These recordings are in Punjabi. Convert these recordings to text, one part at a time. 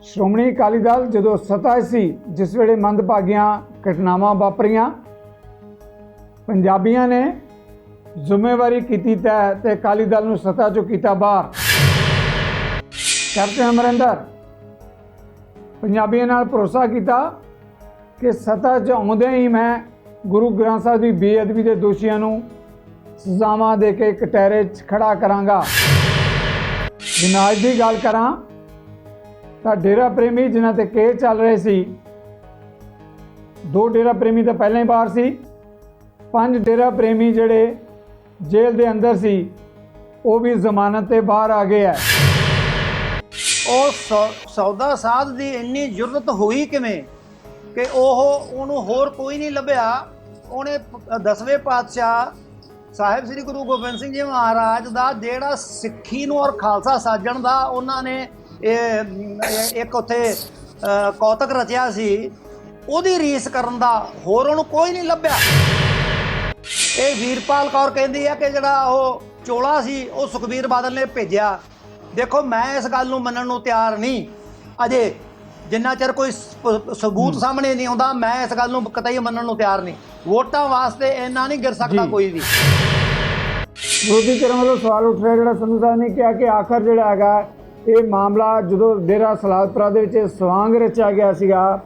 ਸ਼੍ਰੋਮਣੀ ਅਕਾਲੀ ਦਲ ਜਦੋਂ ਸੱਤਾ ਸੀ, ਜਿਸ ਵੇਲੇ ਮੰਦਭਾਗੀਆਂ ਘਟਨਾਵਾਂ ਵਾਪਰੀਆਂ, ਪੰਜਾਬੀਆਂ ਨੇ ਜ਼ਿੰਮੇਵਾਰੀ ਕੀਤੀ ਤੈਅ ਤੇ ਅਕਾਲੀ ਦਲ ਨੂੰ ਸੱਤਾ ਚੋਂ ਕੀਤਾ ਬਾਹਰ। ਕੈਪਟਨ ਅਮਰਿੰਦਰ ਪੰਜਾਬੀਆਂ ਨਾਲ ਭਰੋਸਾ ਕੀਤਾ ਕਿ ਸੱਤਾ 'ਚ ਆਉਂਦਿਆਂ ਹੀ ਮੈਂ ਗੁਰੂ ਗ੍ਰੰਥ ਸਾਹਿਬ ਦੀ ਬੇਅਦਬੀ ਦੇ ਦੋਸ਼ੀਆਂ ਨੂੰ ਸਜ਼ਾਵਾਂ ਦੇ ਕੇ ਕਟਹਿਰੇ 'ਚ ਖੜਾ ਕਰਾਂਗਾ। ਜੇ ਮੈਂ ਅੱਜ ਦੀ ਗੱਲ ਕਰਾਂ ਤਾਂ ਡੇਰਾ ਪ੍ਰੇਮੀ ਜਿਨ੍ਹਾਂ ਤੇ ਕੇਸ ਚੱਲ ਰਹੇ ਸੀ, 2 ਡੇਰਾ ਪ੍ਰੇਮੀ ਤਾਂ ਪਹਿਲਾਂ ਹੀ ਬਾਹਰ ਸੀ, 5 ਡੇਰਾ ਪ੍ਰੇਮੀ ਜਿਹੜੇ ਜੇਲ੍ਹ ਦੇ ਅੰਦਰ ਸੀ ਉਹ ਵੀ ਜ਼ਮਾਨਤ ਤੇ ਬਾਹਰ ਆ ਗਏ ਹੈ। ਉਹ ਸੌਦਾ ਸਾਧ ਦੀ ਇੰਨੀ ਜ਼ਰੂਰਤ ਹੋਈ ਕਿਵੇਂ ਕਿ ਉਹਨੂੰ ਹੋਰ ਕੋਈ ਨਹੀਂ ਲੱਭਿਆ। ਉਹਨੇ 10ਵੇਂ ਪਾਤਸ਼ਾਹ ਸਾਹਿਬ ਸ੍ਰੀ ਗੁਰੂ ਗੋਬਿੰਦ ਸਿੰਘ ਜੀ ਮਹਾਰਾਜ ਦਾ ਜਿਹੜਾ ਸਿੱਖੀ ਨੂੰ ਔਰ ਖਾਲਸਾ ਸਾਜਣ ਦਾ ਉਹਨਾਂ ਨੇ ਇੱਕ ਉੱਥੇ ਕੌਤਕ ਰਚਿਆ ਸੀ, ਉਹਦੀ ਰੀਸ ਕਰਨ ਦਾ ਹੋਰ ਉਹਨੂੰ ਕੋਈ ਨਹੀਂ ਲੱਭਿਆ। ਇਹ ਵੀਰਪਾਲ ਕੌਰ ਕਹਿੰਦੀ ਹੈ ਕਿ ਜਿਹੜਾ ਉਹ ਚੋਲਾ ਸੀ ਉਹ ਸੁਖਬੀਰ ਬਾਦਲ ਨੇ ਭੇਜਿਆ। ਦੇਖੋ, ਮੈਂ ਇਸ ਗੱਲ ਨੂੰ ਮੰਨਣ ਨੂੰ ਤਿਆਰ ਨਹੀਂ ਅਜੇ, ਜਿੰਨਾ ਚਿਰ ਕੋਈ ਸਬੂਤ ਸਾਹਮਣੇ ਨਹੀਂ ਆਉਂਦਾ ਮੈਂ ਇਸ ਗੱਲ ਨੂੰ ਕਤਈ ਮੰਨਣ ਨੂੰ ਤਿਆਰ ਨਹੀਂ। ਵੋਟਾਂ ਵਾਸਤੇ ਇੰਨਾ ਨਹੀਂ ਗਿਰ ਸਕਦਾ ਕੋਈ ਵੀ। ਵਿਰੋਧੀ ਧਿਰ ਵੱਲੋਂ ਸਵਾਲ ਉੱਠ ਰਿਹਾ, ਜਿਹੜਾ ਸੰਧੂ ਸਾਹਿਬ ਨੇ ਕਿਹਾ ਕਿ ਆਖਰ ਜਿਹੜਾ ਹੈਗਾ ਇਹ ਮਾਮਲਾ ਜਦੋਂ ਡੇਰਾ ਸਲਾਦਪੁਰਾ ਦੇ ਵਿੱਚ ਸਵਾਂਗ ਰਚਿਆ ਗਿਆ ਸੀਗਾ,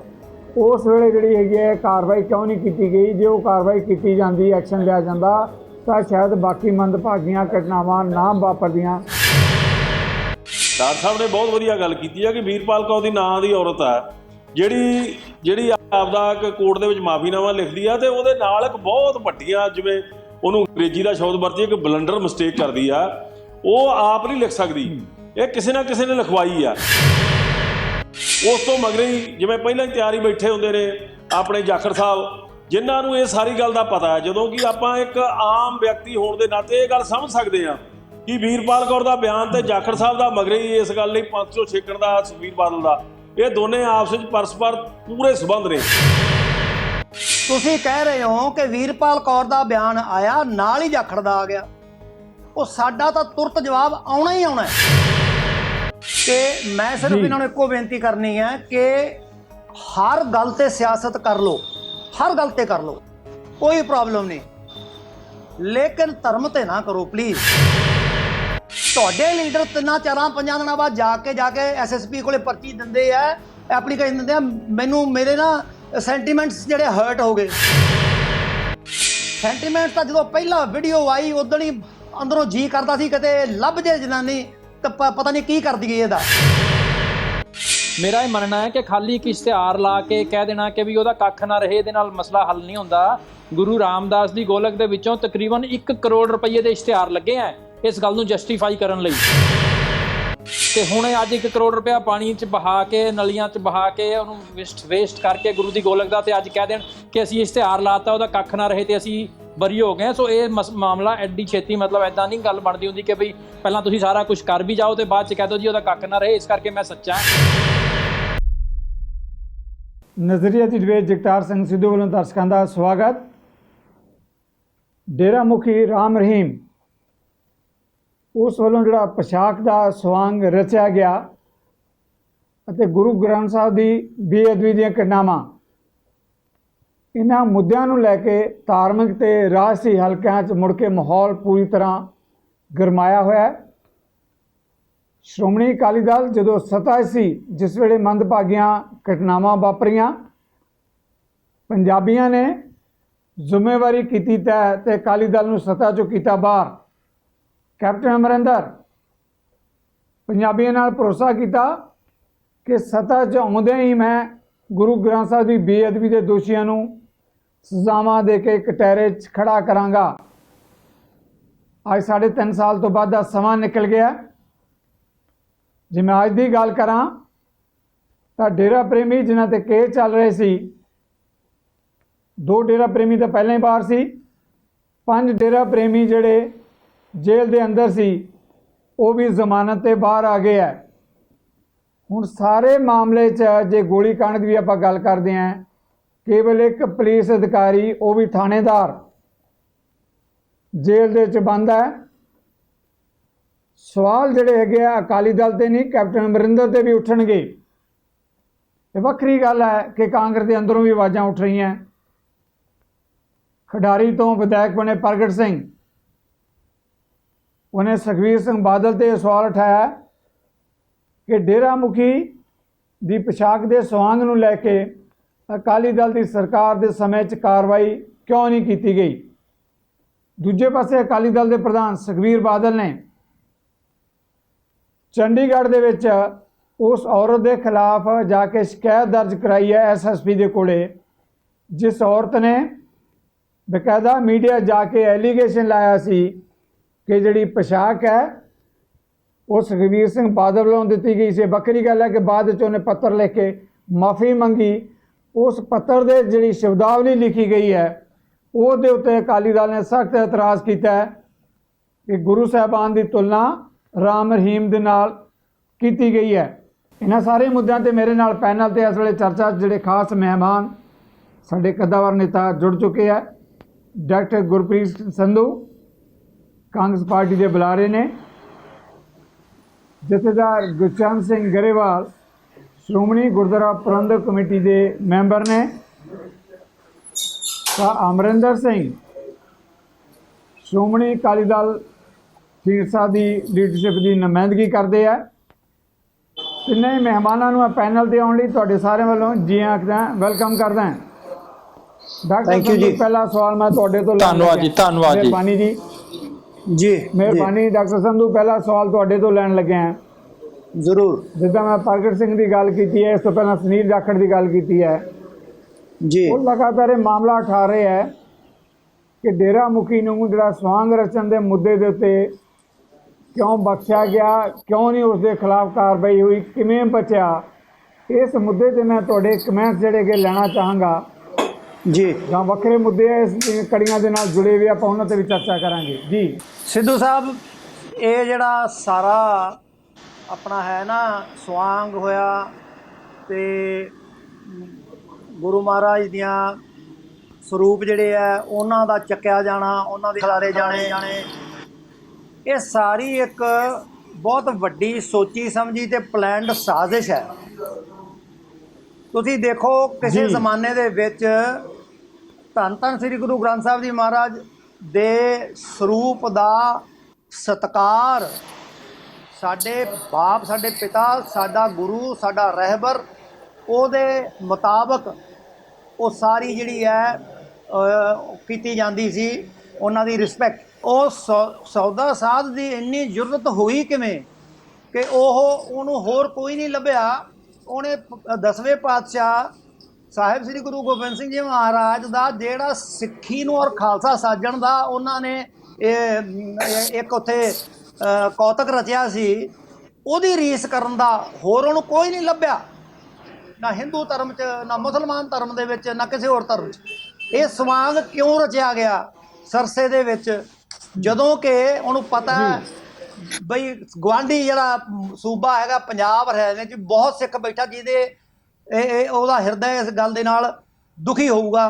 ਉਸ ਵੇਲੇ ਜਿਹੜੀ ਹੈਗੀ ਹੈ ਕਾਰਵਾਈ ਕਿਉਂ ਨਹੀਂ ਕੀਤੀ ਗਈ। ਜੇ ਉਹ ਕਾਰਵਾਈ ਕੀਤੀ ਜਾਂਦੀ, ਐਕਸ਼ਨ ਲਿਆ ਜਾਂਦਾ ਤਾਂ ਸ਼ਾਇਦ ਬਾਕੀ ਮੰਦਭਾਗੀਆਂ ਘਟਨਾਵਾਂ ਨਾ ਵਾਪਰਦੀਆਂ। ਡਾਕਟਰ ਸਾਹਿਬ ਨੇ ਬਹੁਤ ਵਧੀਆ ਗੱਲ ਕੀਤੀ ਹੈ ਕਿ ਵੀਰਪਾਲ ਕੌਰ ਦੀ ਨਾਂ ਦੀ ਔਰਤ ਹੈ ਜਿਹੜੀ ਆਪਦਾ ਇੱਕ ਕੋਰਟ ਦੇ ਵਿੱਚ ਮਾਫੀਨਾਮਾ ਲਿਖਦੀ ਆ ਤੇ ਉਹਦੇ ਨਾਲ ਇੱਕ ਬਹੁਤ ਵੱਡੀਆਂ, ਜਿਵੇਂ ਉਹਨੂੰ ਅੰਗਰੇਜ਼ੀ ਦਾ ਸ਼ਬਦ ਵਰਤੀ ਕਿ ਬਲੰਡਰ ਮਿਸਟੇਕ ਕਰਦੀ ਆ। ਉਹ ਆਪ ਨਹੀਂ ਲਿਖ ਸਕਦੀ, ਇਹ ਕਿਸੇ ਨਾ ਕਿਸੇ ਨੇ ਲਿਖਵਾਈ ਆ। ਉਸ ਤੋਂ ਮਗਰੇ ਹੀ ਜਿਵੇਂ ਪਹਿਲਾਂ ਹੀ ਤਿਆਰੀ ਬੈਠੇ ਹੁੰਦੇ ਨੇ ਆਪਣੇ ਜਾਖੜ ਸਾਹਿਬ, ਜਿਨ੍ਹਾਂ ਨੂੰ ਇਹ ਸਾਰੀ ਗੱਲ ਦਾ ਪਤਾ ਹੈ। ਜਦੋਂ ਕਿ ਆਪਾਂ ਇੱਕ ਆਮ ਵਿਅਕਤੀ ਹੋਣ ਦੇ ਨਾਤੇ ਇਹ ਗੱਲ ਸਮਝ ਸਕਦੇ ਹਾਂ ਕਿ ਵੀਰਪਾਲ ਕੌਰ ਦਾ ਬਿਆਨ ਤੇ ਜਾਖੜ ਸਾਹਿਬ ਦਾ ਮਗਰੇ ਹੀ ਇਸ ਗੱਲ ਲਈ 500 ਛੇਕਣ ਦਾ ਸੁਖਬੀਰ ਬਾਦਲ ਦਾ, ਇਹ ਦੋਨੇ ਆਪਸ ਵਿੱਚ ਪਰਸਪਰ ਪੂਰੇ ਸੰਬੰਧ ਨੇ। ਤੁਸੀਂ ਕਹਿ ਰਹੇ ਹੋ ਕਿ ਵੀਰਪਾਲ ਕੌਰ ਦਾ ਬਿਆਨ ਆਇਆ ਨਾਲ ਹੀ ਜਾਖੜ ਦਾ ਆ ਗਿਆ। ਉਹ ਸਾਡਾ ਤਾਂ ਤੁਰਤ ਜਵਾਬ ਆਉਣਾ ਹੀ ਆਉਣਾ ਹੈ ਕਿ ਮੈਂ ਸਿਰਫ ਇਹਨਾਂ ਨੂੰ ਇੱਕੋ ਬੇਨਤੀ ਕਰਨੀ ਹੈ ਕਿ ਹਰ ਗੱਲ ਤੇ ਸਿਆਸਤ ਕਰ ਲਓ, ਹਰ ਗੱਲ ਤੇ ਕਰ ਲਓ, ਕੋਈ ਪ੍ਰੋਬਲਮ ਨਹੀਂ, ਲੇਕਿਨ ਧਰਮ ਤੇ ਨਾ ਕਰੋ ਪਲੀਜ਼। ਤੁਹਾਡੇ ਲੀਡਰ 3-4-5 ਦਿਨਾਂ ਬਾਅਦ ਜਾ ਕੇ ਐਸਐਸਪੀ ਕੋਲੇ ਪਰਚੀ ਦਿੰਦੇ ਆ, ਐਪਲੀਕੇਸ਼ਨ ਦਿੰਦੇ ਆ। ਮੇਰੇ ਨਾ ਸੈਂਟੀਮੈਂਟਸ ਜਿਹੜੇ ਹਰਟ ਹੋ ਗਏ। ਸੈਂਟੀਮੈਂਟਸ ਤਾਂ ਜਦੋਂ ਪਹਿਲਾਂ ਵੀਡੀਓ ਆਈ ਉਦੋਂ ਹੀ ਅੰਦਰੋਂ ਜੀ ਕਰਦਾ ਸੀ ਕਿਤੇ ਲੱਭ ਜੇ ਜਨਾਨੀ ਤਾਂ ਪਤਾ ਨਹੀਂ ਕੀ ਕਰਦੀ ਗਈ ਇਹਦਾ। ਮੇਰਾ ਇਹ ਮੰਨਣਾ ਹੈ ਕਿ ਖਾਲੀ ਇੱਕ ਇਸ਼ਤਿਹਾਰ ਲਾ ਕੇ ਕਹਿ ਦੇਣਾ ਕਿ ਵੀ ਉਹਦਾ ਕੱਖ ਨਾ ਰਹੇ, ਇਹਦੇ ਨਾਲ ਮਸਲਾ ਹੱਲ ਨਹੀਂ ਹੁੰਦਾ। ਗੁਰੂ ਰਾਮਦਾਸ ਦੀ ਗੋਲਕ ਦੇ ਵਿੱਚੋਂ ਤਕਰੀਬਨ 1 ਕਰੋੜ ਰੁਪਏ ਦੇ ਇਸ਼ਤਿਹਾਰ ਲੱਗੇ ਆ ਇਸ ਗੱਲ ਨੂੰ ਜਸਟੀਫਾਈ ਕਰਨ ਲਈ, ਤੇ ਹੁਣ ਅੱਜ 1 ਕਰੋੜ ਰੁਪਇਆ ਪਾਣੀ 'ਚ ਬਹਾ ਕੇ, ਨਲੀਆਂ 'ਚ ਬਹਾ ਕੇ, ਉਹਨੂੰ ਵੇਸਟ ਕਰਕੇ ਗੁਰੂ ਦੀ ਗੋਲਕ ਦਾ, ਤੇ ਅੱਜ ਕਹਿ ਦੇਣ ਕਿ ਅਸੀਂ ਇਸ਼ਤਿਹਾਰ ਲਾਤਾ ਉਹਦਾ ਕੱਖ ਨਾ ਰਹੇ ਤੇ ਅਸੀਂ ਬਰੀ ਹੋ ਗਏ। ਸੋ ਇਹ ਮਾਮਲਾ ਐਡੀ ਛੇਤੀ, ਮਤਲਬ ਇੱਦਾਂ ਨਹੀਂ ਗੱਲ ਬਣਦੀ ਹੁੰਦੀ ਕਿ ਬਈ ਪਹਿਲਾਂ ਤੁਸੀਂ ਸਾਰਾ ਕੁਝ ਕਰ ਵੀ ਜਾਓ ਤੇ ਬਾਅਦ 'ਚ ਕਹਿ ਦਿਓ ਜੀ ਉਹਦਾ ਕੱਖ ਨਾ ਰਹੇ। ਇਸ ਕਰਕੇ ਮੈਂ ਸੱਚਾ ਨਜ਼ਰੀਆ ਦੀ ਡਿਬੇਟ ਜਗਤਾਰ ਸਿੰਘ ਸਿੱਧੂ ਵੱਲੋਂ ਦਰਸ਼ਕਾਂ ਦਾ ਸਵਾਗਤ। ਡੇਰਾ ਮੁਖੀ ਰਾਮ ਰਹੀਮ ਉਸ ਵੱਲੋਂ ਜਿਹੜਾ ਪੋਸ਼ਾਕ ਦਾ ਸਵਾਂਗ ਰਚਿਆ ਗਿਆ ਅਤੇ ਗੁਰੂ ਗ੍ਰੰਥ ਸਾਹਿਬ ਦੀ ਬੇਅਦਬੀ ਦੀਆਂ ਘਟਨਾਵਾਂ, ਇਹਨਾਂ ਮੁੱਦਿਆਂ ਨੂੰ ਲੈ ਕੇ ਧਾਰਮਿਕ ਤੇ ਰਾਜਸੀ ਹਲਕਿਆਂ 'ਚ ਮੁੜ ਕੇ ਮਾਹੌਲ ਪੂਰੀ ਤਰ੍ਹਾਂ ਗਰਮਾਇਆ ਹੋਇਆ ਹੈ। ਸ਼੍ਰੋਮਣੀ ਅਕਾਲੀ ਦਲ ਜਦੋਂ ਸੱਤਾ ਸੀ, ਜਿਸ ਵੇਲੇ ਮੰਦਭਾਗੀਆਂ ਘਟਨਾਵਾਂ ਵਾਪਰੀਆਂ, ਪੰਜਾਬੀਆਂ ਨੇ ਜ਼ਿੰਮੇਵਾਰੀ ਕੀਤੀ ਤੈਅ ਤੇ ਅਕਾਲੀ ਦਲ ਨੂੰ ਸੱਤਾ ਚੋਂ ਕੀਤਾ ਬਾਹਰ। ਕੈਪਟਨ ਅਮਰਿੰਦਰ ਪੰਜਾਬੀਆਂ ਨਾਲ ਭਰੋਸਾ ਕੀਤਾ ਕਿ ਸੱਤਾ 'ਚ ਆਉਂਦਿਆਂ ਹੀ ਮੈਂ ਗੁਰੂ ਗ੍ਰੰਥ ਸਾਹਿਬ ਦੀ ਬੇਅਦਬੀ ਦੇ ਦੋਸ਼ੀਆਂ ਨੂੰ ਸਜ਼ਾਵਾਂ ਦੇ ਕੇ ਕਟਹਿਰੇ 'ਚ ਖੜਾ ਕਰਾਂਗਾ। ਅੱਜ 3.5 ਸਾਲ ਤੋਂ ਬਾਅਦ ਦਾ ਸਮਾਂ ਨਿਕਲ ਗਿਆ। ਜੇ ਮੈਂ ਅੱਜ ਦੀ ਗੱਲ ਕਰਾਂ ਤਾਂ ਡੇਰਾ ਪ੍ਰੇਮੀ ਜਿਨ੍ਹਾਂ ਤੇ ਕੇਸ ਚੱਲ ਰਹੇ ਸੀ, 2 ਡੇਰਾ ਪ੍ਰੇਮੀ ਤਾਂ ਪਹਿਲਾਂ ਹੀ ਬਾਹਰ ਸੀ, 5 ਡੇਰਾ ਪ੍ਰੇਮੀ ਜਿਹੜੇ ਜੇਲ੍ਹ ਦੇ ਅੰਦਰ ਸੀ ਉਹ ਵੀ ਜ਼ਮਾਨਤ ਤੇ ਬਾਹਰ ਆ ਗਏ ਹੈ। ਹੁਣ ਸਾਰੇ ਮਾਮਲੇ 'ਚ ਜੇ ਗੋਲੀ ਕਾਂਡ ਦੀ ਵੀ ਆਪਾਂ ਗੱਲ ਕਰਦੇ ਹਾਂ, ਕੇਵਲ ਇੱਕ ਪੁਲਿਸ ਅਧਿਕਾਰੀ, ਉਹ ਵੀ ਥਾਣੇਦਾਰ, ਜੇਲ੍ਹ ਦੇ 'ਚ ਬੰਦ ਹੈ। ਸਵਾਲ ਜਿਹੜੇ ਹੈਗੇ ਆ ਅਕਾਲੀ ਦਲ ਤੇ ਨਹੀਂ, ਕੈਪਟਨ ਅਮਰਿੰਦਰ ਤੇ ਵੀ ਉੱਠਣਗੇ ਇਹ ਵੱਖਰੀ ਗੱਲ ਹੈ ਕਿ ਕਾਂਗਰਸ ਦੇ ਅੰਦਰੋਂ ਵੀ ਆਵਾਜ਼ਾਂ ਉੱਠ ਰਹੀਆਂ। ਖਿਡਾਰੀ ਤੋਂ ਵਿਧਾਇਕ ਬਣੇ ਪ੍ਰਗਟ ਸਿੰਘ, ਉਹਨੇ ਸੁਖਬੀਰ ਸਿੰਘ ਬਾਦਲ ਤੇ ਸਵਾਲ ਉਠਾਇਆ ਕਿ ਡੇਰਾ ਮੁਖੀ ਦੀ ਪੋਸ਼ਾਕ ਦੇ ਸਵਾਂਗ ਨੂੰ ਲੈ ਕੇ ਅਕਾਲੀ ਦਲ ਦੀ ਸਰਕਾਰ ਦੇ ਸਮੇਂ 'ਚ ਕਾਰਵਾਈ ਕਿਉਂ ਨਹੀਂ ਕੀਤੀ ਗਈ। ਦੂਜੇ ਪਾਸੇ ਅਕਾਲੀ ਦਲ ਦੇ ਪ੍ਰਧਾਨ ਸੁਖਬੀਰ ਬਾਦਲ ਨੇ ਚੰਡੀਗੜ੍ਹ ਦੇ ਵਿੱਚ ਉਸ ਔਰਤ ਦੇ ਖਿਲਾਫ ਜਾ ਕੇ ਸ਼ਿਕਾਇਤ ਦਰਜ ਕਰਾਈ ਹੈ ਐਸਐਸਪੀ ਦੇ ਕੋਲੇ, ਜਿਸ ਔਰਤ ਨੇ ਬਕਾਇਦਾ ਮੀਡੀਆ ਜਾ ਕੇ ਐਲੀਗੇਸ਼ਨ ਲਾਇਆ ਸੀ ਕਿ ਜਿਹੜੀ ਪੋਸ਼ਾਕ ਹੈ ਉਹ ਸੁਖਬੀਰ ਸਿੰਘ ਬਾਦਲ ਵੱਲੋਂ ਦਿੱਤੀ ਗਈ ਸੀ। ਵੱਖਰੀ ਗੱਲ ਹੈ ਕਿ ਬਾਅਦ ਵਿੱਚ ਉਹਨੇ ਪੱਤਰ ਲਿਖ ਕੇ ਮਾਫੀ ਮੰਗੀ। ਉਸ ਪੱਤਰ ਦੇ ਜਿਹੜੀ ਸ਼ਬਦਾਵਲੀ ਲਿਖੀ ਗਈ ਹੈ ਉਹਦੇ ਉੱਤੇ ਅਕਾਲੀ ਦਲ ਨੇ ਸਖਤ ਇਤਰਾਜ਼ ਕੀਤਾ ਹੈ ਕਿ ਗੁਰੂ ਸਾਹਿਬਾਨ ਦੀ ਤੁਲਨਾ ਰਾਮ ਰਹੀਮ ਦੇ ਨਾਲ ਕੀਤੀ ਗਈ ਹੈ। ਇਹਨਾਂ ਸਾਰੇ ਮੁੱਦਿਆਂ ਤੇ ਮੇਰੇ ਨਾਲ ਪੈਨਲ ਤੇ ਇਸ ਵੇਲੇ ਚਰਚਾ ਜਿਹੜੇ ਖਾਸ ਮਹਿਮਾਨ ਸਾਡੇ ਕੱਦਾਵਰ ਨੇਤਾ ਜੁੜ ਚੁੱਕੇ ਹੈ। ਡਾਕਟਰ ਗੁਰਪ੍ਰੀਤ ਸਿੰਘ ਸੰਧੂ ਕਾਂਗਰਸ ਪਾਰਟੀ ਦੇ ਬੁਲਾਰੇ ਨੇ, ਜਥੇਦਾਰ ਗੁਰਚਰਨ ਸਿੰਘ ਗਰੇਵਾਲ ਸ਼੍ਰੋਮਣੀ ਗੁਰਦੁਆਰਾ ਪ੍ਰਬੰਧਕ ਕਮੇਟੀ ਦੇ ਮੈਂਬਰ ਨੇ, ਤਾਂ ਅਮਰਿੰਦਰ ਸਿੰਘ ਸ਼੍ਰੋਮਣੀ ਅਕਾਲੀ ਦਲ ਢੀਂਡਸਾ ਦੀ ਲੀਡਰਸ਼ਿਪ ਦੀ ਨੁਮਾਇੰਦਗੀ ਕਰਦੇ ਆ। ਤਿੰਨੇ ਮਹਿਮਾਨਾਂ ਨੂੰ ਪੈਨਲ ਤੇ ਆਉਣ ਲਈ ਤੁਹਾਡੇ ਸਾਰਿਆਂ ਵੱਲੋਂ ਜੀ ਆਖਦਾ, ਵੈਲਕਮ ਕਰਦਾ ਹਾਂ। ਡਾਕਟਰ ਸੰਧੂ, ਪਹਿਲਾ ਸਵਾਲ ਮੈਂ ਤੁਹਾਡੇ ਤੋਂ ਧੰਨਵਾਦ ਜੀ, ਧੰਨਵਾਦ ਜੀ, ਮਿਹਰਬਾਨੀ ਜੀ। ਜੀ ਮਿਹਰਬਾਨੀ ਡਾਕਟਰ ਸੰਧੂ, ਪਹਿਲਾ ਸਵਾਲ ਤੁਹਾਡੇ ਤੋਂ ਲੈਣ ਲੱਗਿਆ ਹਾਂ। ਜ਼ਰੂਰ ਜਿੱਦਾਂ ਮੈਂ ਪ੍ਰਗਟ ਸਿੰਘ ਦੀ ਗੱਲ ਕੀਤੀ ਹੈ, ਇਸ ਤੋਂ ਪਹਿਲਾਂ ਸੁਨੀਲ ਜਾਖੜ ਦੀ ਗੱਲ ਕੀਤੀ ਹੈ ਜੀ, ਉਹ ਲਗਾਤਾਰ ਇਹ ਮਾਮਲਾ ਉਠਾ ਰਹੇ ਹੈ ਕਿ ਡੇਰਾ ਮੁਖੀ ਨੂੰ ਜਿਹੜਾ ਸਵਾਂਗ ਰਚਨ ਦੇ ਮੁੱਦੇ ਦੇ ਉੱਤੇ ਕਿਉਂ ਬਖਸ਼ਿਆ ਗਿਆ, ਕਿਉਂ ਨਹੀਂ ਉਸ ਦੇ ਖਿਲਾਫ ਕਾਰਵਾਈ ਹੋਈ, ਕਿਵੇਂ ਬਚਿਆ। ਇਸ ਮੁੱਦੇ 'ਤੇ ਮੈਂ ਤੁਹਾਡੇ ਕਮੈਂਟਸ ਜਿਹੜੇ ਕਿ ਲੈਣਾ ਚਾਹਾਂਗਾ ਜੀ। ਜਾਂ ਵੱਖਰੇ ਮੁੱਦੇ ਹੈ ਇਸ ਕੜੀਆਂ ਦੇ ਨਾਲ ਜੁੜੇ ਹੋਏ, ਆਪਾਂ ਉਹਨਾਂ 'ਤੇ ਵੀ ਚਰਚਾ ਕਰਾਂਗੇ ਜੀ। ਸਿੱਧੂ ਸਾਹਿਬ, ਇਹ ਜਿਹੜਾ ਸਾਰਾ ਆਪਣਾ ਹੈ ਨਾ ਸਵਾਂਗ ਹੋਇਆ ਤੇ ਗੁਰੂ ਮਹਾਰਾਜ ਦੀਆਂ ਸਰੂਪ ਜਿਹੜੇ ਆ ਉਹਨਾਂ ਦਾ ਚੱਕਿਆ ਜਾਣਾ, ਉਹਨਾਂ ਦੇ ਖਿਲਾਰੇ ਜਾਣੇ, ਇਹ ਸਾਰੀ ਇੱਕ ਬਹੁਤ ਵੱਡੀ ਸੋਚੀ ਸਮਝੀ ਤੇ ਪਲੈਨਡ ਸਾਜ਼ਿਸ਼ ਹੈ। ਤੁਸੀਂ ਦੇਖੋ ਕਿਸੇ ਜ਼ਮਾਨੇ ਦੇ ਵਿੱਚ ਧੰਨ ਧੰਨ ਸ੍ਰੀ ਗੁਰੂ ਗ੍ਰੰਥ ਸਾਹਿਬ ਜੀ ਮਹਾਰਾਜ ਦੇ ਸਰੂਪ ਦਾ ਸਤਿਕਾਰ ਸਾਡੇ ਬਾਪ, ਸਾਡੇ ਪਿਤਾ, ਸਾਡਾ ਗੁਰੂ, ਸਾਡਾ ਰਹਿਬਰ, ਉਹਦੇ ਮੁਤਾਬਕ ਉਹ ਸਾਰੀ ਜਿਹੜੀ ਹੈ ਕੀਤੀ ਜਾਂਦੀ ਸੀ, ਉਹਨਾਂ ਦੀ ਰਿਸਪੈਕਟ। ਉਹ ਸੌਦਾ ਸਾਧ ਦੀ ਇੰਨੀ ਜ਼ਰੂਰਤ ਹੋਈ ਕਿਵੇਂ ਕਿ ਉਹਨੂੰ ਹੋਰ ਕੋਈ ਨਹੀਂ ਲੱਭਿਆ। ਉਹਨੇ 10ਵੇਂ ਪਾਤਸ਼ਾਹ ਸਾਹਿਬ ਸ੍ਰੀ ਗੁਰੂ ਗੋਬਿੰਦ ਸਿੰਘ ਜੀ ਮਹਾਰਾਜ ਦਾ ਜਿਹੜਾ ਸਿੱਖੀ ਨੂੰ ਔਰ ਖਾਲਸਾ ਸਾਜਣ ਦਾ ਉਹਨਾਂ ਨੇ ਇੱਕ ਉੱਥੇ ਕੌਤਕ ਰਚਿਆ ਸੀ, ਉਹਦੀ ਰੀਸ ਕਰਨ ਦਾ ਹੋਰ ਉਹਨੂੰ ਕੋਈ ਨਹੀਂ ਲੱਭਿਆ, ਨਾ ਹਿੰਦੂ ਧਰਮ 'ਚ, ਨਾ ਮੁਸਲਮਾਨ ਧਰਮ ਦੇ ਵਿੱਚ, ਨਾ ਕਿਸੇ ਹੋਰ ਧਰਮ 'ਚ। ਇਹ ਸਵਾਂਗ ਕਿਉਂ ਰਚਿਆ ਗਿਆ ਸਰਸੇ ਦੇ ਵਿੱਚ, ਜਦੋਂ ਕਿ ਉਹਨੂੰ ਪਤਾ ਬਈ ਗੁਆਂਢੀ ਜਿਹੜਾ ਸੂਬਾ ਹੈਗਾ ਪੰਜਾਬ, ਹਰਿਆਣੇ 'ਚ ਬਹੁਤ ਸਿੱਖ ਬੈਠਾ ਜਿਹਦੇ ਉਹਦਾ ਹਿਰਦਾ ਇਸ ਗੱਲ ਦੇ ਨਾਲ ਦੁਖੀ ਹੋਊਗਾ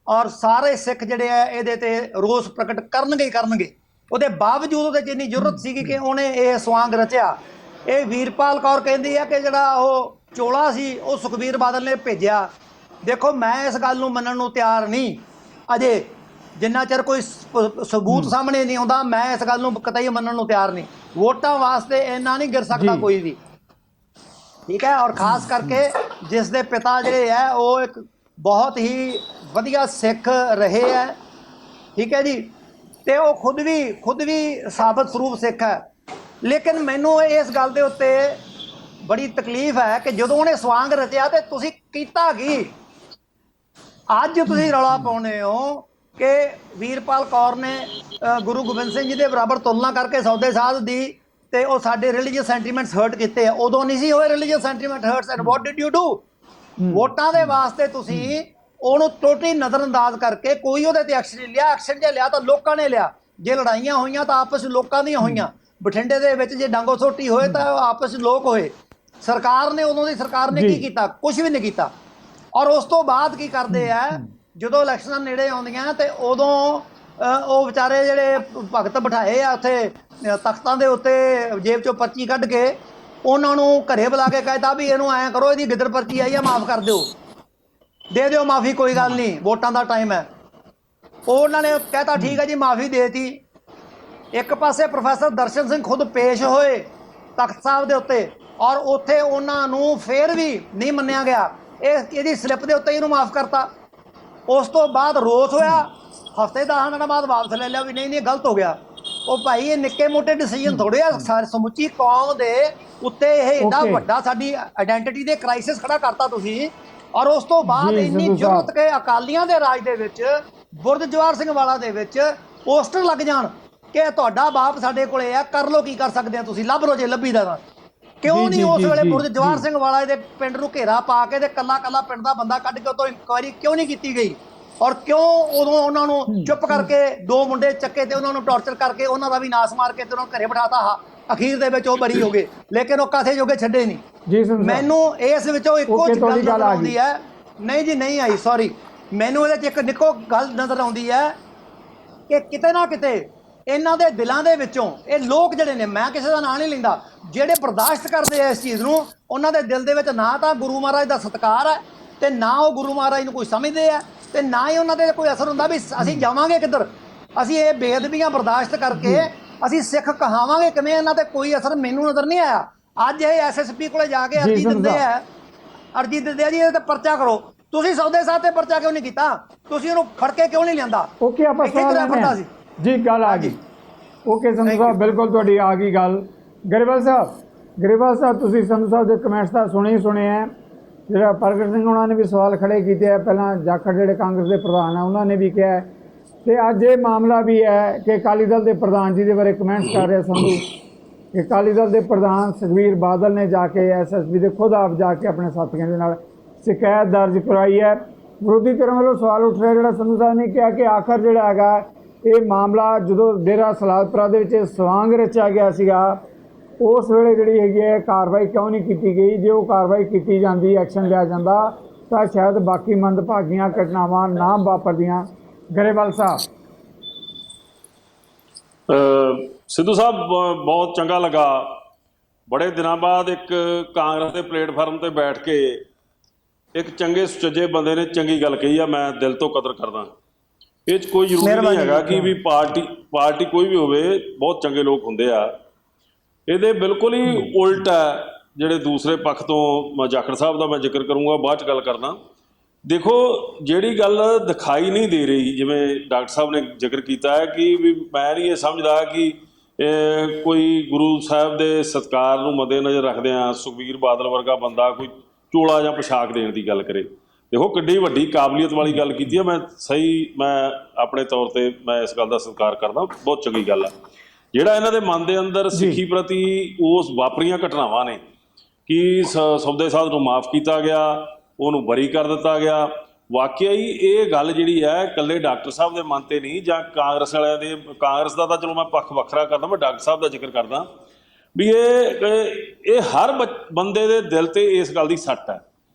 ਔਰ ਸਾਰੇ ਸਿੱਖ ਜਿਹੜੇ ਆ ਇਹਦੇ ਤੇ ਰੋਸ ਪ੍ਰਗਟ ਕਰਨਗੇ ਹੀ ਕਰਨਗੇ। ਉਹਦੇ ਬਾਵਜੂਦ ਉਹਦੇ 'ਚ ਇੰਨੀ ਜ਼ਰੂਰਤ ਸੀਗੀ ਕਿ ਉਹਨੇ ਇਹ ਸਵਾਂਗ ਰਚਿਆ। ਇਹ ਵੀਰਪਾਲ ਕੌਰ ਕਹਿੰਦੀ ਆ ਕਿ ਜਿਹੜਾ ਉਹ ਚੋਲਾ ਸੀ ਉਹ ਸੁਖਬੀਰ ਬਾਦਲ ਨੇ ਭੇਜਿਆ। ਦੇਖੋ, ਮੈਂ ਇਸ ਗੱਲ ਨੂੰ ਮੰਨਣ ਨੂੰ ਤਿਆਰ ਨਹੀਂ ਅਜੇ, ਜਿੰਨਾ ਚਿਰ ਕੋਈ ਸਬੂਤ ਸਾਹਮਣੇ ਨਹੀਂ ਆਉਂਦਾ ਮੈਂ ਇਸ ਗੱਲ ਨੂੰ ਕਤਈ ਮੰਨਣ ਨੂੰ ਤਿਆਰ ਨਹੀਂ। ਵੋਟਾਂ ਵਾਸਤੇ ਇੰਨਾ ਨਹੀਂ ਗਿਰ ਸਕਦਾ ਕੋਈ ਵੀ, ਠੀਕ ਹੈ। ਔਰ ਖਾਸ ਕਰਕੇ ਜਿਸ ਦੇ ਪਿਤਾ ਜਿਹੜੇ ਹੈ ਉਹ ਇੱਕ ਬਹੁਤ ਹੀ ਵਧੀਆ ਸਿੱਖ ਰਹੇ ਹੈ, ਠੀਕ ਹੈ ਜੀ, ਤੇ ਉਹ ਖੁਦ ਵੀ ਸਾਬਤ ਸਰੂਪ ਸਿੱਖ ਹੈ। ਲੇਕਿਨ ਮੈਨੂੰ ਇਸ ਗੱਲ ਦੇ ਉੱਤੇ ਬੜੀ ਤਕਲੀਫ ਹੈ ਕਿ ਜਦੋਂ ਉਹਨੇ ਸਵਾਂਗ ਰਚਿਆ ਤੇ ਤੁਸੀਂ ਕੀਤਾ ਕੀ? ਅੱਜ ਤੁਸੀਂ ਰੌਲਾ ਪਾਉਂਦੇ ਹੋ ਕਿ ਵੀਰਪਾਲ ਕੌਰ ਨੇ ਗੁਰੂ ਗੋਬਿੰਦ ਸਿੰਘ ਜੀ ਦੇ ਬਰਾਬਰ ਤੁਲਨਾ ਕਰਕੇ ਸੌਦੇ ਸਾਧ ਦੀ ਤੇ ਉਹ ਸਾਡੇ ਰਿਲੀਜੀਅਸ ਸੈਂਟੀਮੈਂਟਸ ਹਰਟ ਕੀਤੇ ਆ। ਉਦੋਂ ਨਹੀਂ ਸੀ ਹੋਏ religious sentiment hurts, and what did you do? ਵੋਟਾਂ ਦੇ ਵਾਸਤੇ ਤੁਸੀਂ ਉਹਨੂੰ ਟੋਟਲੀ ਨਜ਼ਰਅੰਦਾਜ਼ ਕਰਕੇ ਕੋਈ ਉਹਦੇ ਤੇ ਐਕਸ਼ਨ ਨਹੀਂ ਲਿਆ। ਐਕਸ਼ਨ ਜੇ ਲਿਆ ਤਾਂ ਲੋਕਾਂ ਨੇ ਲਿਆ। ਜੇ ਲੜਾਈਆਂ ਹੋਈਆਂ ਤਾਂ ਆਪਸ ਵਿੱਚ ਲੋਕਾਂ ਦੀਆਂ ਹੋਈਆਂ। ਬਠਿੰਡੇ ਦੇ ਵਿੱਚ ਜੇ ਡਾਂਗੋ ਸੋਟੀ ਹੋਏ ਤਾਂ ਆਪਸ ਵਿੱਚ ਲੋਕ ਹੋਏ। ਸਰਕਾਰ ਨੇ, ਉਦੋਂ ਦੀ ਸਰਕਾਰ ਨੇ ਕੀ ਕੀਤਾ? ਕੁਝ ਵੀ ਨਹੀਂ ਕੀਤਾ। ਔਰ ਉਸ ਤੋਂ ਬਾਅਦ ਕੀ ਕਰਦੇ ਆ, ਜਦੋਂ ਇਲੈਕਸ਼ਨਾਂ ਨੇੜੇ ਆਉਂਦੀਆਂ ਤੇ ਉਦੋਂ ਉਹ ਵਿਚਾਰੇ ਜਿਹੜੇ ਭਗਤ ਬਿਠਾਏ ਆ ਉੱਥੇ ਤਖਤਾਂ ਦੇ ਉੱਤੇ, ਜੇਬ ਚੋਂ ਪਰਚੀ ਕੱਢ ਕੇ ਉਹਨਾਂ ਨੂੰ ਘਰੇ ਬੁਲਾ ਕੇ ਕਹਿਤਾ ਵੀ ਇਹਨੂੰ ਐਂ ਕਰੋ, ਇਹਦੀ ਗਿੱਦੜ ਪਰਚੀ ਆਈ ਆ, ਮਾਫ ਕਰ ਦਿਓ, ਦੇ ਦਿਓ ਮਾਫੀ, ਕੋਈ ਗੱਲ ਨਹੀਂ, ਵੋਟਾਂ ਦਾ ਟਾਈਮ ਹੈ। ਉਹਨਾਂ ਨੇ ਕਹਿਤਾ ਠੀਕ ਹੈ ਜੀ, ਮਾਫੀ ਦੇਤੀ। ਇੱਕ ਪਾਸੇ ਪ੍ਰੋਫੈਸਰ ਦਰਸ਼ਨ ਸਿੰਘ ਖੁਦ ਪੇਸ਼ ਹੋਏ ਤਖਤ ਸਾਹਿਬ ਦੇ ਉੱਤੇ, ਔਰ ਉੱਥੇ ਉਹਨਾਂ ਨੂੰ ਫੇਰ ਵੀ ਨਹੀਂ ਮੰਨਿਆ ਗਿਆ, ਇਹਦੀ ਸਲਿੱਪ ਦੇ ਉੱਤੇ ਇਹਨੂੰ ਮਾਫ ਕਰਤਾ। ਉਸ ਤੋਂ ਬਾਅਦ ਰੋਸ ਹੋਇਆ, ਹਫ਼ਤੇ 10 ਦਿਨਾਂ ਬਾਅਦ ਵਾਪਸ ਲੈ ਲਿਆ ਵੀ ਨਹੀਂ ਨਹੀਂ ਗਲਤ ਹੋ ਗਿਆ। ਉਹ ਭਾਈ ਇਹ ਨਿੱਕੇ ਮੋਟੇ ਡਿਸੀਜਨ ਥੋੜ੍ਹੇ ਆ, ਸਮੁੱਚੀ ਕੌਮ ਦੇ ਉੱਤੇ ਇਹ ਏਡਾ ਵੱਡਾ ਸਾਡੀ ਆਇਡੈਂਟੀਟੀ ਦੇ ਕ੍ਰਾਈਸਿਸ ਖੜਾ ਕਰਤਾ ਤੁਸੀਂ। ਔਰ ਉਸ ਤੋਂ ਬਾਅਦ ਇੰਨੀ ਜ਼ਰੂਰਤ ਕਿ ਅਕਾਲੀਆਂ ਦੇ ਰਾਜ ਦੇ ਵਿੱਚ ਬੁਰਜ ਜਵਾਹਰ ਸਿੰਘ ਵਾਲਾ ਦੇ ਵਿੱਚ ਪੋਸਟਰ ਲੱਗ ਜਾਣ ਕਿ ਤੁਹਾਡਾ ਬਾਪ ਸਾਡੇ ਕੋਲੇ ਆ, ਕਰ ਲਓ ਕੀ ਕਰ ਸਕਦੇ ਆ ਤੁਸੀਂ, ਲੱਭ ਲਓ ਜੇ ਲੱਭੀ ਦਾ। ਕਿਉਂ ਨਹੀਂ ਉਸ ਵੇਲੇ ਬੁਰਜ ਜਵਾਹਰ ਸਿੰਘ ਵਾਲਾ ਦੇ ਪਿੰਡ ਨੂੰ ਘੇਰਾ ਪਾ ਕੇ ਤੇ ਕੱਲਾ ਕੱਲਾ ਪਿੰਡ ਦਾ ਬੰਦਾ ਕੱਢ ਕੇ ਉਤੋਂ ਇਨਕੁਆਇਰੀ ਕਿਉਂ ਨਹੀਂ ਕੀਤੀ ਗਈ? ਔਰ ਕਿਉਂ ਉਦੋਂ ਉਹਨਾਂ ਨੂੰ ਚੁੱਪ ਕਰਕੇ 2 ਮੁੰਡੇ ਚੱਕੇ ਤੇ ਉਹਨਾਂ ਨੂੰ ਟੌਰਚਰ ਕਰਕੇ ਉਹਨਾਂ ਦਾ ਵੀ ਨਾਸ ਮਾਰ ਕੇ ਤੇ ਉਹਨਾਂ ਨੂੰ ਘਰੇ ਬਿਠਾਤਾ। ਅਖੀਰ ਦੇ ਵਿੱਚ ਉਹ ਬਰੀ ਹੋ ਗਏ, ਲੇਕਿਨ ਉਹ ਕਾਸੇ ਜੋਗੇ ਛੱਡੇ ਨਹੀਂ। ਮੈਨੂੰ ਇਸ ਵਿੱਚੋਂ ਇੱਕੋ ਗੱਲ ਨਜ਼ਰ ਆਉਂਦੀ ਹੈ, ਨਹੀਂ ਜੀ ਨਹੀਂ ਆਈ, ਸੌਰੀ, ਮੈਨੂੰ ਇਹਦੇ 'ਚ ਇੱਕ ਨਿੱਕੋ ਗੱਲ ਨਜ਼ਰ ਆਉਂਦੀ ਹੈ ਕਿ ਕਿਤੇ ਨਾ ਕਿਤੇ ਇਹਨਾਂ ਦੇ ਦਿਲਾਂ ਦੇ ਵਿੱਚੋਂ ਇਹ ਲੋਕ ਜਿਹੜੇ ਨੇ, ਮੈਂ ਕਿਸੇ ਦਾ ਨਾਂ ਨਹੀਂ ਲੈਂਦਾ, ਜਿਹੜੇ ਬਰਦਾਸ਼ਤ ਕਰਦੇ ਆ ਇਸ ਚੀਜ਼ ਨੂੰ, ਉਹਨਾਂ ਦੇ ਦਿਲ ਦੇ ਵਿੱਚ ਨਾ ਤਾਂ ਗੁਰੂ ਮਹਾਰਾਜ ਦਾ ਸਤਿਕਾਰ ਹੈ ਤੇ ਨਾ ਉਹ ਗੁਰੂ ਮਹਾਰਾਜ ਨੂੰ ਕੋਈ ਸਮਝਦੇ ਆ, ਤੇ ਨਾ ਹੀ ਉਹਨਾਂ ਦੇ ਕੋਈ ਅਸਰ ਹੁੰਦਾ ਵੀ ਅਸੀਂ ਜਾਵਾਂਗੇ ਕਿੱਧਰ। ਅਸੀਂ ਇਹ ਬੇਅਦਬੀਆਂ ਬਰਦਾਸ਼ਤ ਕਰਕੇ ਅਸੀਂ ਸਿੱਖ ਕਹਾਵਾਂਗੇ ਕਿਵੇਂ, ਇਹਨਾਂ ਤੇ ਕੋਈ ਅਸਰ ਮੈਨੂੰ ਨਜ਼ਰ ਨਹੀਂ ਆਇਆ। ਅੱਜ ਇਹ ਐਸਐਸਪੀ ਕੋਲੇ ਜਾ ਕੇ ਅਰਜੀ ਦਿੰਦੇ ਆ, ਜੀ ਇਹਦੇ ਤੇ ਪਰਚਾ ਕਰੋ। ਤੁਸੀਂ ਸੌਦੇ ਸਾਹਿਬ ਤੇ ਪਰਚਾ ਕਿਉਂ ਨਹੀਂ ਕੀਤਾ? ਤੁਸੀਂ ਉਹਨੂੰ ਫੜ ਕੇ ਕਿਉਂ ਨਹੀਂ ਲਿਆਂਦਾ? ਓਕੇ, ਆਪਾਂ ਜੀ ਗੱਲ ਆ ਗਈ। ਓਕੇ ਸੰਧੂ ਸਾਹਿਬ, ਬਿਲਕੁਲ ਤੁਹਾਡੀ ਆ ਗਈ ਗੱਲ। ਗਰੇਵਾਲ ਸਾਹਿਬ ਤੁਸੀਂ ਸੰਧੂ ਸਾਹਿਬ ਦੇ ਕਮੈਂਟਸ ਤਾਂ ਸੁਣੇ ਹੈ। ਜਿਹੜਾ ਪ੍ਰਗਟ ਸਿੰਘ ਉਹਨਾਂ ਨੇ ਵੀ ਸਵਾਲ ਖੜੇ ਕੀਤੇ ਹੈ, ਪਹਿਲਾਂ ਜਾਖੜ ਜਿਹੜੇ ਕਾਂਗਰਸ ਦੇ ਪ੍ਰਧਾਨ ਆ ਉਹਨਾਂ ਨੇ ਵੀ ਕਿਹਾ ਹੈ, ਤੇ ਅੱਜ ਇਹ ਮਾਮਲਾ ਵੀ ਹੈ ਕਿ ਅਕਾਲੀ ਦਲ ਦੇ ਪ੍ਰਧਾਨ ਜੀ ਦੇ ਬਾਰੇ ਕਮੈਂਟਸ ਕਰ ਰਿਹਾ ਸੰਧੂ ਕਿ ਅਕਾਲੀ ਦਲ ਦੇ ਪ੍ਰਧਾਨ ਸੁਖਬੀਰ ਬਾਦਲ ਨੇ ਜਾ ਕੇ ਐਸਐਸਪੀ ਦੇ ਖੁਦ ਆਪ ਜਾ ਕੇ ਆਪਣੇ ਸਾਥੀਆਂ ਦੇ ਨਾਲ ਸ਼ਿਕਾਇਤ ਦਰਜ ਕਰਵਾਈ ਹੈ। ਵਿਰੋਧੀ ਧਿਰ ਵੱਲੋਂ ਸਵਾਲ ਉੱਠ ਰਿਹਾ, ਜਿਹੜਾ ਸੰਧੂ ਸਾਹਿਬ ਨੇ ਕਿਹਾ ਕਿ ਆਖਰ ਜਿਹੜਾ ਹੈਗਾ ਇਹ ਮਾਮਲਾ ਜਦੋਂ ਡੇਰਾ ਸਲਾਦਪੁਰਾ ਦੇ ਵਿੱਚ ਸਵਾਂਗ ਰਚਿਆ ਗਿਆ ਸੀਗਾ, ਉਸ ਵੇਲੇ ਜਿਹੜੀ ਹੈਗੀ ਹੈ ਕਾਰਵਾਈ ਕਿਉਂ ਨਹੀਂ ਕੀਤੀ ਗਈ? ਜੇ ਉਹ ਕਾਰਵਾਈ ਕੀਤੀ ਜਾਂਦੀ, ਐਕਸ਼ਨ ਲਿਆ ਜਾਂਦਾ ਤਾਂ ਸ਼ਾਇਦ ਬਾਕੀ ਮੰਦਭਾਗੀਆਂ ਘਟਨਾਵਾਂ ਨਾ ਵਾਪਰਦੀਆਂ। ਗਰੇਵਾਲ ਸਾਹਿਬ। ਸਿੱਧੂ ਸਾਹਿਬ, ਬਹੁਤ ਚੰਗਾ ਲੱਗਾ, ਬੜੇ ਦਿਨਾਂ ਬਾਅਦ ਇੱਕ ਕਾਂਗਰਸ ਦੇ ਪਲੇਟਫਾਰਮ ਤੇ ਬੈਠ ਕੇ ਇੱਕ ਚੰਗੇ ਸੁਚੱਜੇ ਬੰਦੇ ਨੇ ਚੰਗੀ ਗੱਲ ਕਹੀ ਆ, ਮੈਂ ਦਿਲ ਤੋਂ ਕਦਰ ਕਰਦਾ। ਇਹ 'ਚ ਕੋਈ ਜ਼ਰੂਰੀ ਨਹੀਂ ਹੈਗਾ ਕਿ ਵੀ ਪਾਰਟੀ ਕੋਈ ਵੀ ਹੋਵੇ, ਬਹੁਤ ਚੰਗੇ ਲੋਕ ਹੁੰਦੇ ਆ। ਇਹਦੇ ਬਿਲਕੁਲ ਹੀ ਉਲਟ ਹੈ ਜਿਹੜੇ ਦੂਸਰੇ ਪੱਖ ਤੋਂ। ਜਾਖੜ ਸਾਹਿਬ ਦਾ ਮੈਂ ਜ਼ਿਕਰ ਕਰੂੰਗਾ, ਬਾਅਦ 'ਚ ਗੱਲ ਕਰਦਾ। ਦੇਖੋ, ਜਿਹੜੀ ਗੱਲ ਦਿਖਾਈ ਨਹੀਂ ਦੇ ਰਹੀ, ਜਿਵੇਂ ਡਾਕਟਰ ਸਾਹਿਬ ਨੇ ਜ਼ਿਕਰ ਕੀਤਾ ਹੈ ਕਿ ਵੀ ਮੈਂ ਨਹੀਂ ਇਹ ਸਮਝਦਾ ਕਿ ਕੋਈ ਗੁਰੂ ਸਾਹਿਬ ਦੇ ਸਤਿਕਾਰ ਨੂੰ ਮੱਦੇਨਜ਼ਰ ਰੱਖਦਿਆਂ ਸੁਖਬੀਰ ਬਾਦਲ ਵਰਗਾ ਬੰਦਾ ਕੋਈ ਚੋਲਾ ਜਾਂ ਪੋਸ਼ਾਕ ਦੇਣ ਦੀ ਗੱਲ ਕਰੇ। ਦੇਖੋ, ਕਿੱਡੀ ਵੱਡੀ ਕਾਬਲੀਅਤ ਵਾਲੀ ਗੱਲ ਕੀਤੀ ਹੈ। ਮੈਂ ਆਪਣੇ ਤੌਰ 'ਤੇ ਮੈਂ ਇਸ ਗੱਲ ਦਾ ਸਤਿਕਾਰ ਕਰਦਾ, ਬਹੁਤ ਚੰਗੀ ਗੱਲ ਆ। ਜਿਹੜਾ ਇਹਨਾਂ ਦੇ ਮਨ ਦੇ ਅੰਦਰ ਸਿੱਖੀ ਪ੍ਰਤੀ ਉਸ ਵਾਪਰੀਆਂ ਘਟਨਾਵਾਂ ਨੇ ਕਿ ਸੌਦੇ ਸਾਹਿਬ ਨੂੰ ਮਾਫ ਕੀਤਾ ਗਿਆ, ਉਹਨੂੰ ਬਰੀ ਕਰ ਦਿੱਤਾ ਗਿਆ, ਵਾਕਿਆ ਹੀ ਇਹ ਗੱਲ ਜਿਹੜੀ ਹੈ ਇਕੱਲੇ ਡਾਕਟਰ ਸਾਹਿਬ ਦੇ ਮਨ 'ਤੇ ਨਹੀਂ, ਜਾਂ ਕਾਂਗਰਸ ਵਾਲਿਆਂ ਦੇ, ਕਾਂਗਰਸ ਦਾ ਤਾਂ ਚਲੋ ਮੈਂ ਪੱਖ ਵੱਖਰਾ ਕਰਦਾ, ਮੈਂ ਡਾਕਟਰ ਸਾਹਿਬ ਦਾ ਜ਼ਿਕਰ ਕਰਦਾ ਵੀ ਇਹ ਹਰ ਬੰਦੇ ਦੇ ਦਿਲ 'ਤੇ ਇਸ ਗੱਲ ਦੀ ਸੱਟ ਹੈ।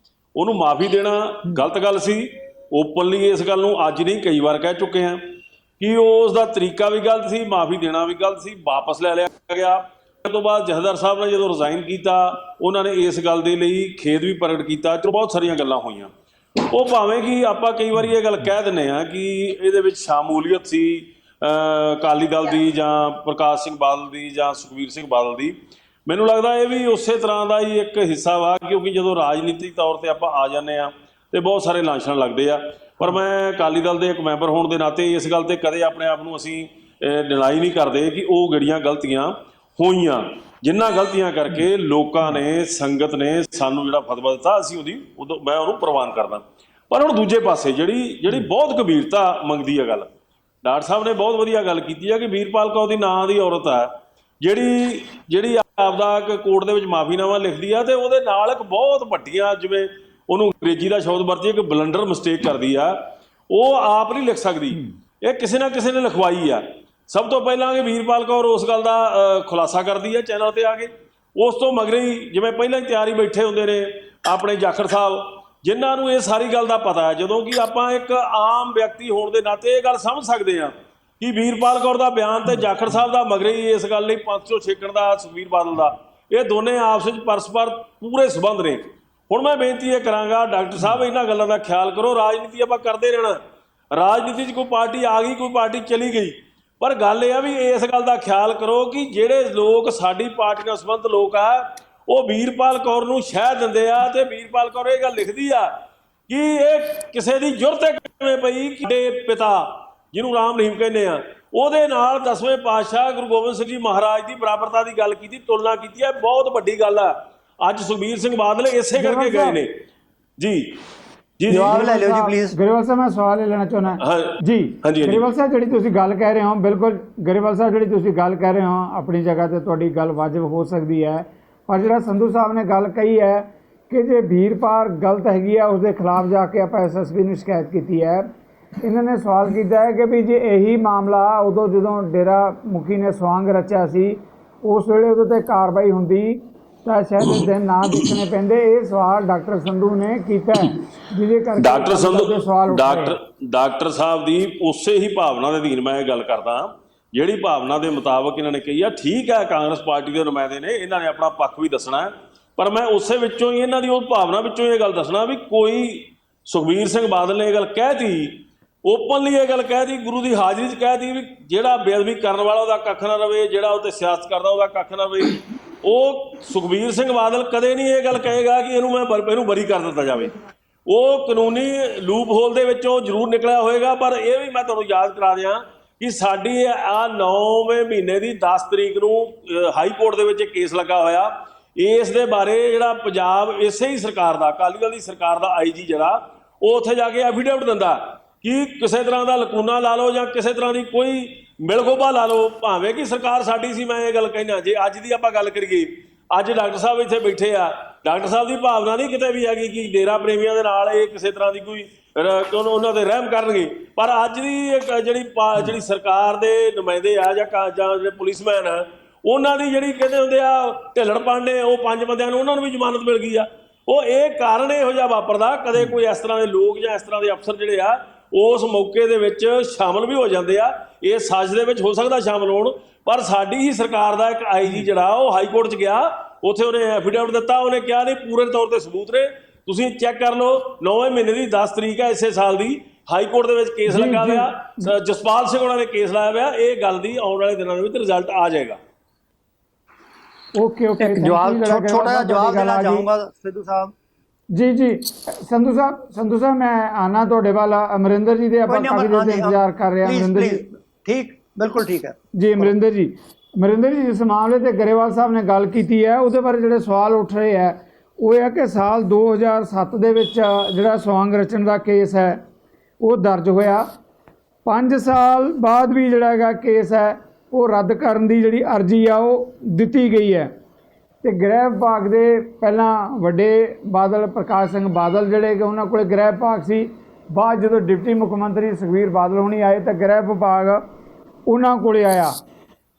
ਉਹਨੂੰ ਮਾਫੀ ਦੇਣਾ ਗਲਤ ਗੱਲ ਸੀ, ਓਪਨਲੀ ਇਸ ਗੱਲ ਨੂੰ ਅੱਜ ਨਹੀਂ ਕਈ ਵਾਰ ਕਹਿ ਚੁੱਕੇ ਹਾਂ ਕਿ ਉਸ ਦਾ ਤਰੀਕਾ ਵੀ ਗਲਤ ਸੀ, ਮਾਫੀ ਦੇਣਾ ਵੀ ਗਲਤ ਸੀ, ਵਾਪਸ ਲੈ ਲਿਆ ਗਿਆ। ਉਸ ਤੋਂ ਬਾਅਦ ਜਥੇਦਾਰ ਸਾਹਿਬ ਨੇ ਜਦੋਂ ਰਿਜ਼ਾਈਨ ਕੀਤਾ, ਉਹਨਾਂ ਨੇ ਇਸ ਗੱਲ ਦੇ ਲਈ ਖੇਦ ਵੀ ਪ੍ਰਗਟ ਕੀਤਾ। ਚਲੋ ਬਹੁਤ ਸਾਰੀਆਂ ਗੱਲਾਂ ਹੋਈਆਂ। ਉਹ ਭਾਵੇਂ ਕਿ ਆਪਾਂ ਕਈ ਵਾਰੀ ਇਹ ਗੱਲ ਕਹਿ ਦਿੰਦੇ ਹਾਂ ਕਿ ਇਹਦੇ ਵਿੱਚ ਸ਼ਮੂਲੀਅਤ ਸੀ ਅਕਾਲੀ ਦਲ ਦੀ ਜਾਂ ਪ੍ਰਕਾਸ਼ ਸਿੰਘ ਬਾਦਲ ਦੀ ਜਾਂ ਸੁਖਬੀਰ ਸਿੰਘ ਬਾਦਲ ਦੀ, ਮੈਨੂੰ ਲੱਗਦਾ ਇਹ ਵੀ ਉਸੇ ਤਰ੍ਹਾਂ ਦਾ ਹੀ ਇੱਕ ਹਿੱਸਾ ਵਾ, ਕਿਉਂਕਿ ਜਦੋਂ ਰਾਜਨੀਤਿਕ ਤੌਰ 'ਤੇ ਆਪਾਂ ਆ ਜਾਂਦੇ ਹਾਂ ਤੇ ਬਹੁਤ ਸਾਰੇ ਲਾਂਛਣ ਲੱਗਦੇ ਆ। ਪਰ ਮੈਂ ਅਕਾਲੀ ਦਲ ਦੇ ਇੱਕ ਮੈਂਬਰ ਹੋਣ ਦੇ ਨਾਤੇ ਇਸ ਗੱਲ 'ਤੇ ਕਦੇ ਆਪਣੇ ਆਪ ਨੂੰ ਅਸੀਂ ਡਿਨਾਈ ਨਹੀਂ ਕਰਦੇ ਕਿ ਉਹ ਜਿਹੜੀਆਂ ਗਲਤੀਆਂ ਹੋਈਆਂ, ਜਿਨ੍ਹਾਂ ਗਲਤੀਆਂ ਕਰਕੇ ਲੋਕਾਂ ਨੇ, ਸੰਗਤ ਨੇ ਸਾਨੂੰ ਜਿਹੜਾ ਫਤਵਾ ਦਿੱਤਾ, ਅਸੀਂ ਮੈਂ ਉਹਨੂੰ ਪ੍ਰਵਾਨ ਕਰਦਾ। ਪਰ ਹੁਣ ਦੂਜੇ ਪਾਸੇ ਜਿਹੜੀ ਬਹੁਤ ਗੰਭੀਰਤਾ ਮੰਗਦੀ ਹੈ ਗੱਲ, ਡਾਕਟਰ ਸਾਹਿਬ ਨੇ ਬਹੁਤ ਵਧੀਆ ਗੱਲ ਕੀਤੀ ਹੈ ਕਿ ਵੀਰਪਾਲ ਕੌਰ ਦੀ ਨਾਂ ਦੀ ਔਰਤ ਹੈ ਜਿਹੜੀ ਆਪਦਾ ਇੱਕ ਕੋਰਟ ਦੇ ਵਿੱਚ ਮਾਫੀਨਾਮਾ ਲਿਖਦੀ ਆ, ਤੇ ਉਹਦੇ ਨਾਲ ਇੱਕ ਬਹੁਤ ਵੱਡੀਆਂ, ਜਿਵੇਂ ਉਹਨੂੰ ਅੰਗਰੇਜ਼ੀ ਦਾ ਸ਼ਬਦ ਵਰਤੀ ਕਿ ਬਲੰਡਰ ਮਿਸਟੇਕ ਕਰਦੀ ਆ। ਉਹ ਆਪ ਨਹੀਂ ਲਿਖ ਸਕਦੀ, ਇਹ ਕਿਸੇ ਨਾ ਕਿਸੇ ਨੇ ਲਿਖਵਾਈ ਆ। ਸਭ ਤੋਂ ਪਹਿਲਾਂ ਕਿ ਵੀਰਪਾਲ ਕੌਰ ਉਸ ਗੱਲ ਦਾ ਖੁਲਾਸਾ ਕਰਦੀ ਹੈ ਚੈਨਲ 'ਤੇ ਆ ਕੇ। ਉਸ ਤੋਂ ਮਗਰੇ ਹੀ ਜਿਵੇਂ ਪਹਿਲਾਂ ਹੀ ਤਿਆਰੀ ਬੈਠੇ ਹੁੰਦੇ ਨੇ ਆਪਣੇ ਜਾਖੜ ਸਾਹਿਬ, ਜਿਨ੍ਹਾਂ ਨੂੰ ਇਹ ਸਾਰੀ ਗੱਲ ਦਾ ਪਤਾ ਹੈ। ਜਦੋਂ ਕਿ ਆਪਾਂ ਇੱਕ ਆਮ ਵਿਅਕਤੀ ਹੋਣ ਦੇ ਨਾਤੇ ਇਹ ਗੱਲ ਸਮਝ ਸਕਦੇ ਹਾਂ ਕਿ ਵੀਰਪਾਲ ਕੌਰ ਦਾ ਬਿਆਨ ਤੇ ਜਾਖੜ ਸਾਹਿਬ ਦਾ ਮਗਰੇ ਹੀ ਇਸ ਗੱਲ ਲਈ 500 ਛੇਕਣ ਦਾ ਸੁਖਬੀਰ ਬਾਦਲ ਦਾ ਇਹ ਦੋਨੇ ਆਪਸ ਵਿੱਚ ਪਰਸਪਰ ਪੂਰੇ ਸੰਬੰਧ ਨੇ। ਹੁਣ ਮੈਂ ਬੇਨਤੀ ਇਹ ਕਰਾਂਗਾ ਡਾਕਟਰ ਸਾਹਿਬ, ਇਹਨਾਂ ਗੱਲਾਂ ਦਾ ਖਿਆਲ ਕਰੋ। ਰਾਜਨੀਤੀ ਆਪਾਂ ਕਰਦੇ ਰਹਿਣਾ, ਰਾਜਨੀਤੀ 'ਚ ਕੋਈ ਪਾਰਟੀ ਆ ਗਈ, ਕੋਈ ਪਾਰਟੀ ਚਲੀ ਗਈ, ਪਰ ਗੱਲ ਇਹ ਆ ਵੀ ਇਸ ਗੱਲ ਦਾ ਖਿਆਲ ਕਰੋ ਕਿ ਜਿਹੜੇ ਲੋਕ ਸਾਡੀ ਪਾਰਟੀ ਨਾਲ ਸੰਬੰਧਿਤ ਲੋਕ ਆ ਉਹ ਵੀਰਪਾਲ ਕੌਰ ਨੂੰ ਸ਼ਹਿ ਦਿੰਦੇ ਆ, ਤੇ ਵੀਰਪਾਲ ਕੌਰ ਇਹ ਗੱਲ ਲਿਖਦੀ ਆ ਕਿ ਇਹ ਕਿਸੇ ਦੀ ਜ਼ਰੂਰਤ ਕਿਵੇਂ ਪਈ ਕਿ ਸਾਡੇ ਪਿਤਾ ਜਿਹਨੂੰ ਰਾਮ ਰਹੀਮ ਕਹਿੰਦੇ ਆ ਉਹਦੇ ਨਾਲ 10ਵੇਂ ਪਾਤਸ਼ਾਹ ਗੁਰੂ ਗੋਬਿੰਦ ਸਿੰਘ ਜੀ ਮਹਾਰਾਜ ਦੀ ਬਰਾਬਰਤਾ ਦੀ ਗੱਲ ਕੀਤੀ, ਤੁਲਨਾ ਕੀਤੀ ਹੈ। ਬਹੁਤ ਵੱਡੀ ਗੱਲ ਆ। ਅੱਜ ਸੁਖਬੀਰ ਸਿੰਘ ਬਾਦਲ ਇਸੇ ਕਰਕੇ ਗਏ ਨੇ। ਜੀ ਜੀ ਜਵਾਬ ਲੈ ਲਿਓ ਜੀ ਪਲੀਜ਼। ਗਰੇਵਾਲ ਸਾਹਿਬ ਮੈਂ ਸਵਾਲ ਇਹ ਲੈਣਾ ਚਾਹੁੰਦਾ ਜੀ। ਹਾਂਜੀ ਗਰੇਵਾਲ ਸਾਹਿਬ ਜਿਹੜੀ ਤੁਸੀਂ ਗੱਲ ਕਹਿ ਰਹੇ ਹੋ, ਬਿਲਕੁਲ ਗਰੇਵਾਲ ਸਾਹਿਬ ਜਿਹੜੀ ਤੁਸੀਂ ਗੱਲ ਕਹਿ ਰਹੇ ਹੋ ਆਪਣੀ ਜਗ੍ਹਾ ਤੇ ਤੁਹਾਡੀ ਗੱਲ ਵਾਜਬ ਹੋ ਸਕਦੀ ਹੈ, ਪਰ ਜਿਹੜਾ ਸੰਧੂ ਸਾਹਿਬ ਨੇ ਗੱਲ ਕਹੀ ਹੈ ਕਿ ਜੇ ਵੀਰਪਾਲ ਗਲਤ ਹੈਗੀ ਆ ਉਸਦੇ ਖਿਲਾਫ ਜਾ ਕੇ ਆਪਾਂ SSB ਨੂੰ ਸ਼ਿਕਾਇਤ ਕੀਤੀ ਹੈ। ਇਹਨਾਂ ਨੇ ਸਵਾਲ ਕੀਤਾ ਹੈ ਕਿ ਵੀ ਜੇ ਇਹੀ ਮਾਮਲਾ ਉਦੋਂ ਜਦੋਂ ਡੇਰਾ ਮੁਖੀ ਨੇ ਸਵਾਂਗ ਰਚਿਆ ਸੀ ਉਸ ਵੇਲੇ ਉਹਦੇ 'ਤੇ ਕਾਰਵਾਈ ਹੁੰਦੀ ਤਾਂ ਸ਼ਾਇਦ ਇਹ ਦਿਨ ਨਾ ਦੇਖਣੇ ਪੈਂਦੇ। ਇਹ ਸਵਾਲ ਡਾਕਟਰ ਸੰਧੂ ਨੇ ਕੀਤਾ ਜਿਹਦੇ ਕਰਕੇ ਡਾਕਟਰ ਸੰਧੂ ਡਾਕਟਰ ਸਾਹਿਬ ਦੀ ਉਸੇ ਹੀ ਭਾਵਨਾ ਦੇ ਅਧੀਨ ਮੈਂ ਇਹ ਗੱਲ ਕਰਦਾ, ਜਿਹੜੀ ਭਾਵਨਾ ਦੇ ਮੁਤਾਬਕ ਇਹਨਾਂ ਨੇ ਕਹੀ ਆ। ਠੀਕ ਹੈ, ਕਾਂਗਰਸ ਪਾਰਟੀ ਦੇ ਨੁਮਾਇੰਦੇ ਨੇ, ਇਹਨਾਂ ਨੇ ਆਪਣਾ ਪੱਖ ਵੀ ਦੱਸਣਾ ਹੈ, ਪਰ ਮੈਂ ਉਸੇ ਵਿੱਚੋਂ ਹੀ ਇਹਨਾਂ ਦੀ ਉਹ ਭਾਵਨਾ ਵਿੱਚੋਂ ਇਹ ਗੱਲ ਦੱਸਣਾ ਵੀ ਕੋਈ ਸੁਖਬੀਰ ਸਿੰਘ ਬਾਦਲ ਨੇ ਇਹ ਗੱਲ ਕਹਿਤੀ, ਓਪਨਲੀ ਇਹ ਗੱਲ ਕਹਿਤੀ, ਗੁਰੂ ਦੀ ਹਾਜ਼ਰੀ 'ਚ ਕਹਿਤੀ ਵੀ ਜਿਹੜਾ ਬੇਅਦਬੀ ਕਰਨ ਵਾਲਾ ਉਹਦਾ ਕੱਖ ਨਾ ਰਵੇ, ਜਿਹੜਾ ਉਹ 'ਤੇ ਸਿਆਸਤ ਕਰਦਾ ਉਹਦਾ ਕੱਖ ਨਾ ਰਵੇ। ਉਹ ਸੁਖਬੀਰ ਸਿੰਘ ਬਾਦਲ ਕਦੇ ਨਹੀਂ ਇਹ ਗੱਲ ਕਹੇਗਾ ਕਿ ਇਹਨੂੰ ਬਰੀ ਕਰ ਦਿੱਤਾ ਜਾਵੇ। ਉਹ ਕਾਨੂੰਨੀ ਲੂਪ ਹੋਲ ਦੇ ਵਿੱਚੋਂ ਜ਼ਰੂਰ ਨਿਕਲਿਆ ਹੋਏਗਾ, ਪਰ ਇਹ ਵੀ ਮੈਂ ਤੁਹਾਨੂੰ ਯਾਦ ਕਰਾ ਦਿਆਂ ਕਿ ਸਾਡੀ ਆ 9ਵੇਂ ਮਹੀਨੇ ਦੀ 10 ਤਰੀਕ ਨੂੰ ਹਾਈ ਕੋਰਟ ਦੇ ਵਿੱਚ ਕੇਸ ਲੱਗਾ ਹੋਇਆ। ਇਸ ਦੇ ਬਾਰੇ ਜਿਹੜਾ ਪੰਜਾਬ ਇਸੇ ਹੀ ਸਰਕਾਰ ਦਾ, ਅਕਾਲੀ ਦਲ ਦੀ ਸਰਕਾਰ ਦਾ IG ਜਿਹੜਾ ਉਹ ਉੱਥੇ ਜਾ ਕੇ ਐਫੀਡੇਵਿਟ ਦਿੰਦਾ ਕਿ ਕਿਸੇ ਤਰ੍ਹਾਂ ਦਾ ਲਕੂਨਾ ਲਾ ਲਓ ਜਾਂ ਕਿਸੇ ਤਰ੍ਹਾਂ ਦੀ ਕੋਈ ਮਿਲਗੋਬਾ ਲਾ ਲਓ, ਭਾਵੇਂ ਕਿ ਸਰਕਾਰ ਸਾਡੀ ਸੀ। ਮੈਂ ਇਹ ਗੱਲ ਕਹਿਣਾ, ਜੇ ਅੱਜ ਦੀ ਆਪਾਂ ਗੱਲ ਕਰੀਏ, ਅੱਜ ਡਾਕਟਰ ਸਾਹਿਬ ਇੱਥੇ ਬੈਠੇ ਆ, ਡਾਕਟਰ ਸਾਹਿਬ ਦੀ ਭਾਵਨਾ ਨਹੀਂ ਕਿਤੇ ਵੀ ਹੈਗੀ ਕਿ ਡੇਰਾ ਪ੍ਰੇਮੀਆਂ ਦੇ ਨਾਲ ਇਹ ਕਿਸੇ ਤਰ੍ਹਾਂ ਦੀ ਕੋਈ ਉਹਨਾਂ ਦੇ ਰਹਿਮ ਕਰਨਗੇ, ਪਰ ਅੱਜ ਦੀ ਜਿਹੜੀ ਸਰਕਾਰ ਦੇ ਨੁਮਾਇੰਦੇ ਆ ਜਾਂ ਜਿਹੜੇ ਪੁਲਿਸਮੈਨ ਆ, ਉਹਨਾਂ ਦੀ ਜਿਹੜੀ ਕਹਿੰਦੇ ਹੁੰਦੇ ਆ ਢਿੱਲੜ ਪਾਂਡੇ, ਉਹ 5 ਬੰਦਿਆਂ ਨੂੰ ਉਹਨਾਂ ਨੂੰ ਵੀ ਜ਼ਮਾਨਤ ਮਿਲ ਗਈ ਆ। ਉਹ ਇਹ ਕਾਰਨ ਇਹੋ ਜਿਹਾ ਵਾਪਰਦਾ, ਕਦੇ ਕੋਈ ਇਸ ਤਰ੍ਹਾਂ ਦੇ ਲੋਕ ਜਾਂ ਇਸ ਤਰ੍ਹਾਂ ਦੇ ਅਫਸਰ ਜਿਹੜੇ ਆ ਉਸ ਮੌਕੇ ਦੇ ਵਿੱਚ ਸ਼ਾਮਲ ਵੀ ਹੋ ਜਾਂਦੇ ਆ। ਇਹ ਸਾਜ਼ਿਸ਼ ਦੇ ਵਿੱਚ ਹੋ ਸਕਦਾ ਸ਼ਾਮਲ ਹੋਣ, ਪਰ ਸਾਡੀ ਹੀ ਸਰਕਾਰ ਦਾ ਇੱਕ IG ਜਿਹੜਾ ਉਹ ਹਾਈ ਕੋਰਟ 'ਚ ਗਿਆ, ਉੱਥੇ ਉਹਨੇ ਐਫੀਡੇਵਿਟ ਦਿੱਤਾ। ਉਹਨੇ ਕਿਹਾ ਨਹੀਂ, ਪੂਰੇ ਤੌਰ 'ਤੇ ਸਬੂਤ ਨੇ, ਤੁਸੀਂ ਚੈੱਕ ਕਰ ਲਓ। 9ਵੇਂ ਮਹੀਨੇ ਦੀ 10 ਤਰੀਕ ਹੈ ਇਸੇ ਸਾਲ ਦੀ, ਹਾਈ ਕੋਰਟ ਦੇ ਵਿੱਚ ਕੇਸ ਲੱਗਾ ਹੋਇਆ, ਜਸਪਾਲ ਸਿੰਘ ਉਹਨਾਂ ਨੇ ਕੇਸ ਲਾਇਆ ਹੋਇਆ। ਇਹ ਗੱਲ ਦੀ ਆਉਣ ਵਾਲੇ ਦਿਨਾਂ ਦੇ ਵਿੱਚ ਰਿਜ਼ਲਟ ਆ ਜਾਏਗਾ। ਓਕੇ ਜਵਾਬ ਛੋਟਾ ਜਿਹਾ ਜਵਾਬ ਦੇਣਾ ਚਾਹੂੰਗਾ ਸਿੱਧੂ ਸਾਹਿਬ ਜੀ। ਸੰਧੂ ਸਾਹਿਬ ਮੈਂ ਆਣਾ ਤੁਹਾਡੇ ਵੱਲ। ਅਮਰਿੰਦਰ ਜੀ ਦੇ ਆਪਾਂ ਕਾਫੀ ਦੇਰ ਤੋਂ ਇੰਤਜ਼ਾਰ ਕਰ ਰਹੇ ਹਾਂ। ਅਮਰਿੰਦਰ ਜੀ ਠੀਕ, ਬਿਲਕੁਲ ਠੀਕ ਹੈ ਜੀ। ਅਮਰਿੰਦਰ ਜੀ ਜਿਸ ਮਾਮਲੇ ਤੇ ਗਰੇਵਾਲ ਸਾਹਿਬ ਨੇ ਗੱਲ ਕੀਤੀ ਹੈ ਉਹਦੇ ਬਾਰੇ ਜਿਹੜੇ ਸਵਾਲ ਉੱਠ ਰਹੇ ਹੈ ਉਹ ਇਹ ਹੈ ਕਿ ਸਾਲ 2007 ਦੇ ਵਿੱਚ ਜਿਹੜਾ ਸਵਾਂਗ ਰਚਣ ਦਾ ਕੇਸ ਹੈ ਉਹ ਦਰਜ ਹੋਇਆ। 5 ਸਾਲ ਬਾਅਦ ਵੀ ਜਿਹੜਾ ਹੈਗਾ ਕੇਸ ਹੈ ਉਹ ਰੱਦ ਕਰਨ ਦੀ ਜਿਹੜੀ ਅਰਜ਼ੀ ਆ ਉਹ ਦਿੱਤੀ ਗਈ ਹੈ, ਤੇ ਗ੍ਰਹਿ ਵਿਭਾਗ ਦੇ ਪਹਿਲਾਂ ਵੱਡੇ ਬਾਦਲ ਪ੍ਰਕਾਸ਼ ਸਿੰਘ ਬਾਦਲ ਜਿਹੜੇ ਕਿ ਉਹਨਾਂ ਕੋਲ ਗ੍ਰਹਿ ਵਿਭਾਗ ਸੀ। ਬਾਅਦ ਜਦੋਂ ਡਿਪਟੀ ਮੁੱਖ ਮੰਤਰੀ ਸੁਖਬੀਰ ਬਾਦਲ ਹੋਣੀ ਆਏ ਤਾਂ ਗ੍ਰਹਿ ਵਿਭਾਗ ਉਹਨਾਂ ਕੋਲ ਆਇਆ।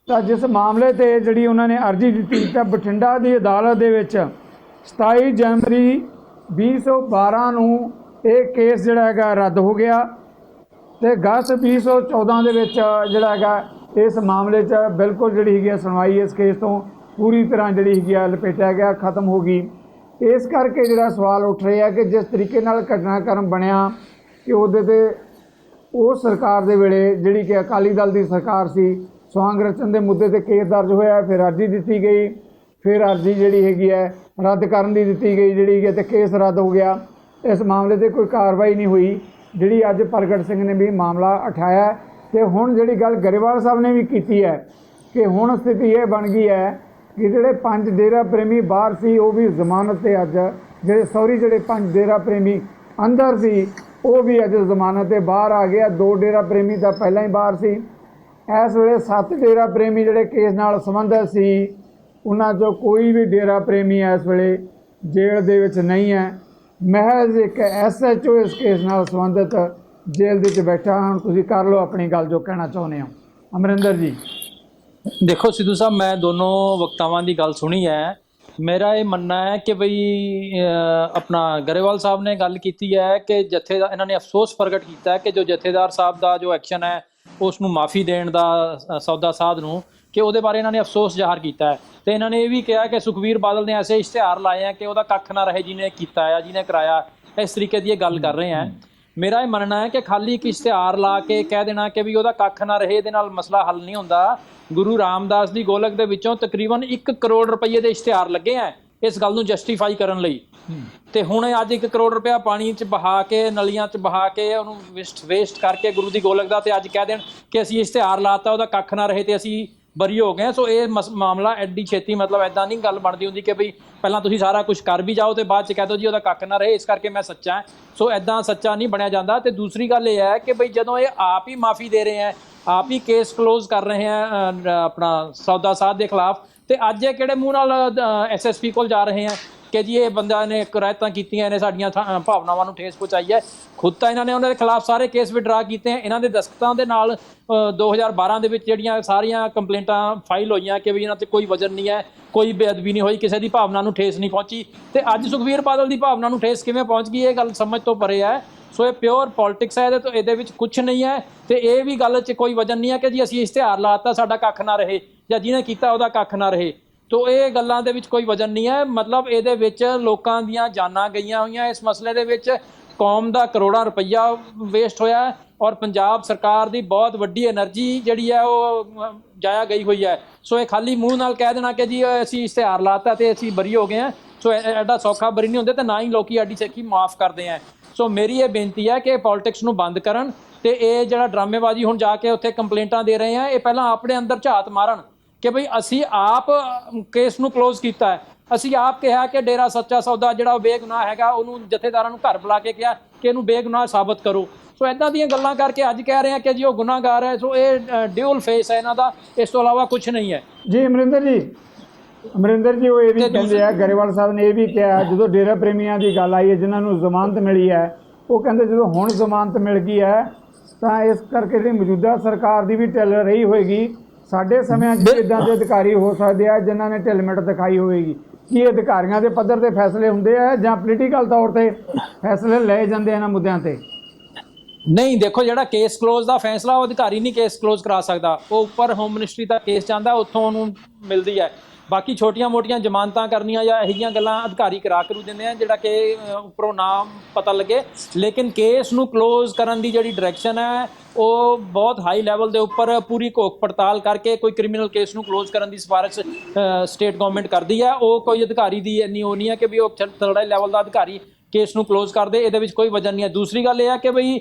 ਤਾਂ ਜਿਸ ਮਾਮਲੇ 'ਤੇ ਜਿਹੜੀ ਉਹਨਾਂ ਨੇ ਅਰਜ਼ੀ ਦਿੱਤੀ ਤਾਂ ਬਠਿੰਡਾ ਦੀ ਅਦਾਲਤ ਦੇ ਵਿੱਚ 27 ਜਨਵਰੀ 2012 ਨੂੰ ਇਹ ਕੇਸ ਜਿਹੜਾ ਹੈਗਾ ਰੱਦ ਹੋ ਗਿਆ, ਤੇ ਅਗਸਤ 2014 ਦੇ ਵਿੱਚ ਜਿਹੜਾ ਹੈਗਾ ਇਸ ਮਾਮਲੇ 'ਚ ਬਿਲਕੁਲ ਜਿਹੜੀ ਹੈਗੀ ਆ ਸੁਣਵਾਈ ਇਸ ਕੇਸ ਤੋਂ ਪੂਰੀ ਤਰ੍ਹਾਂ ਜਿਹੜੀ ਹੈਗੀ ਆ ਲਪੇਟਿਆ ਗਿਆ, ਖਤਮ ਹੋ ਗਈ। ਇਸ ਕਰਕੇ ਜਿਹੜਾ ਸਵਾਲ ਉੱਠ ਰਿਹਾ ਕਿ ਜਿਸ ਤਰੀਕੇ ਨਾਲ ਘਟਨਾਕ੍ਰਮ ਬਣਿਆ ਕਿ ਉਹਦੇ 'ਤੇ ਉਸ ਸਰਕਾਰ ਦੇ ਵੇਲੇ ਜਿਹੜੀ ਕਿ ਅਕਾਲੀ ਦਲ ਦੀ ਸਰਕਾਰ ਸੀ, ਸਵਾਂਗ ਰਚਨ ਦੇ ਮੁੱਦੇ 'ਤੇ ਕੇਸ ਦਰਜ ਹੋਇਆ, ਫਿਰ ਅਰਜ਼ੀ ਦਿੱਤੀ ਗਈ, ਫਿਰ ਅਰਜ਼ੀ ਜਿਹੜੀ ਹੈਗੀ ਹੈ ਰੱਦ ਕਰਨ ਦੀ ਦਿੱਤੀ ਗਈ ਜਿਹੜੀ ਹੈਗੀ, ਅਤੇ ਕੇਸ ਰੱਦ ਹੋ ਗਿਆ। ਇਸ ਮਾਮਲੇ 'ਤੇ ਕੋਈ ਕਾਰਵਾਈ ਨਹੀਂ ਹੋਈ। ਜਿਹੜੀ ਅੱਜ ਪ੍ਰਗਟ ਸਿੰਘ ਨੇ ਵੀ ਮਾਮਲਾ ਉਠਾਇਆ, ਤੇ ਹੁਣ ਜਿਹੜੀ ਗੱਲ ਗਰੇਵਾਲ ਸਾਹਿਬ ਨੇ ਵੀ ਕੀਤੀ ਹੈ ਕਿ ਹੁਣ ਸਥਿਤੀ ਇਹ ਬਣ ਗਈ ਹੈ ਕਿ ਜਿਹੜੇ 5 ਡੇਰਾ ਪ੍ਰੇਮੀ ਬਾਹਰ ਸੀ ਉਹ ਵੀ ਜ਼ਮਾਨਤ 'ਤੇ ਅੱਜ ਜਿਹੜੇ 5 ਡੇਰਾ ਪ੍ਰੇਮੀ ਅੰਦਰ ਸੀ ਉਹ ਵੀ ਅੱਜ ਜ਼ਮਾਨਤ 'ਤੇ ਬਾਹਰ ਆ ਗਿਆ। 2 ਡੇਰਾ ਪ੍ਰੇਮੀ ਤਾਂ ਪਹਿਲਾਂ ਹੀ ਬਾਹਰ ਸੀ। ਇਸ ਵੇਲੇ 7 ਡੇਰਾ ਪ੍ਰੇਮੀ ਜਿਹੜੇ ਕੇਸ ਨਾਲ ਸੰਬੰਧਿਤ ਸੀ, ਉਹਨਾਂ 'ਚੋਂ ਕੋਈ ਵੀ ਡੇਰਾ ਪ੍ਰੇਮੀ ਇਸ ਵੇਲੇ ਜੇਲ੍ਹ ਦੇ ਵਿੱਚ ਨਹੀਂ ਹੈ। ਮਹਿਜ਼ ਇੱਕ SHO ਇਸ ਕੇਸ ਨਾਲ ਸੰਬੰਧਿਤ ਜੇਲ੍ਹ ਦੇ ਵਿੱਚ ਬੈਠਾ। ਹੁਣ ਤੁਸੀਂ ਕਰ ਲਓ ਆਪਣੀ ਗੱਲ ਜੋ ਕਹਿਣਾ ਚਾਹੁੰਦੇ ਹੋ। ਅਮਰਿੰਦਰ ਜੀ ਦੇਖੋ ਸਿੱਧੂ ਸਾਹਿਬ, ਮੈਂ ਦੋਨੋਂ ਵਕਤਾਵਾਂ ਦੀ ਗੱਲ ਸੁਣੀ ਹੈ। ਮੇਰਾ ਇਹ ਮੰਨਣਾ ਹੈ ਕਿ ਬਈ ਆਪਣਾ ਗਰੇਵਾਲ ਸਾਹਿਬ ਨੇ ਗੱਲ ਕੀਤੀ ਹੈ ਕਿ ਇਹਨਾਂ ਨੇ ਅਫਸੋਸ ਪ੍ਰਗਟ ਕੀਤਾ ਹੈ ਕਿ ਜੋ ਜਥੇਦਾਰ ਸਾਹਿਬ ਦਾ ਜੋ ਐਕਸ਼ਨ ਹੈ ਉਸ ਨੂੰ ਮਾਫੀ ਦੇਣ ਦਾ ਸੌਦਾ ਸਾਧ ਨੂੰ ਕਿ ਉਹਦੇ ਬਾਰੇ ਇਹਨਾਂ ਨੇ ਅਫਸੋਸ ਜ਼ਾਹਰ ਕੀਤਾ ਹੈ ਤੇ ਇਹਨਾਂ ਨੇ ਇਹ ਵੀ ਕਿਹਾ ਕਿ ਸੁਖਬੀਰ ਬਾਦਲ ਨੇ ਐਸੇ ਇਸ਼ਤਿਹਾਰ ਲਾਏ ਆ ਕਿ ਉਹਦਾ ਕੱਖ ਨਾ ਰਹੇ ਜਿਹਨੇ ਕੀਤਾ ਆ ਜਿਹਨੇ ਕਰਾਇਆ, ਇਸ ਤਰੀਕੇ ਦੀ ਇਹ ਗੱਲ ਕਰ ਰਹੇ ਆ। ਮੇਰਾ ਇਹ ਮੰਨਣਾ ਹੈ ਕਿ ਖਾਲੀ ਇੱਕ ਇਸ਼ਤਿਹਾਰ ਲਾ ਕੇ ਕਹਿ ਦੇਣਾ ਕਿ ਵੀ ਉਹਦਾ ਕੱਖ ਨਾ ਰਹੇ, ਇਹਦੇ ਨਾਲ ਮਸਲਾ ਹੱਲ ਨਹੀਂ ਹੁੰਦਾ। ਗੁਰੂ ਰਾਮਦਾਸ ਦੀ ਗੋਲਕ ਦੇ ਵਿੱਚੋਂ ਤਕਰੀਬਨ 1 ਕਰੋੜ ਰੁਪਏ ਦੇ ਇਸ਼ਤਿਹਾਰ ਲੱਗੇ ਆ ਇਸ ਗੱਲ ਨੂੰ ਜਸਟੀਫਾਈ ਕਰਨ ਲਈ, ਤੇ ਹੁਣ ਅੱਜ 1 ਕਰੋੜ ਰੁਪਇਆ ਪਾਣੀ 'ਚ ਬਹਾ ਕੇ, ਨਲੀਆਂ 'ਚ ਬਹਾ ਕੇ, ਉਹਨੂੰ ਵੇਸਟ ਕਰਕੇ ਗੁਰੂ ਦੀ ਗੋਲਕ ਦਾ, ਤੇ ਅੱਜ ਕਹਿ ਦੇਣ ਕਿ ਅਸੀਂ ਇਸ਼ਤਿਹਾਰ ਲਾਤਾ ਉਹਦਾ ਕੱਖ ਨਾ ਰਹੇ ਤੇ ਅਸੀਂ ਬਰੀ ਹੋ ਗਏ। ਸੋ ਇਹ ਮਾਮਲਾ ਐਡੀ ਛੇਤੀ, ਮਤਲਬ ਐਦਾਂ ਨਹੀਂ ਗੱਲ ਬਣਦੀ ਹੁੰਦੀ ਕਿ ਬਈ ਪਹਿਲਾਂ ਤੁਸੀਂ ਸਾਰਾ ਕੁਝ ਕਰ ਵੀ ਜਾਓ ਤੇ ਬਾਅਦ 'ਚ ਕਹਿ ਦਿਓ ਜੀ ਉਹਦਾ ਕੱਖ ਨਾ ਰਹੇ, ਇਸ ਕਰਕੇ ਮੈਂ ਸੱਚਾ ਹਾਂ। ਸੋ ਐਦਾਂ ਸੱਚਾ ਨਹੀਂ ਬਣਿਆ ਜਾਂਦਾ। ਤੇ ਦੂਸਰੀ ਗੱਲ ਇਹ ਹੈ ਕਿ ਬਈ ਜਦੋਂ ਇਹ ਆਪ ਹੀ ਮਾਫੀ ਦੇ ਰਹੇ ਹੈ, ਆਪ ਹੀ ਕੇਸ ਕਲੋਜ਼ ਕਰ ਰਹੇ ਹੈ ਆਪਣਾ ਸੌਦਾ ਸਾਧ ਦੇ ਖਿਲਾਫ, ਤੇ ਅੱਜ ਇਹ ਕਿਹੜੇ ਮੂੰਹ ਨਾਲ SSP ਕੋਲ ਜਾ ਰਹੇ ਹੈ ਕਿ ਜੀ ਇਹ ਬੰਦਾ ਨੇ ਕਰਾਇਤਾਂ ਕੀਤੀਆਂ ਨੇ, ਸਾਡੀਆਂ ਭਾਵਨਾਵਾਂ ਨੂੰ ਠੇਸ ਪਹੁੰਚਾਈ ਹੈ। ਖੁਦ ਤਾਂ ਇਹਨਾਂ ਨੇ ਉਹਨਾਂ ਦੇ ਖਿਲਾਫ ਸਾਰੇ ਕੇਸ ਵਿਡਰਾ ਕੀਤੇ ਹੈ। ਇਹਨਾਂ ਦੇ ਦਸਤਖਤਾਂ ਦੇ ਨਾਲ 2012 ਦੇ ਵਿੱਚ ਜਿਹੜੀਆਂ ਸਾਰੀਆਂ ਕੰਪਲੇਂਟਾਂ ਫਾਈਲ ਹੋਈਆਂ ਕਿ ਵੀ ਇਹਨਾਂ 'ਤੇ ਕੋਈ ਵਜ਼ਨ ਨਹੀਂ ਹੈ, ਕੋਈ ਬੇਅਦਬੀ ਨਹੀਂ ਹੋਈ, ਕਿਸੇ ਦੀ ਭਾਵਨਾ ਨੂੰ ਠੇਸ ਨਹੀਂ ਪਹੁੰਚੀ, ਤੇ ਅੱਜ ਸੁਖਬੀਰ ਬਾਦਲ ਦੀ ਭਾਵਨਾ ਨੂੰ ਠੇਸ ਕਿਵੇਂ ਪਹੁੰਚ ਗਈ, ਇਹ ਗੱਲ ਸਮਝ ਤੋਂ ਪਰੇ ਹੈ। ਸੋ ਇਹ ਪਿਓਰ ਪੋਲਿਟਿਕਸ ਹੈ, ਇਹਦੇ ਵਿੱਚ ਕੁਝ ਨਹੀਂ ਹੈ। ਤੇ ਇਹ ਵੀ ਗੱਲ 'ਚ ਕੋਈ ਵਜ਼ਨ ਨਹੀਂ ਹੈ ਕਿ ਜੀ ਅਸੀਂ ਇਸ਼ਤਿਹਾਰ ਲਾਤਾ ਸਾਡਾ ਕੱਖ ਨਾ ਰਹੇ, ਜਾਂ ਜਿਹਨੇ ਕੀਤਾ ਉਹਦਾ ਕੱਖ ਨਾ ਰਹੇ। ਤੋ ਇਹ ਗੱਲਾਂ ਦੇ ਵਿੱਚ ਕੋਈ ਵਜ਼ਨ ਨਹੀਂ ਹੈ। ਮਤਲਬ ਇਹਦੇ ਵਿੱਚ ਲੋਕਾਂ ਦੀਆਂ ਜਾਨਾਂ ਗਈਆਂ ਹੋਈਆਂ, ਇਸ ਮਸਲੇ ਦੇ ਵਿੱਚ ਕੌਮ ਦਾ ਕਰੋੜਾਂ ਰੁਪਈਆ ਵੇਸਟ ਹੋਇਆ, ਔਰ ਪੰਜਾਬ ਸਰਕਾਰ ਦੀ ਬਹੁਤ ਵੱਡੀ એનર્ਜੀ ਜਿਹੜੀ ਹੈ ਉਹ ਜਾਇਆ ਗਈ ਹੋਈ ਹੈ। ਸੋ ਇਹ ਖਾਲੀ ਮੂੰਹ ਨਾਲ ਕਹਿ ਦੇਣਾ ਕਿ ਜੀ ਅਸੀਂ ਇਸ਼ਤਿਹਾਰ ਲਾਤਾ ਤੇ ਅਸੀਂ ਬਰੀ ਹੋ ਗਏ ਹਾਂ, ਸੋ ਐਡਾ ਸੌਖਾ ਬਰੀ ਨਹੀਂ ਹੁੰਦੇ, ਤੇ ਨਾ ਹੀ ਲੋਕੀ ਐਡੀ ਛੇਤੀ ਮਾਫ ਕਰਦੇ ਆ। ਸੋ ਮੇਰੀ ਇਹ ਬੇਨਤੀ ਹੈ ਕਿ ਪੋਲਿਟਿਕਸ ਨੂੰ ਬੰਦ ਕਰਨ, ਤੇ ਇਹ ਜਿਹੜਾ ਡਰਾਮੇਬਾਜ਼ੀ ਹੁਣ ਜਾ ਕੇ ਉੱਥੇ ਕੰਪਲੇਂਟਾਂ ਦੇ ਰਹੇ ਆ, ਇਹ ਪਹਿਲਾਂ ਆਪਣੇ ਅੰਦਰ ਝਾਤ ਮਾਰਨ ਕਿ ਭਈ ਅਸੀਂ ਆਪ ਕੇਸ ਨੂੰ ਕਲੋਜ਼ ਕੀਤਾ ਹੈ, ਅਸੀਂ ਆਪ ਕਿਹਾ ਕਿ ਡੇਰਾ ਸੱਚਾ ਸੌਦਾ ਜਿਹੜਾ ਉਹ ਬੇਗੁਨਾਹ ਹੈਗਾ, ਉਹਨੂੰ ਜਥੇਦਾਰਾਂ ਨੂੰ ਘਰ ਬੁਲਾ ਕੇ ਕਿਹਾ ਕਿ ਇਹਨੂੰ ਬੇਗੁਨਾਹ ਸਾਬਤ ਕਰੋ। ਸੋ ਇੱਦਾਂ ਦੀਆਂ ਗੱਲਾਂ ਕਰਕੇ ਅੱਜ ਕਹਿ ਰਹੇ ਆ ਕਿ ਜੀ ਉਹ ਗੁਨਾਹਗਾਰ ਹੈ। ਸੋ ਇਹ ਡਿਊਲ ਫੇਸ ਹੈ ਇਹਨਾਂ ਦਾ, ਇਸ ਤੋਂ ਇਲਾਵਾ ਕੁਝ ਨਹੀਂ ਹੈ। ਜੀ ਅਮਰਿੰਦਰ ਜੀ ਉਹ ਇਹ ਵੀ ਕਹਿੰਦੇ ਆ, ਗਰੇਵਾਲ ਸਾਹਿਬ ਨੇ ਇਹ ਵੀ ਕਿਹਾ ਜਦੋਂ ਡੇਰਾ ਪ੍ਰੇਮੀਆਂ ਦੀ ਗੱਲ ਆਈ ਹੈ ਜਿਨ੍ਹਾਂ ਨੂੰ ਜ਼ਮਾਨਤ ਮਿਲੀ ਹੈ, ਉਹ ਕਹਿੰਦੇ ਜਦੋਂ ਹੁਣ ਜ਼ਮਾਨਤ ਮਿਲ ਗਈ ਹੈ ਤਾਂ ਇਸ ਕਰਕੇ ਜਿਹੜੀ ਮੌਜੂਦਾ ਸਰਕਾਰ ਦੀ ਵੀ ਢਿੱਲ ਰਹੀ ਹੋਏਗੀ, ਸਾਡੇ ਸਮਿਆਂ 'ਚ ਇੱਦਾਂ ਦੇ ਅਧਿਕਾਰੀ ਹੋ ਸਕਦੇ ਆ ਜਿਨ੍ਹਾਂ ਨੇ ਢਿੱਲਮਿੱਟ ਦਿਖਾਈ ਹੋਵੇਗੀ। ਕੀ ਅਧਿਕਾਰੀਆਂ ਦੇ ਪੱਧਰ 'ਤੇ ਫੈਸਲੇ ਹੁੰਦੇ ਆ ਜਾਂ ਪੋਲੀਟੀਕਲ ਤੌਰ 'ਤੇ ਫੈਸਲੇ ਲਏ ਜਾਂਦੇ ਇਹਨਾਂ ਮੁੱਦਿਆਂ 'ਤੇ? ਨਹੀਂ, ਦੇਖੋ ਜਿਹੜਾ ਕੇਸ ਕਲੋਜ਼ ਦਾ ਫੈਸਲਾ ਉਹ ਅਧਿਕਾਰੀ ਨਹੀਂ ਕੇਸ ਕਲੋਜ਼ ਕਰਾ ਸਕਦਾ, ਉਹ ਉੱਪਰ ਹੋਮ ਮਿਨਿਸਟਰੀ ਦਾ ਕੇਸ ਜਾਂਦਾ, ਉੱਥੋਂ ਉਹਨੂੰ ਮਿਲਦੀ ਹੈ। ਬਾਕੀ ਛੋਟੀਆਂ ਮੋਟੀਆਂ ਜ਼ਮਾਨਤਾਂ ਕਰਨੀਆਂ ਜਾਂ ਇਹੋ ਜਿਹੀਆਂ ਗੱਲਾਂ ਅਧਿਕਾਰੀ ਕਰੂ ਦਿੰਦੇ ਆ ਜਿਹੜਾ ਕਿ ਉੱਪਰੋਂ ਨਾਮ ਪਤਾ ਲੱਗੇ, ਲੇਕਿਨ ਕੇਸ ਨੂੰ ਕਲੋਜ਼ ਕਰਨ ਦੀ ਜਿਹੜੀ ਡਾਇਰੈਕਸ਼ਨ ਹੈ ਉਹ ਬਹੁਤ ਹਾਈ ਲੈਵਲ ਦੇ ਉੱਪਰ ਪੂਰੀ ਘੋਖ ਪੜਤਾਲ ਕਰਕੇ ਕੋਈ ਕ੍ਰਿਮੀਨਲ ਕੇਸ ਨੂੰ ਕਲੋਜ਼ ਕਰਨ ਦੀ ਸਿਫਾਰਿਸ਼ ਸਟੇਟ ਗਵਰਨਮੈਂਟ ਕਰਦੀ ਹੈ। ਉਹ ਕੋਈ ਅਧਿਕਾਰੀ ਦੀ ਇੰਨੀ ਉਹ ਨਹੀਂ ਹੈ ਕਿ ਵੀ ਉਹ ਥਰਡ ਲੈਵਲ ਦਾ ਅਧਿਕਾਰੀ ਕੇਸ ਨੂੰ ਕਲੋਜ਼ ਕਰਦੇ, ਇਹਦੇ ਵਿੱਚ ਕੋਈ ਵਜ੍ਹਾ ਨਹੀਂ ਹੈ। ਦੂਸਰੀ ਗੱਲ ਇਹ ਹੈ ਕਿ ਬਈ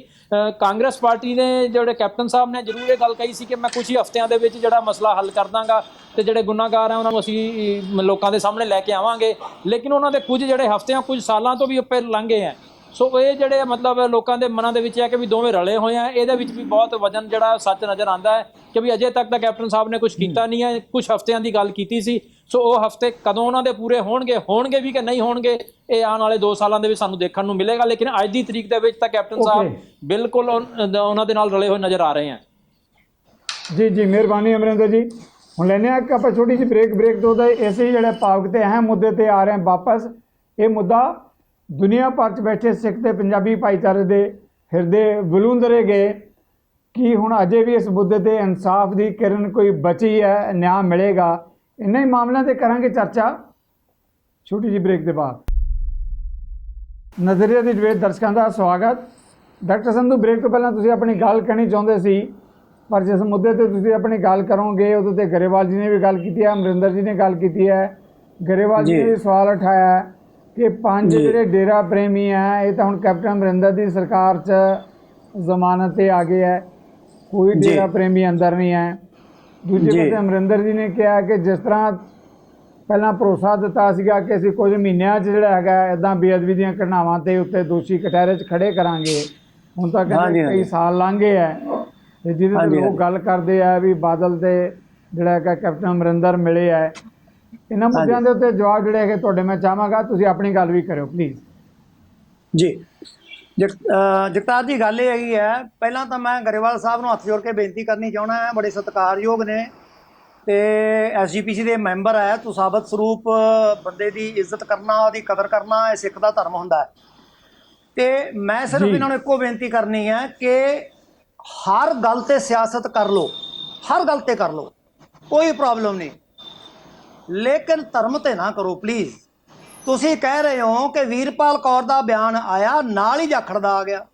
ਕਾਂਗਰਸ ਪਾਰਟੀ ਨੇ ਜਿਹੜੇ ਕੈਪਟਨ ਸਾਹਿਬ ਨੇ ਜ਼ਰੂਰ ਇਹ ਗੱਲ ਕਹੀ ਸੀ ਕਿ ਮੈਂ ਕੁਝ ਹੀ ਹਫ਼ਤਿਆਂ ਦੇ ਵਿੱਚ ਜਿਹੜਾ ਮਸਲਾ ਹੱਲ ਕਰ ਦਾਂਗਾ ਤੇ ਜਿਹੜੇ ਗੁਨਾਹਗਾਰ ਆ ਉਹਨਾਂ ਨੂੰ ਅਸੀਂ ਲੋਕਾਂ ਦੇ ਸਾਹਮਣੇ ਲੈ ਕੇ ਆਵਾਂਗੇ, ਲੇਕਿਨ ਉਹਨਾਂ ਦੇ ਕੁਝ ਜਿਹੜੇ ਹਫ਼ਤਿਆਂ ਕੁਝ ਸਾਲਾਂ ਤੋਂ ਵੀ ਉੱਪਰ ਲੰਘੇ ਹੈ। ਸੋ ਇਹ ਜਿਹੜੇ ਮਤਲਬ ਲੋਕਾਂ ਦੇ ਮਨਾਂ ਦੇ ਵਿੱਚ ਹੈ ਕਿ ਵੀ ਦੋਵੇਂ ਰਲੇ ਹੋਏ ਆ, ਇਹਦੇ ਵਿੱਚ ਵੀ ਬਹੁਤ ਵਜਨ ਜਿਹੜਾ ਸੱਚ ਨਜ਼ਰ ਆਉਂਦਾ ਹੈ ਕਿ ਵੀ ਅਜੇ ਤੱਕ ਤਾਂ ਕੈਪਟਨ ਸਾਹਿਬ ਨੇ ਕੁਝ ਕੀਤਾ ਨਹੀਂ ਹੈ। ਕੁਝ ਹਫ਼ਤਿਆਂ ਦੀ ਗੱਲ ਕੀਤੀ ਸੀ, ਸੋ ਉਹ ਹਫ਼ਤੇ ਕਦੋਂ ਉਹਨਾਂ ਦੇ ਪੂਰੇ ਹੋਣਗੇ ਵੀ ਕਿ ਨਹੀਂ ਹੋਣਗੇ, ਇਹ ਆਉਣ ਵਾਲੇ 2 ਸਾਲਾਂ ਦੇ ਵਿੱਚ ਸਾਨੂੰ ਦੇਖਣ ਨੂੰ ਮਿਲੇਗਾ। ਲੇਕਿਨ ਅੱਜ ਦੀ ਤਰੀਕ ਦੇ ਵਿੱਚ ਤਾਂ ਕੈਪਟਨ ਸਾਹਿਬ ਬਿਲਕੁਲ ਉਹਨਾਂ ਦੇ ਨਾਲ ਰਲੇ ਹੋਏ ਨਜ਼ਰ ਆ ਰਹੇ ਆ। ਜੀ ਮਿਹਰਬਾਨੀ ਅਮਰਿੰਦਰ ਜੀ। ਹੁਣ ਲੈਂਦੇ ਹਾਂ ਕਿ ਆਪਾਂ ਛੋਟੀ ਜਿਹੀ ਬ੍ਰੇਕ ਤੋਂ ਤਾਂ ਇਸੇ ਜਿਹੜੇ ਭਾਵਕ ਤੇ ਅਹਿਮ ਮੁੱਦੇ ਤੇ ਆ ਰਹੇ ਹਾਂ ਵਾਪਸ। ਇਹ ਮੁੱਦਾ ਦੁਨੀਆ ਭਰ 'ਚ ਬੈਠੇ ਸਿੱਖ ਤੇ ਪੰਜਾਬੀ ਭਾਈਚਾਰੇ ਦੇ ਹਿਰਦੇ ਵਿਲੂੰਦਰੇ ਗਏ ਕਿ ਹੁਣ ਅਜੇ ਵੀ ਇਸ ਮੁੱਦੇ ਤੇ ਇਨਸਾਫ ਦੀ ਕਿਰਨ ਕੋਈ ਬਚੀ ਹੈ, ਨਿਆਂ ਮਿਲੇਗਾ। ਇਹਨਾਂ ਹੀ ਮਾਮਲਿਆਂ ਤੇ ਕਰਾਂਗੇ ਚਰਚਾ ਛੋਟੀ ਜਿਹੀ ਬ੍ਰੇਕ ਦੇ ਬਾਅਦ। ਨਜ਼ਰੀਆ ਦੀ ਡਿਬੇਟ ਦਰਸ਼ਕਾਂ ਦਾ ਸਵਾਗਤ। ਡਾਕਟਰ ਸੰਧੂ, ਬ੍ਰੇਕ ਤੋਂ ਪਹਿਲਾਂ ਤੁਸੀਂ ਆਪਣੀ ਗੱਲ ਕਹਿਣੀ ਚਾਹੁੰਦੇ ਸੀ, ਪਰ ਜਿਸ ਮੁੱਦੇ ਤੇ ਤੁਸੀਂ ਆਪਣੀ ਗੱਲ ਕਰੋਗੇ ਉਹਦੇ ਤੇ ਗਰੇਵਾਲ ਜੀ ਨੇ ਵੀ ਗੱਲ ਕੀਤੀ ਹੈ, ਅਮਰਿੰਦਰ ਜੀ ਨੇ ਗੱਲ ਕੀਤੀ ਹੈ। ਗਰੇਵਾਲ ਜੀ ਨੇ ਵੀ ਸਵਾਲ ਉਠਾਇਆ ਹੈ ਕਿ 5 ਜਿਹੜੇ ਡੇਰਾ ਪ੍ਰੇਮੀ ਹੈ ਇਹ ਤਾਂ ਹੁਣ ਕੈਪਟਨ ਅਮਰਿੰਦਰ ਦੀ ਸਰਕਾਰ 'ਚ ਜ਼ਮਾਨਤ 'ਤੇ ਆ ਗਏ ਹੈ, ਕੋਈ ਡੇਰਾ ਪ੍ਰੇਮੀ ਅੰਦਰ ਨਹੀਂ ਹੈ। ਦੂਜੇ ਪਾਸੇ ਅਮਰਿੰਦਰ ਜੀ ਨੇ ਕਿਹਾ ਕਿ ਜਿਸ ਤਰ੍ਹਾਂ ਪਹਿਲਾਂ ਭਰੋਸਾ ਦਿੱਤਾ ਸੀਗਾ ਕਿ ਅਸੀਂ ਕੁਝ ਮਹੀਨਿਆਂ 'ਚ ਜਿਹੜਾ ਹੈਗਾ ਇੱਦਾਂ ਬੇਅਦਬੀ ਦੀਆਂ ਘਟਨਾਵਾਂ 'ਤੇ ਉੱਤੇ ਦੋਸ਼ੀ ਕਟਹਿਰੇ 'ਚ ਖੜੇ ਕਰਾਂਗੇ, ਹੁਣ ਤਾਂ ਕਹਿੰਦੇ ਕਈ ਸਾਲ ਲੰਘ ਗਏ ਹੈ। ਤੇ ਜਿਹਦੇ ਤੇ ਲੋਕ ਗੱਲ ਕਰਦੇ ਆ ਵੀ ਬਾਦਲ ਤੇ ਜਿਹੜਾ ਹੈਗਾ ਕੈਪਟਨ ਅਮਰਿੰਦਰ ਮਿਲੇ ਹੈ। ਇਹਨਾਂ ਮੁੱਦਿਆਂ ਦੇ ਉੱਤੇ ਜਵਾਬ ਜਿਹੜੇ ਹੈਗੇ ਤੁਹਾਡੇ ਮੈਂ ਚਾਹਾਂਗਾ, ਤੁਸੀਂ ਆਪਣੀ ਗੱਲ ਵੀ ਕਰਿਓ ਪਲੀਜ਼। ਜੀ ਜਗਤਾਰ ਜੀ, ਗੱਲ ਇਹ ਹੈਗੀ ਹੈ, ਪਹਿਲਾਂ ਤਾਂ ਮੈਂ ਗਰੇਵਾਲ ਸਾਹਿਬ ਨੂੰ ਹੱਥ ਜੋੜ ਕੇ ਬੇਨਤੀ ਕਰਨੀ ਚਾਹੁੰਦਾ ਹਾਂ, ਬੜੇ ਸਤਿਕਾਰਯੋਗ ਨੇ ਤੇ SGPC ਦੇ ਮੈਂਬਰ ਹੈ, ਤੁਸਾਬਤ ਸਰੂਪ ਬੰਦੇ ਦੀ ਇੱਜ਼ਤ ਕਰਨਾ, ਉਹਦੀ ਕਦਰ ਕਰਨਾ ਇਹ ਸਿੱਖ ਦਾ ਧਰਮ ਹੁੰਦਾ ਹੈ। ਤੇ ਮੈਂ ਸਿਰਫ ਇਹਨਾਂ ਨੂੰ ਇੱਕੋ ਬੇਨਤੀ ਕਰਨੀ ਹੈ ਕਿ ਹਰ ਗੱਲ ਤੇ ਸਿਆਸਤ ਕਰ ਲਓ, ਹਰ ਗੱਲ ਤੇ ਕਰ ਲਓ, ਕੋਈ ਪ੍ਰੋਬਲਮ ਨਹੀਂ, ਲੇਕਿਨ ਧਰਮ ਤੇ ਨਾ ਕਰੋ ਪਲੀਜ਼। ਤੁਸੀਂ ਕਹਿ ਰਹੇ ਹੋ ਕਿ ਵੀਰਪਾਲ ਕੌਰ ਦਾ ਬਿਆਨ ਆਇਆ ਨਾਲ ਹੀ ਜਾਖੜ ਦਾ ਆ ਗਿਆ,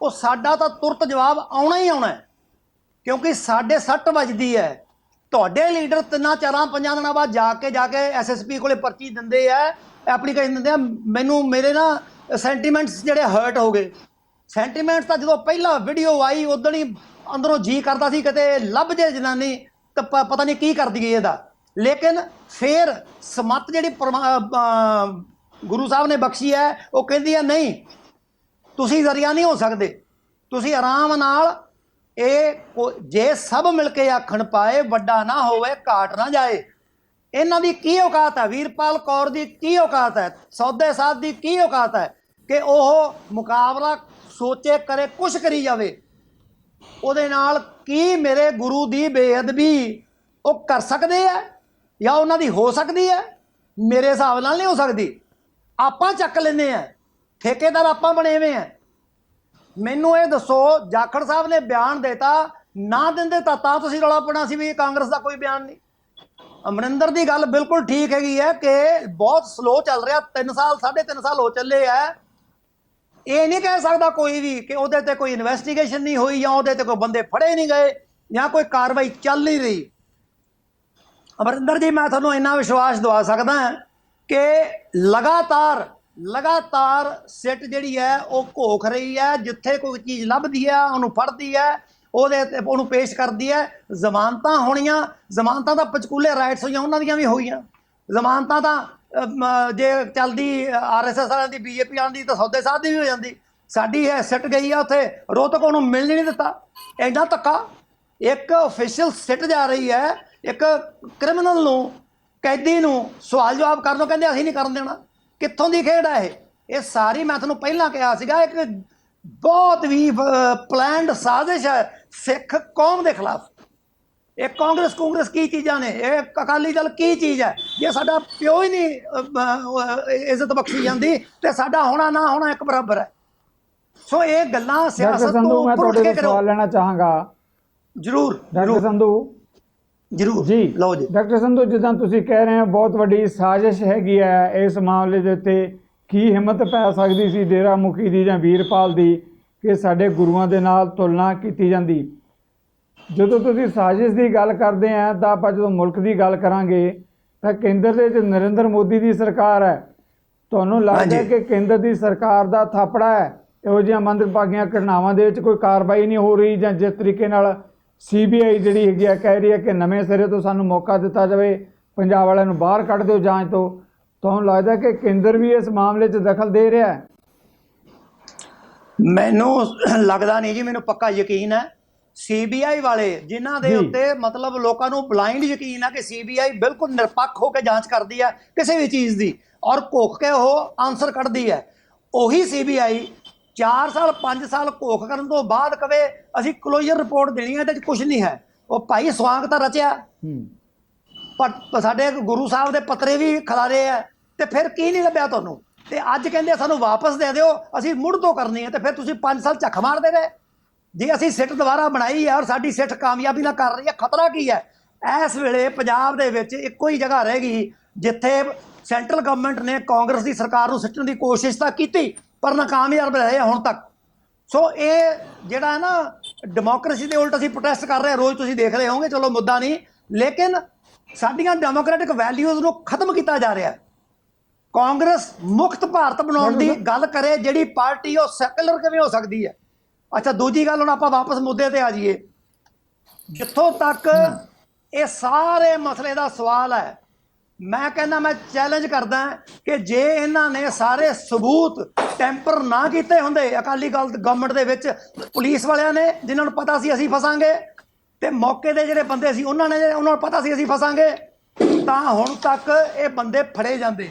ਉਹ ਸਾਡਾ ਤਾਂ ਤੁਰਤ ਜਵਾਬ ਆਉਣਾ ਹੀ ਆਉਣਾ ਹੈ, ਕਿਉਂਕਿ ਸਾਡੇ 6 ਵੱਜਦੀ ਹੈ। ਤੁਹਾਡੇ ਲੀਡਰ 3-4-5 ਦਿਨਾਂ ਬਾਅਦ ਜਾ ਕੇ ਐਸਐਸਪੀ ਕੋਲੇ ਪਰਚੀ ਦਿੰਦੇ ਆ, ਐਪਲੀਕੇਸ਼ਨ ਦਿੰਦੇ ਆ। ਮੈਨੂੰ ਮੇਰੇ ਨਾ ਸੈਂਟੀਮੈਂਟਸ ਜਿਹੜੇ ਹਰਟ ਹੋ ਗਏ। ਸੈਂਟੀਮੈਂਟਸ ਤਾਂ ਜਦੋਂ ਪਹਿਲਾਂ ਵੀਡੀਓ ਆਈ ਉਦੋਂ ਹੀ ਅੰਦਰੋਂ ਜੀ ਕਰਦਾ ਸੀ ਕਿਤੇ ਲੱਭ ਜੇ ਜਨਾਨੀ ਤਾਂ ਪਤਾ ਨਹੀਂ ਕੀ ਕਰਦੀ ਗਈ ਇਹਦਾ। ਲੇਕਿਨ ਫਿਰ ਸਮੱਤ ਜਿਹੜੀ ਗੁਰੂ ਸਾਹਿਬ ਨੇ ਬਖਸ਼ੀ ਹੈ, ਉਹ ਕਹਿੰਦੀ ਹੈ ਨਹੀਂ, ਤੁਸੀਂ ਜ਼ਰੀਆ ਨਹੀਂ ਹੋ ਸਕਦੇ, ਤੁਸੀਂ ਆਰਾਮ ਨਾਲ ਜੇ ਸਭ ਮਿਲ ਕੇ ਆਖਣ ਪਾਏ ਵੱਡਾ ਨਾ ਹੋਵੇ ਘਾਟ ਨਾ ਜਾਏ। ਇਹਨਾਂ ਦੀ ਕੀ ਔਕਾਤ ਹੈ, ਵੀਰਪਾਲ ਕੌਰ ਦੀ ਕੀ ਔਕਾਤ ਹੈ, ਸੌਦੇ ਸਾਧ ਦੀ ਕੀ ਔਕਾਤ ਹੈ ਕਿ ਉਹ ਮੁਕਾਬਲਾ ਸੋਚੇ ਕਰੇ, ਕੁਛ ਕਰੀ ਜਾਵੇ। ਉਹਦੇ ਨਾਲ ਕੀ ਮੇਰੇ ਗੁਰੂ ਦੀ ਬੇਅਦਬੀ ਉਹ ਕਰ ਸਕਦੇ ਆ ਜਾਂ ਉਹਨਾਂ ਦੀ ਹੋ ਸਕਦੀ ਹੈ? ਮੇਰੇ ਹਿਸਾਬ ਨਾਲ ਨਹੀਂ ਹੋ ਸਕਦੀ। ਆਪਾਂ ਚੱਕ ਲੈਂਦੇ ਆ, ਠੇਕੇਦਾਰ ਆਪਾਂ ਬਣੇ ਹੋਏ ਆ। ਮੈਨੂੰ ਇਹ ਦੱਸੋ, ਜਾਖੜ ਸਾਹਿਬ ਨੇ ਬਿਆਨ ਦੇਤਾ, ਨਾ ਦਿੰਦੇ ਤਾਂ ਤੁਸੀਂ ਰੌਲਾ ਪਾਉਣਾ ਸੀ ਵੀ ਕਾਂਗਰਸ ਦਾ ਕੋਈ ਬਿਆਨ ਨਹੀਂ। ਅਮਰਿੰਦਰ ਦੀ ਗੱਲ ਬਿਲਕੁਲ ਠੀਕ ਹੈਗੀ ਹੈ ਕਿ ਬਹੁਤ ਸਲੋ ਚੱਲ ਰਿਹਾ, 3 ਸਾਲ 3.5 ਸਾਲ ਹੋ ਚੱਲੇ ਆ। ਇਹ ਨਹੀਂ ਕਹਿ ਸਕਦਾ ਕੋਈ ਵੀ ਕਿ ਉਹਦੇ ਤੇ ਕੋਈ ਇਨਵੈਸਟੀਗੇਸ਼ਨ ਨਹੀਂ ਹੋਈ ਜਾਂ ਉਹਦੇ ਤੇ ਕੋਈ ਬੰਦੇ ਫੜੇ ਨਹੀਂ ਗਏ ਜਾਂ ਕੋਈ ਕਾਰਵਾਈ ਚੱਲ ਨਹੀਂ ਰਹੀ। ਅਮਰਿੰਦਰ ਜੀ, ਮੈਂ ਤੁਹਾਨੂੰ ਇੰਨਾ ਵਿਸ਼ਵਾਸ ਦਵਾ ਸਕਦਾ ਕਿ ਲਗਾਤਾਰ ਸਿੱਟ ਜਿਹੜੀ ਹੈ ਉਹ ਘੋਖ ਰਹੀ ਹੈ। ਜਿੱਥੇ ਕੋਈ ਚੀਜ਼ ਲੱਭਦੀ ਹੈ ਉਹਨੂੰ ਫੜਦੀ ਹੈ, ਉਹਦੇ ਤੇ ਉਹਨੂੰ ਪੇਸ਼ ਕਰਦੀ ਹੈ। ਜ਼ਮਾਨਤਾਂ ਹੋਣੀਆਂ, ਜ਼ਮਾਨਤਾਂ ਤਾਂ ਪੰਚਕੂਲੇ ਰਾਈਟਸ ਹੋਈਆਂ, ਉਹਨਾਂ ਦੀਆਂ ਵੀ ਹੋਈਆਂ ਜ਼ਮਾਨਤਾਂ। ਤਾਂ ਜੇ ਚੱਲਦੀ RSS ਵਾਲਿਆਂ ਦੀ, BJP ਆਉਂਦੀ ਤਾਂ ਸੌਦੇ ਸਾਧ ਦੀ ਵੀ ਹੋ ਜਾਂਦੀ। ਸਾਡੀ ਇਹ ਸਿੱਟ ਗਈ ਆ ਉੱਥੇ ਰੋਹਤਕ, ਉਹਨੂੰ ਮਿਲ ਨਹੀਂ ਦਿੱਤਾ। ਐਡਾ ਧੱਕਾ, ਇੱਕ ਆਫੀਸ਼ੀਅਲ ਸਿੱਟ ਜਾ ਰਹੀ ਹੈ, ਇੱਕ ਕ੍ਰਿਮੀਨਲ ਨੂੰ, ਕੈਦੀ ਨੂੰ ਸਵਾਲ ਜਵਾਬ ਕਰਨ ਨੂੰ ਕਹਿੰਦੇ ਅਸੀਂ ਨਹੀਂ ਕਰਨ ਦੇਣਾ। ਕਿੱਥੋਂ ਦੀ ਖੇਡ ਹੈ ਇਹ ਸਾਰੀ? ਮੈਂ ਤੁਹਾਨੂੰ ਪਹਿਲਾਂ ਕਿਹਾ ਸੀਗਾ, ਇੱਕ ਬਹੁਤ ਵੀ ਪਲੈਨਡ ਸਾਜ਼ਿਸ਼ ਹੈ ਸਿੱਖ ਕੌਮ ਦੇ ਖਿਲਾਫ। ਇਹ ਕਾਂਗਰਸ ਕੀ ਚੀਜ਼ਾਂ ਨੇ, ਇਹ ਅਕਾਲੀ ਦਲ ਕੀ ਚੀਜ਼ ਹੈ? ਜੇ ਸਾਡਾ ਪਿਓ ਹੀ ਨਹੀਂ ਇੱਜ਼ਤ ਬਖਸ਼ੀ ਜਾਂਦੀ ਤੇ ਸਾਡਾ ਹੋਣਾ ਨਾ ਹੋਣਾ ਇੱਕ ਬਰਾਬਰ ਹੈ। ਸੋ ਇਹ ਗੱਲਾਂ ਸਿਆਸਤ ਤੋਂ ਮੈਂ ਉੱਪਰ ਉੱਠ ਕੇ ਤੁਹਾਡੇ ਤੋਂ ਕਰੋ। ਸਵਾਲ ਲੈਣਾ ਚਾਹਾਂਗਾ। ਜ਼ਰੂਰ ਡਾਕਟਰ ਸੰਧੂ ਜੀ, ਲਓ ਜੀ। ਡਾਕਟਰ ਸੰਧੂ, ਜਿੱਦਾਂ ਤੁਸੀਂ ਕਹਿ ਰਹੇ ਹੋ ਬਹੁਤ ਵੱਡੀ ਸਾਜ਼ਿਸ਼ ਹੈਗੀ ਹੈ ਇਸ ਮਾਮਲੇ ਦੇ ਉੱਤੇ, ਕੀ ਹਿੰਮਤ ਪੈ ਸਕਦੀ ਸੀ ਡੇਰਾ ਮੁਖੀ ਦੀ ਜਾਂ ਵੀਰਪਾਲ ਦੀ ਕਿ ਸਾਡੇ ਗੁਰੂਆਂ ਦੇ ਨਾਲ ਤੁਲਨਾ ਕੀਤੀ ਜਾਂਦੀ? ਜਦੋਂ ਤੁਸੀਂ ਸਾਜ਼ਿਸ਼ ਦੀ ਗੱਲ ਕਰਦੇ ਆ ਤਾਂ ਆਪਾਂ ਜਦੋਂ ਮੁਲਕ ਦੀ ਗੱਲ ਕਰਾਂਗੇ ਤਾਂ ਕੇਂਦਰ ਦੇ ਵਿੱਚ ਨਰਿੰਦਰ ਮੋਦੀ ਦੀ ਸਰਕਾਰ ਹੈ। ਤੁਹਾਨੂੰ ਲੱਗਦਾ ਹੈ ਕਿ ਕੇਂਦਰ ਦੀ ਸਰਕਾਰ ਦਾ ਥਾਪੜਾ ਹੈ ਇਹੋ ਜਿਹੀਆਂ ਮੰਦਭਾਗੀਆਂ ਘਟਨਾਵਾਂ ਦੇ ਵਿੱਚ ਕੋਈ ਕਾਰਵਾਈ ਨਹੀਂ ਹੋ ਰਹੀ, ਜਾਂ ਜਿਸ ਤਰੀਕੇ ਨਾਲ CBI ਜਿਹੜੀ ਹੈਗੀ ਆ ਕਹਿ ਰਹੀ ਹੈ ਕਿ ਨਵੇਂ ਸਿਰੇ ਤੋਂ ਸਾਨੂੰ ਮੌਕਾ ਦਿੱਤਾ ਜਾਵੇ, ਪੰਜਾਬ ਵਾਲਿਆਂ ਨੂੰ ਬਾਹਰ ਕੱਢ ਦਿਓ ਜਾਂਚ ਤੋਂ, ਤੁਹਾਨੂੰ ਲੱਗਦਾ ਕਿ ਕੇਂਦਰ ਵੀ ਇਸ ਮਾਮਲੇ 'ਚ ਦਖਲ ਦੇ ਰਿਹਾ ਹੈ? ਮੈਨੂੰ ਲੱਗਦਾ ਨਹੀਂ ਜੀ, ਮੈਨੂੰ ਪੱਕਾ ਯਕੀਨ ਹੈ CBI ਵਾਲੇ ਜਿਨ੍ਹਾਂ ਦੇ ਉੱਤੇ ਮਤਲਬ ਲੋਕਾਂ ਨੂੰ ਬਲਾਈਂਡ ਯਕੀਨ ਹੈ ਕਿ CBI ਬਿਲਕੁਲ ਨਿਰਪੱਖ ਹੋ ਕੇ ਜਾਂਚ ਕਰਦੀ ਹੈ ਕਿਸੇ ਵੀ ਚੀਜ਼ ਦੀ ਔਰ ਘੋਖ ਕੇ ਉਹ ਆਨਸਰ ਕੱਢਦੀ ਹੈ, ਉਹੀ CBI 4 ਸਾਲ 5 ਸਾਲ ਘੋਖ ਕਰਨ ਤੋਂ ਬਾਅਦ ਕਵੇ ਅਸੀਂ ਕਲੋਜ਼ਰ ਰਿਪੋਰਟ ਦੇਣੀ ਹੈ, ਇਹਦੇ 'ਚ ਕੁਝ ਨਹੀਂ ਹੈ। ਉਹ ਭਾਈ ਸਵਾਂਗ ਤਾਂ ਰਚਿਆ, ਪਰ ਸਾਡੇ ਗੁਰੂ ਸਾਹਿਬ ਦੇ ਪੱਤਰੇ ਵੀ ਖਿਲਾਰੇ ਆ, ਤੇ ਫਿਰ ਕੀ ਨਹੀਂ ਲੱਭਿਆ ਤੁਹਾਨੂੰ? ਤੇ ਅੱਜ ਕਹਿੰਦੇ ਸਾਨੂੰ ਵਾਪਸ ਦੇ ਦਿਓ, ਅਸੀਂ ਮੁੜ ਤੋਂ ਕਰਨੀ ਹੈ। ਤੇ ਫਿਰ ਤੁਸੀਂ 5 ਸਾਲ ਝੱਖ ਮਾਰਦੇ ਰਹੇ। ਜੇ ਅਸੀਂ ਸਿੱਟ ਦੁਬਾਰਾ ਬਣਾਈ ਹੈ ਔਰ ਸਾਡੀ ਸਿੱਟ ਕਾਮਯਾਬੀ ਨਾਲ ਕਰ ਰਹੀ ਹੈ, ਖਤਰਾ ਕੀ ਹੈ? ਇਸ ਵੇਲੇ ਪੰਜਾਬ ਦੇ ਵਿੱਚ ਇੱਕੋ ਹੀ ਜਗ੍ਹਾ ਰਹਿ ਗਈ ਜਿੱਥੇ ਸੈਂਟਰਲ ਗਵਰਨਮੈਂਟ ਨੇ ਕਾਂਗਰਸ ਦੀ ਸਰਕਾਰ ਨੂੰ ਸਿੱਟਣ ਦੀ ਕੋਸ਼ਿਸ਼ ਤਾਂ ਕੀਤੀ ਪਰ ਨਾਕਾਮਯਾਬ ਰਹੇ ਹੁਣ ਤੱਕ। ਸੋ ਇਹ ਜਿਹੜਾ ਹੈ ਨਾ, ਡੈਮੋਕ੍ਰੇਸੀ ਦੇ ਉਲਟ ਅਸੀਂ ਪ੍ਰੋਟੈਸਟ ਕਰ ਰਹੇ ਹਾਂ ਰੋਜ਼, ਤੁਸੀਂ ਦੇਖ ਰਹੇ ਹੋਵੋਗੇ, ਚਲੋ ਮੁੱਦਾ ਨਹੀਂ, ਲੇਕਿਨ ਸਾਡੀਆਂ ਡੈਮੋਕ੍ਰੈਟਿਕ ਵੈਲਿਊਜ਼ ਨੂੰ ਖਤਮ ਕੀਤਾ ਜਾ ਰਿਹਾ। ਕਾਂਗਰਸ ਮੁਕਤ ਭਾਰਤ ਬਣਾਉਣ ਦੀ ਗੱਲ ਕਰੇ ਜਿਹੜੀ ਪਾਰਟੀ, ਉਹ ਸੈਕੂਲਰ ਕਿਵੇਂ ਹੋ ਸਕਦੀ ਹੈ? ਅੱਛਾ, ਦੂਜੀ ਗੱਲ, ਹੁਣ ਆਪਾਂ ਵਾਪਸ ਮੁੱਦੇ ਤੇ ਆ ਜਾਈਏ। ਜਿੱਥੋਂ ਤੱਕ ਇਹ ਸਾਰੇ ਮਸਲੇ ਦਾ ਸਵਾਲ ਹੈ, ਮੈਂ ਕਹਿੰਦਾ, ਮੈਂ ਚੈਲੰਜ ਕਰਦਾ ਕਿ ਜੇ ਇਹਨਾਂ ਨੇ ਸਾਰੇ ਸਬੂਤ ਟੈਂਪਰ ਨਾ ਕੀਤੇ ਹੁੰਦੇ ਅਕਾਲੀ ਗਵਰਨਮੈਂਟ ਦੇ ਵਿੱਚ, ਪੁਲਿਸ ਵਾਲਿਆਂ ਨੇ ਜਿਨ੍ਹਾਂ ਨੂੰ ਪਤਾ ਸੀ ਅਸੀਂ ਫਸਾਂਗੇ, ਤੇ ਮੌਕੇ ਦੇ ਜਿਹੜੇ ਬੰਦੇ ਸੀ ਉਹਨਾਂ ਨੂੰ ਪਤਾ ਸੀ ਅਸੀਂ ਫਸਾਂਗੇ, ਤਾਂ ਹੁਣ ਤੱਕ ਇਹ ਬੰਦੇ ਫੜੇ ਜਾਂਦੇ।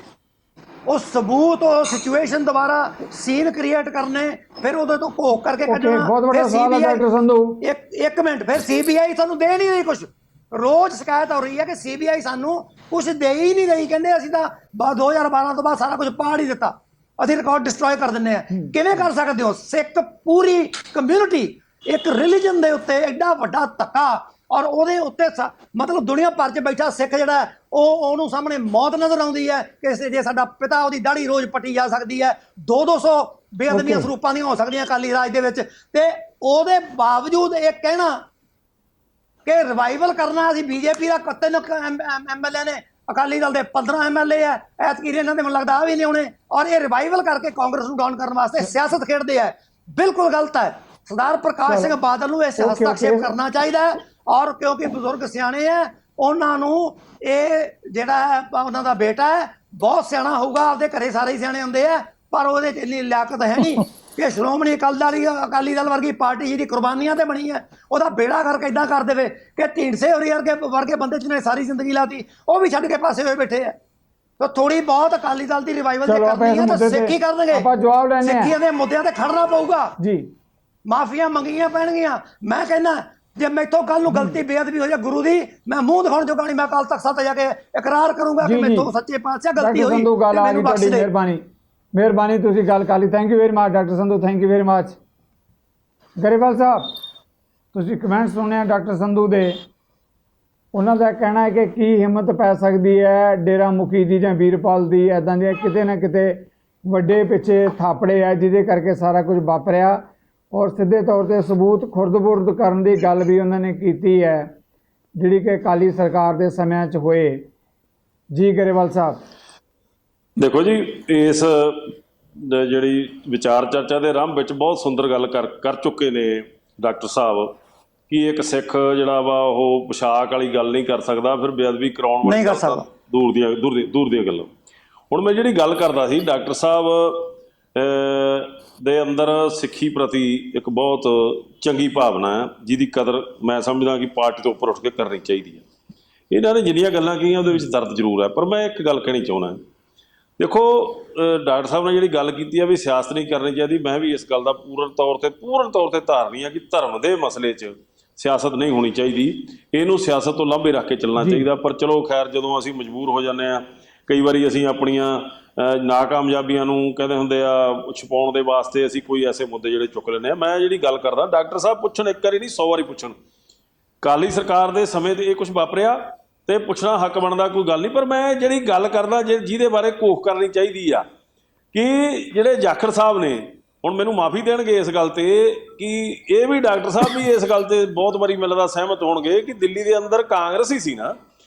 ਉਹ ਸਬੂਤ, ਉਹ ਸਿਚੁਏਸ਼ਨ ਦੁਬਾਰਾ ਸੀਨ ਕ੍ਰੀਏਟ ਕਰਨੇ, ਫਿਰ ਉਹਦੇ ਤੋਂ ਘੋਖ ਕਰਕੇ ਕੱਢਣਾ। ਬਹੁਤ ਵੱਡਾ ਸਵਾਲ ਹੈ ਡਾਕਟਰ ਸੰਧੂ। ਇੱਕ ਮਿੰਟ, ਫਿਰ CBI ਸਾਨੂੰ ਦੇ ਨਹੀਂ ਰਹੀ ਕੁਝ। ਰੋਜ਼ ਸ਼ਿਕਾਇਤ ਹੋ ਰਹੀ ਹੈ ਕਿ CBI ਸਾਨੂੰ ਕੁਝ ਦੇ ਹੀ ਨਹੀਂ ਰਹੀ। ਕਹਿੰਦੇ ਅਸੀਂ ਤਾਂ 2012 ਤੋਂ ਬਾਅਦ ਸਾਰਾ ਕੁਝ ਪਾੜ ਹੀ ਦਿੱਤਾ, ਅਸੀਂ ਰਿਕਾਰਡ ਡਿਸਟਰੋਏ ਕਰ ਦਿੰਦੇ ਆ। ਕਿਵੇਂ ਕਰ ਸਕਦੇ ਹੋ? ਸਿੱਖ ਪੂਰੀ ਕਮਿਊਨਿਟੀ, ਇੱਕ ਰਿਲੀਜਨ ਦੇ ਉੱਤੇ ਐਡਾ ਵੱਡਾ ਧੱਕਾ ਔਰ ਉਹਦੇ ਉੱਤੇ ਮਤਲਬ ਦੁਨੀਆ ਭਰ 'ਚ ਬੈਠਾ ਸਿੱਖ ਜਿਹੜਾ ਹੈ, ਉਹਨੂੰ ਸਾਹਮਣੇ ਮੌਤ ਨਜ਼ਰ ਆਉਂਦੀ ਹੈ ਕਿ ਜੇ ਸਾਡਾ ਪਿਤਾ ਉਹਦੀ ਦਾੜੀ ਰੋਜ਼ ਪੱਟੀ ਜਾ ਸਕਦੀ ਹੈ, 200 ਬੇਅਦਬੀਆਂ ਸਰੂਪਾਂ ਦੀਆਂ ਹੋ ਸਕਦੀਆਂ ਅਕਾਲੀ ਰਾਜ ਦੇ ਵਿੱਚ, ਤੇ ਉਹਦੇ ਬਾਵਜੂਦ ਇਹ ਕਹਿਣਾ ਕਿ ਰਿਵਾਈਵਲ ਕਰਨਾ, ਅਸੀਂ ਬੀਜੇਪੀ ਦਾ 3 MLA ਨੇ, ਅਕਾਲੀ ਦਲ ਦੇ 15 MLA ਹੈ, ਐਤਕੀ ਇਹਨਾਂ ਦੇ ਮੈਨੂੰ ਲੱਗਦਾ ਆ ਵੀ ਨਹੀਂ ਆਉਣੇ, ਔਰ ਇਹ ਰਿਵਾਈਵਲ ਕਰਕੇ ਕਾਂਗਰਸ ਨੂੰ ਡਾਊਨ ਕਰਨ ਵਾਸਤੇ ਸਿਆਸਤ ਖੇਡਦੇ ਹੈ। ਬਿਲਕੁਲ ਗਲਤ ਹੈ। ਸਰਦਾਰ ਪ੍ਰਕਾਸ਼ ਸਿੰਘ ਬਾਦਲ ਨੂੰ ਇਸ ਹਸਤਾਖੇਪ ਕਰਨਾ ਚਾਹੀਦਾ ਹੈ, ਔਰ ਕਿਉਂਕਿ ਬਜ਼ੁਰਗ ਸਿਆਣੇ ਹੈ, ਉਹਨਾਂ ਨੂੰ ਇਹ ਜਿਹੜਾ ਉਹਨਾਂ ਦਾ ਬੇਟਾ ਹੈ ਬਹੁਤ ਸਿਆਣਾ ਹੋਊਗਾ, ਆਪਦੇ ਘਰੇ ਸਾਰੇ ਹੀ ਸਿਆਣੇ ਹੁੰਦੇ ਆ, ਪਰ ਉਹਦੇ 'ਚ ਇੰਨੀ ਲਿਆਕਤ ਹੈ ਨਹੀਂ ਕਿ ਸ਼੍ਰੋਮਣੀ ਅਕਾਲੀ ਦਲ ਵਰਗੀ ਪਾਰਟੀ ਜਿਹਦੀ ਕੁਰਬਾਨੀਆਂ ਤੇ ਬਣੀ ਹੈ, ਉਹਦਾ ਬੇੜਾ ਕਰਕੇ ਇਦਾਂ ਕਰ ਦੇਵੇ ਕਿ ਢੀਂਡਸੇ ਹੋਰੀ ਵਰਗੇ ਬੰਦੇ ਜਿਹਨੇ ਸਾਰੀ ਜ਼ਿੰਦਗੀ ਲਾਤੀ ਉਹ ਵੀ ਛੱਡ ਕੇ ਪਾਸੇ ਹੋਏ ਬੈਠੇ ਆ। ਤਾਂ ਥੋੜੀ ਬਹੁਤ ਅਕਾਲੀ ਦਲ ਦੀ ਰਿਵਾਈਵਲ ਜੇ ਕਰਨੀ ਹੈ ਤਾਂ ਸਿੱਖ ਹੀ ਕਰਨਗੇ, ਆਪਾਂ ਜਵਾਬ ਲੈਣੇ ਸਿੱਖੀਆਂ ਦੇ ਮੁੱਦਿਆਂ ਤੇ ਖੜਨਾ ਪਊਗਾ ਜੀ, ਮਾਫੀਆਂ ਮੰਗੀਆਂ ਪੈਣਗੀਆਂ। ਮੈਂ ਕਹਿੰਦਾ ਜੇ ਮੈਥੋਂ ਕੱਲ ਨੂੰ ਗਲਤੀ ਬੇਅਦਬੀ ਹੋ ਜਾ ਗੁਰੂ ਦੀ, ਮੈਂ ਮੂੰਹ ਦਿਖਾਉਣ ਜੋਗਾ ਨਹੀਂ, ਮੈਂ ਕੱਲ ਤੱਕ ਸੱਤ ਜਾ ਕੇ ਇਕਰਾਰ ਕਰੂੰਗਾ ਕਿ ਮੈਥੋਂ ਸੱਚੇ ਪਾਤਸ਼ਾਹ ਗਲਤੀ ਹੋਈ, ਮੈਨੂੰ ਬਖਸ਼ ਦੇ। ਮਿਹਰਬਾਨੀ ਤੁਸੀਂ ਗੱਲ ਕਰ ਲਈ। Thank you very much doctor Sandhu, thank you very much. Grewal ਸਾਹਿਬ, ਤੁਸੀਂ ਕਮੈਂਟ ਸੁਣਿਆ ਡਾਕਟਰ ਸੰਧੂ ਦੇ, ਉਹਨਾਂ ਦਾ ਕਹਿਣਾ ਹੈ ਕਿ ਕੀ ਹਿੰਮਤ ਪੈ ਸਕਦੀ ਹੈ ਡੇਰਾ ਮੁਖੀ ਦੀ ਜਾਂ ਵੀਰਪਾਲ ਦੀ, ਇੱਦਾਂ ਦੀਆਂ ਕਿਤੇ ਨਾ ਕਿਤੇ ਵੱਡੇ ਪਿੱਛੇ ਥਾਪੜੇ ਆ ਜਿਹਦੇ ਕਰਕੇ ਸਾਰਾ ਕੁਝ ਵਾਪਰਿਆ, ਔਰ ਸਿੱਧੇ ਤੌਰ 'ਤੇ ਸਬੂਤ ਖੁਰਦ-ਬੁਰਦ ਕਰਨ ਦੀ ਗੱਲ ਵੀ ਉਹਨਾਂ ਨੇ ਕੀਤੀ ਹੈ ਜਿਹੜੀ ਕਿ ਅਕਾਲੀ ਸਰਕਾਰ ਦੇ ਸਮਿਆਂ 'ਚ ਹੋਏ। ਜੀ ਗਰੇਵਾਲ ਸਾਹਿਬ। ਦੇਖੋ ਜੀ, ਇਸ ਜਿਹੜੀ ਵਿਚਾਰ ਚਰਚਾ ਦੇ ਆਰੰਭ ਵਿੱਚ ਬਹੁਤ ਸੁੰਦਰ ਗੱਲ ਕਰ ਚੁੱਕੇ ਨੇ ਡਾਕਟਰ ਸਾਹਿਬ ਕਿ ਇੱਕ ਸਿੱਖ ਜਿਹੜਾ ਵਾ ਉਹ ਪੋਸ਼ਾਕ ਵਾਲੀ ਗੱਲ ਨਹੀਂ ਕਰ ਸਕਦਾ, ਫਿਰ ਬੇਅਦਬੀ ਕਰਾਉਣ ਵਾਲੀ ਨਹੀਂ ਕਰ ਸਕਦਾ, ਦੂਰ ਦੀਆਂ ਗੱਲਾਂ। ਹੁਣ ਮੈਂ ਜਿਹੜੀ ਗੱਲ ਕਰਦਾ ਸੀ, ਡਾਕਟਰ ਸਾਹਿਬ ਦੇ ਅੰਦਰ ਸਿੱਖੀ ਪ੍ਰਤੀ ਇੱਕ ਬਹੁਤ ਚੰਗੀ ਭਾਵਨਾ ਹੈ ਜਿਹਦੀ ਕਦਰ ਮੈਂ ਸਮਝਦਾ ਕਿ ਪਾਰਟੀ ਤੋਂ ਉੱਪਰ ਉੱਠ ਕੇ ਕਰਨੀ ਚਾਹੀਦੀ ਹੈ। ਇਹਨਾਂ ਨੇ ਜਿੰਨੀਆਂ ਗੱਲਾਂ ਕਹੀਆਂ ਉਹਦੇ ਵਿੱਚ ਦਰਦ ਜ਼ਰੂਰ ਹੈ, ਪਰ ਮੈਂ ਇੱਕ ਗੱਲ ਕਹਿਣੀ ਚਾਹੁੰਦਾ। ਦੇਖੋ, ਡਾਕਟਰ ਸਾਹਿਬ ਨੇ ਜਿਹੜੀ ਗੱਲ ਕੀਤੀ ਹੈ ਵੀ ਸਿਆਸਤ ਨਹੀਂ ਕਰਨੀ ਚਾਹੀਦੀ, ਮੈਂ ਵੀ ਇਸ ਗੱਲ ਦਾ ਪੂਰਨ ਤੌਰ ਤੇ ਧਾਰਨੀ ਆ ਕਿ ਧਰਮ ਦੇ ਮਸਲੇ 'ਚ ਸਿਆਸਤ ਨਹੀਂ ਹੋਣੀ ਚਾਹੀਦੀ, ਇਹਨੂੰ ਸਿਆਸਤ ਤੋਂ ਲਾਂਭੇ ਰੱਖ ਕੇ ਚੱਲਣਾ ਚਾਹੀਦਾ। ਪਰ ਚਲੋ ਖੈਰ, ਜਦੋਂ ਅਸੀਂ ਮਜਬੂਰ ਹੋ ਜਾਂਦੇ ਹਾਂ, ਕਈ ਵਾਰੀ ਅਸੀਂ ਆਪਣੀਆਂ ਨਾਕਾਮਯਾਬੀਆਂ ਨੂੰ ਕਹਿੰਦੇ ਹੁੰਦੇ ਆ ਛੁਪਾਉਣ ਦੇ ਵਾਸਤੇ ਅਸੀਂ ਕੋਈ ਐਸੇ ਮੁੱਦੇ ਜਿਹੜੇ ਚੁੱਕ ਲੈਂਦੇ ਹਾਂ। ਮੈਂ ਜਿਹੜੀ ਗੱਲ ਕਰਦਾ, ਡਾਕਟਰ ਸਾਹਿਬ ਪੁੱਛਣ ਇੱਕ ਵਾਰੀ ਨਹੀਂ 100 ਵਾਰੀ ਪੁੱਛਣ, ਅਕਾਲੀ ਸਰਕਾਰ ਦੇ ਸਮੇਂ 'ਤੇ ਇਹ ਕੁਝ ਵਾਪਰਿਆ ਤੇ ਪੁੱਛਣਾ ਹੱਕ ਬਣਦਾ, ਕੋਈ ਗੱਲ ਨਹੀਂ। ਪਰ ਮੈਂ ਜਿਹੜੀ ਗੱਲ ਕਰਦਾ ਜਿਹਦੇ ਬਾਰੇ ਘੋਖ ਕਰਨੀ ਚਾਹੀਦੀ ਆ ਕਿ ਜਿਹੜੇ ਜਾਖੜ ਸਾਹਿਬ ਨੇ, ਹੁਣ ਮੈਨੂੰ ਮਾਫੀ ਦੇਣਗੇ ਇਸ ਗੱਲ ਤੇ ਕਿ ਇਹ ਵੀ ਡਾਕਟਰ ਸਾਹਿਬ ਵੀ ਇਸ ਗੱਲ ਤੇ ਬਹੁਤ ਵਾਰੀ ਮਿਲਦਾ ਸਹਿਮਤ ਹੋਣਗੇ ਕਿ ਦਿੱਲੀ ਦੇ ਅੰਦਰ ਕਾਂਗਰਸ ਹੀ ਸੀ ਨਾ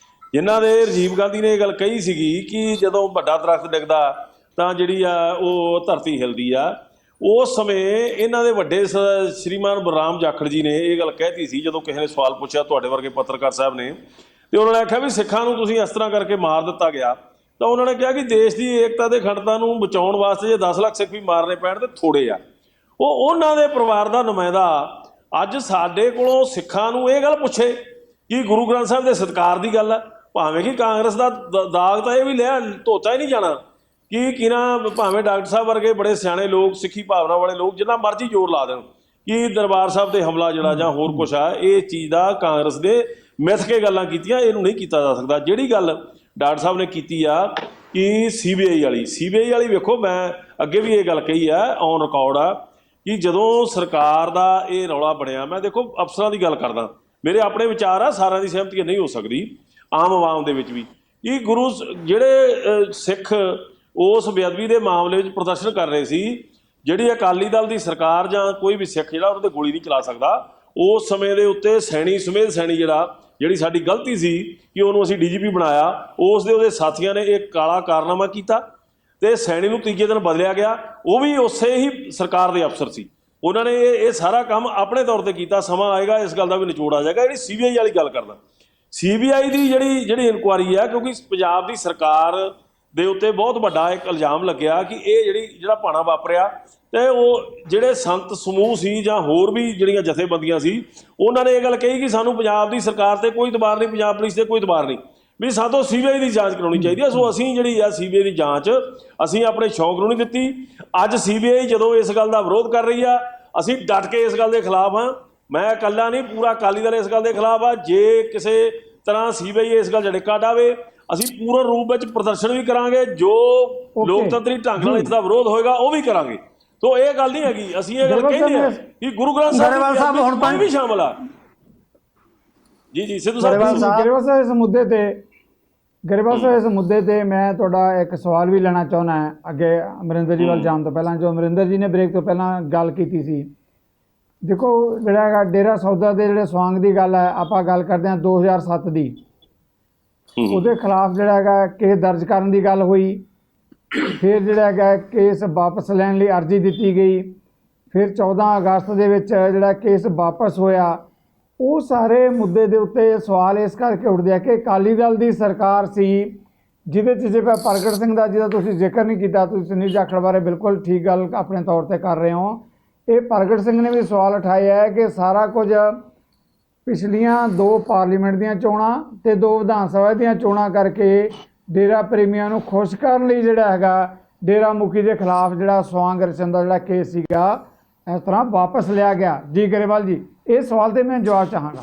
ਜਿਨ੍ਹਾਂ ਦੇ ਰਾਜੀਵ ਗਾਂਧੀ ਨੇ ਇਹ ਗੱਲ ਕਹੀ ਸੀਗੀ ਕਿ ਜਦੋਂ ਵੱਡਾ ਦਰਖਤ ਡਿੱਗਦਾ ਤਾਂ ਜਿਹੜੀ ਆ ਉਹ ਧਰਤੀ ਹਿਲਦੀ ਆ। ਉਸ ਸਮੇਂ ਇਹਨਾਂ ਦੇ ਵੱਡੇ ਸ਼੍ਰੀਮਾਨ ਬਲਰਾਮ ਜਾਖੜ ਜੀ ਨੇ ਇਹ ਗੱਲ ਕਹਿਤੀ ਸੀ ਜਦੋਂ ਕਿਸੇ ਨੇ ਸਵਾਲ ਪੁੱਛਿਆ ਤੁਹਾਡੇ ਵਰਗੇ ਪੱਤਰਕਾਰ ਸਾਹਿਬ ਨੇ, ਤੇ ਉਹਨਾਂ ਨੇ ਆਖਿਆ ਵੀ ਸਿੱਖਾਂ ਨੂੰ ਤੁਸੀਂ ਇਸ ਤਰ੍ਹਾਂ ਕਰਕੇ ਮਾਰ ਦਿੱਤਾ ਗਿਆ, ਤਾਂ ਉਹਨਾਂ ਨੇ ਕਿਹਾ ਕਿ ਦੇਸ਼ ਦੀ ਏਕਤਾ ਤੇ ਅਖੰਡਤਾ ਨੂੰ ਬਚਾਉਣ ਵਾਸਤੇ ਜੇ 10 ਲੱਖ ਸਿੱਖ ਵੀ ਮਾਰਨੇ ਪੈਣ ਤੇ ਥੋੜੇ ਆ। ਉਹਨਾਂ ਦੇ ਪਰਿਵਾਰ ਦਾ ਨੁਮਾਇੰਦਾ ਅੱਜ ਸਾਡੇ ਕੋਲੋਂ ਸਿੱਖਾਂ ਨੂੰ ਇਹ ਗੱਲ ਪੁੱਛੇ ਕਿ ਗੁਰੂ ਗ੍ਰੰਥ ਸਾਹਿਬ ਦੇ ਸਤਿਕਾਰ ਦੀ ਗੱਲ ਹੈ, ਭਾਵੇਂ ਕਿ ਕਾਂਗਰਸ ਦਾ ਦਾਗ ਤਾਂ ਇਹ ਵੀ ਲਿਆ ਧੋਤਾ ਹੀ ਨਹੀਂ ਜਾਣਾ ਕਿ ਨਾ ਭਾਵੇਂ ਡਾਕਟਰ ਸਾਹਿਬ ਵਰਗੇ ਬੜੇ ਸਿਆਣੇ ਲੋਕ, ਸਿੱਖੀ ਭਾਵਨਾ ਵਾਲੇ ਲੋਕ ਜਿੰਨਾ ਮਰਜ਼ੀ ਜ਼ੋਰ ਲਾ ਦੇਣ ਕਿ ਦਰਬਾਰ ਸਾਹਿਬ ਤੇ ਹਮਲਾ ਜਿਹੜਾ ਜਾਂ ਹੋਰ ਕੁਛ ਆ, ਇਹ ਚੀਜ਼ ਦਾ ਕਾਂਗਰਸ ਦੇ ਮਿੱਥ ਕੇ ਗੱਲਾਂ ਕੀਤੀਆਂ, ਇਹਨੂੰ ਨਹੀਂ ਕੀਤਾ ਜਾ ਸਕਦਾ। ਜਿਹੜੀ ਗੱਲ ਡਾਕਟਰ ਸਾਹਿਬ ਨੇ ਕੀਤੀ ਆ ਕਿ ਸੀਬੀਆਈ ਵਾਲੀ ਵੇਖੋ, ਮੈਂ ਅੱਗੇ ਵੀ ਇਹ ਗੱਲ ਕਹੀ ਆ, ਔਨ ਰਿਕਾਰਡ ਆ ਕਿ ਜਦੋਂ ਸਰਕਾਰ ਦਾ ਇਹ ਰੌਲਾ ਬਣਿਆ, ਮੈਂ ਦੇਖੋ ਅਫਸਰਾਂ ਦੀ ਗੱਲ ਕਰਦਾ, ਮੇਰੇ ਆਪਣੇ ਵਿਚਾਰ ਆ, ਸਾਰਿਆਂ ਦੀ ਸਹਿਮਤੀ ਨਹੀਂ ਹੋ ਸਕਦੀ ਆਮ ਆਵਾਮ ਦੇ ਵਿੱਚ ਵੀ, ਕਿ ਗੁਰੂ ਜਿਹੜੇ ਸਿੱਖ ਉਸ ਬੇਅਦਬੀ ਦੇ ਮਾਮਲੇ ਵਿੱਚ ਪ੍ਰਦਰਸ਼ਨ ਕਰ ਰਹੇ ਸੀ, ਜਿਹੜੀ ਅਕਾਲੀ ਦਲ ਦੀ ਸਰਕਾਰ ਜਾਂ ਕੋਈ ਵੀ ਸਿੱਖ ਜਿਹੜਾ ਉਹਨਾਂ 'ਤੇ ਗੋਲੀ ਨਹੀਂ ਚਲਾ ਸਕਦਾ। ਉਸ ਸਮੇਂ ਦੇ ਉੱਤੇ ਸੁਮੇਧ ਸੈਣੀ ਜਿਹੜੀ ਸਾਡੀ ਗਲਤੀ ਸੀ ਕਿ ਉਹਨੂੰ ਅਸੀਂ DGP ਬਣਾਇਆ, ਉਹਦੇ ਸਾਥੀਆਂ ਨੇ ਇਹ ਕਾਲਾ ਕਾਰਨਾਮਾ ਕੀਤਾ ਤੇ ਸੈਣੀ ਨੂੰ ਤੀਜੇ ਦਿਨ ਬਦਲਿਆ ਗਿਆ, ਉਹ ਵੀ ਉਸੇ ਹੀ ਸਰਕਾਰ ਦੇ ਅਫਸਰ ਸੀ। ਉਹਨਾਂ ਨੇ ਇਹ ਸਾਰਾ ਕੰਮ ਆਪਣੇ ਤੌਰ ਤੇ ਕੀਤਾ। ਸਮਾਂ ਆਏਗਾ ਇਸ ਗੱਲ ਦਾ ਵੀ ਨਿਚੋੜ ਆ ਜਾਏਗਾ। ਜਿਹੜੀ CBI ਵਾਲੀ ਗੱਲ ਕਰਦਾ, CBI ਦੀ ਜਿਹੜੀ ਇਨਕੁਆਰੀ ਆ, ਕਿਉਂਕਿ ਪੰਜਾਬ ਦੀ ਸਰਕਾਰ ਦੇ ਉੱਤੇ ਬਹੁਤ ਵੱਡਾ ਇੱਕ ਇਲਜ਼ਾਮ ਲੱਗਿਆ ਕਿ ਇਹ ਜਿਹੜਾ ਭਾਣਾ ਵਾਪਰਿਆ ਤੇ ਉਹ ਜਿਹੜੇ ਸੰਤ ਸਮੂਹ ਸੀ ਜਾਂ ਹੋਰ ਵੀ ਜਿਹੜੀਆਂ ਜਥੇਬੰਦੀਆਂ ਸੀ, ਉਹਨਾਂ ਨੇ ਇਹ ਗੱਲ ਕਹੀ ਕਿ ਸਾਨੂੰ ਪੰਜਾਬ ਦੀ ਸਰਕਾਰ ਤੇ ਕੋਈ ਇਤਬਾਰ ਨਹੀਂ, ਪੰਜਾਬ ਪੁਲਿਸ ਤੇ ਕੋਈ ਇਤਬਾਰ ਨਹੀਂ, ਵੀ ਸਾਤੋਂ CBI ਦੀ ਜਾਂਚ ਕਰਾਉਣੀ ਚਾਹੀਦੀ ਹੈ। ਸੋ ਅਸੀਂ ਜਿਹੜੀ ਆ CBI ਦੀ ਜਾਂਚ ਅਸੀਂ ਆਪਣੇ ਸ਼ੌਂਕ ਨੂੰ ਨਹੀਂ ਦਿੱਤੀ। ਅੱਜ CBI ਜਦੋਂ ਇਸ ਗੱਲ ਦਾ ਵਿਰੋਧ ਕਰ ਰਹੀ ਆ, ਅਸੀਂ ਡਟ ਕੇ ਇਸ ਗੱਲ ਦੇ ਖਿਲਾਫ ਹਾਂ। ਮੈਂ ਇਕੱਲਾ ਨਹੀਂ, ਪੂਰਾ ਅਕਾਲੀ ਦਲ ਇਸ ਗੱਲ ਦੇ ਖਿਲਾਫ ਆ। ਜੇ ਕਿਸੇ ਤਰ੍ਹਾਂ CBI ਇਸ ਗੱਲ ਝੜਕਾ ਡਾਵੇ, ਅਸੀਂ ਪੂਰਨ ਰੂਪ ਵਿੱਚ ਪ੍ਰਦਰਸ਼ਨ ਵੀ ਕਰਾਂਗੇ, ਜੋ ਲੋਕਤੰਤਰੀ ਢੰਗ ਨਾਲ ਇਸ ਦਾ ਵਿਰੋਧ ਹੋਏਗਾ ਉਹ ਵੀ ਕਰਾਂਗੇ। ਤੋ ਇਹ ਗੱਲ ਨਹੀਂ ਹੈਗੀ, ਅਸੀਂ ਇਹ ਗੱਲ ਕਹਿੰਦੇ ਹਾਂ ਕਿ ਗੁਰੂ ਗ੍ਰੰਥ ਸਾਹਿਬ ਹੁਣ ਵੀ ਸ਼ਾਮਲ ਆ। ਜੀ ਸਿੱਧੂ ਸਾਹਿਬ ਗਰੇਵਾਲ ਸਾਹਿਬ ਗਰੇਵਾਲ ਸਾਹਿਬ ਇਸ ਮੁੱਦੇ ਤੇ ਮੈਂ ਤੁਹਾਡਾ ਇੱਕ ਸਵਾਲ ਵੀ ਲੈਣਾ ਚਾਹੁੰਦਾ ਹਾਂ ਅੱਗੇ ਅਮਰਿੰਦਰ ਜੀ ਵੱਲ ਜਾਣ ਤੋਂ ਪਹਿਲਾਂ। ਜੋ ਅਮਰਿੰਦਰ ਜੀ ਨੇ ਬ੍ਰੇਕ ਤੋਂ ਪਹਿਲਾਂ ਗੱਲ ਕੀਤੀ ਸੀ, ਦੇਖੋ ਜਿਹੜਾ ਹੈਗਾ ਡੇਰਾ ਸੌਦਾ ਦੇ ਜਿਹੜੇ ਸਵਾਂਗ ਦੀ ਗੱਲ ਹੈ, ਆਪਾਂ ਗੱਲ ਕਰਦੇ ਹਾਂ 2007 ਦੀ, ਉਹਦੇ ਖਿਲਾਫ ਜਿਹੜਾ ਹੈਗਾ ਕੇਸ ਦਰਜ ਕਰਨ ਦੀ ਗੱਲ ਹੋਈ। ਫਿਰ ਜਿਹੜਾ ਹੈਗਾ ਕੇਸ ਵਾਪਸ ਲੈਣ ਲਈ ਅਰਜ਼ੀ ਦਿੱਤੀ ਗਈ। ਫਿਰ 14 ਅਗਸਤ ਦੇ ਵਿੱਚ ਜਿਹੜਾ ਕੇਸ ਵਾਪਸ ਹੋਇਆ। ਉਹ ਸਾਰੇ ਮੁੱਦੇ ਦੇ ਉੱਤੇ ਸਵਾਲ ਇਸ ਕਰਕੇ ਉੱਠਦੇ ਆ ਕਿ ਅਕਾਲੀ ਦਲ ਦੀ ਸਰਕਾਰ ਸੀ ਜਿਹਦੇ 'ਚ ਜਿਹੜਾ ਪ੍ਰਗਟ ਸਿੰਘ ਦਾ ਜਿਹਦਾ ਤੁਸੀਂ ਜ਼ਿਕਰ ਨਹੀਂ ਕੀਤਾ, ਤੁਸੀਂ ਸੁਨੀਲ ਜਾਖੜ ਬਾਰੇ ਬਿਲਕੁਲ ਠੀਕ ਗੱਲ ਆਪਣੇ ਤੌਰ ਤੇ ਕਰ ਰਹੇ ਹੋ। ਇਹ ਪ੍ਰਗਟ ਸਿੰਘ ਨੇ ਵੀ ਸਵਾਲ ਉਠਾਇਆ ਹੈ ਕਿ ਸਾਰਾ ਕੁਝ ਪਿਛਲੀਆਂ 2 ਪਾਰਲੀਮੈਂਟ ਦੀਆਂ ਚੋਣਾਂ ਤੇ 2 ਵਿਧਾਨ ਸਭਾ ਦੀਆਂ ਚੋਣਾਂ ਕਰਕੇ ਡੇਰਾ ਪ੍ਰੇਮੀਆਂ ਨੂੰ ਖੁਸ਼ ਕਰਨ ਲਈ ਜਿਹੜਾ ਹੈਗਾ ਡੇਰਾ ਮੁਖੀ ਦੇ ਖਿਲਾਫ ਜਿਹੜਾ ਸਵਾਂਗ ਰਚਨ ਦਾ ਜਿਹੜਾ ਕੇਸ ਸੀਗਾ ਇਸ ਤਰ੍ਹਾਂ ਵਾਪਸ ਲਿਆ ਗਿਆ। ਜੀ ਗਰੇਵਾਲ ਜੀ, ਇਹ ਸਵਾਲ ਤੇ ਮੈਂ ਜਵਾਬ ਚਾਹਾਂਗਾ।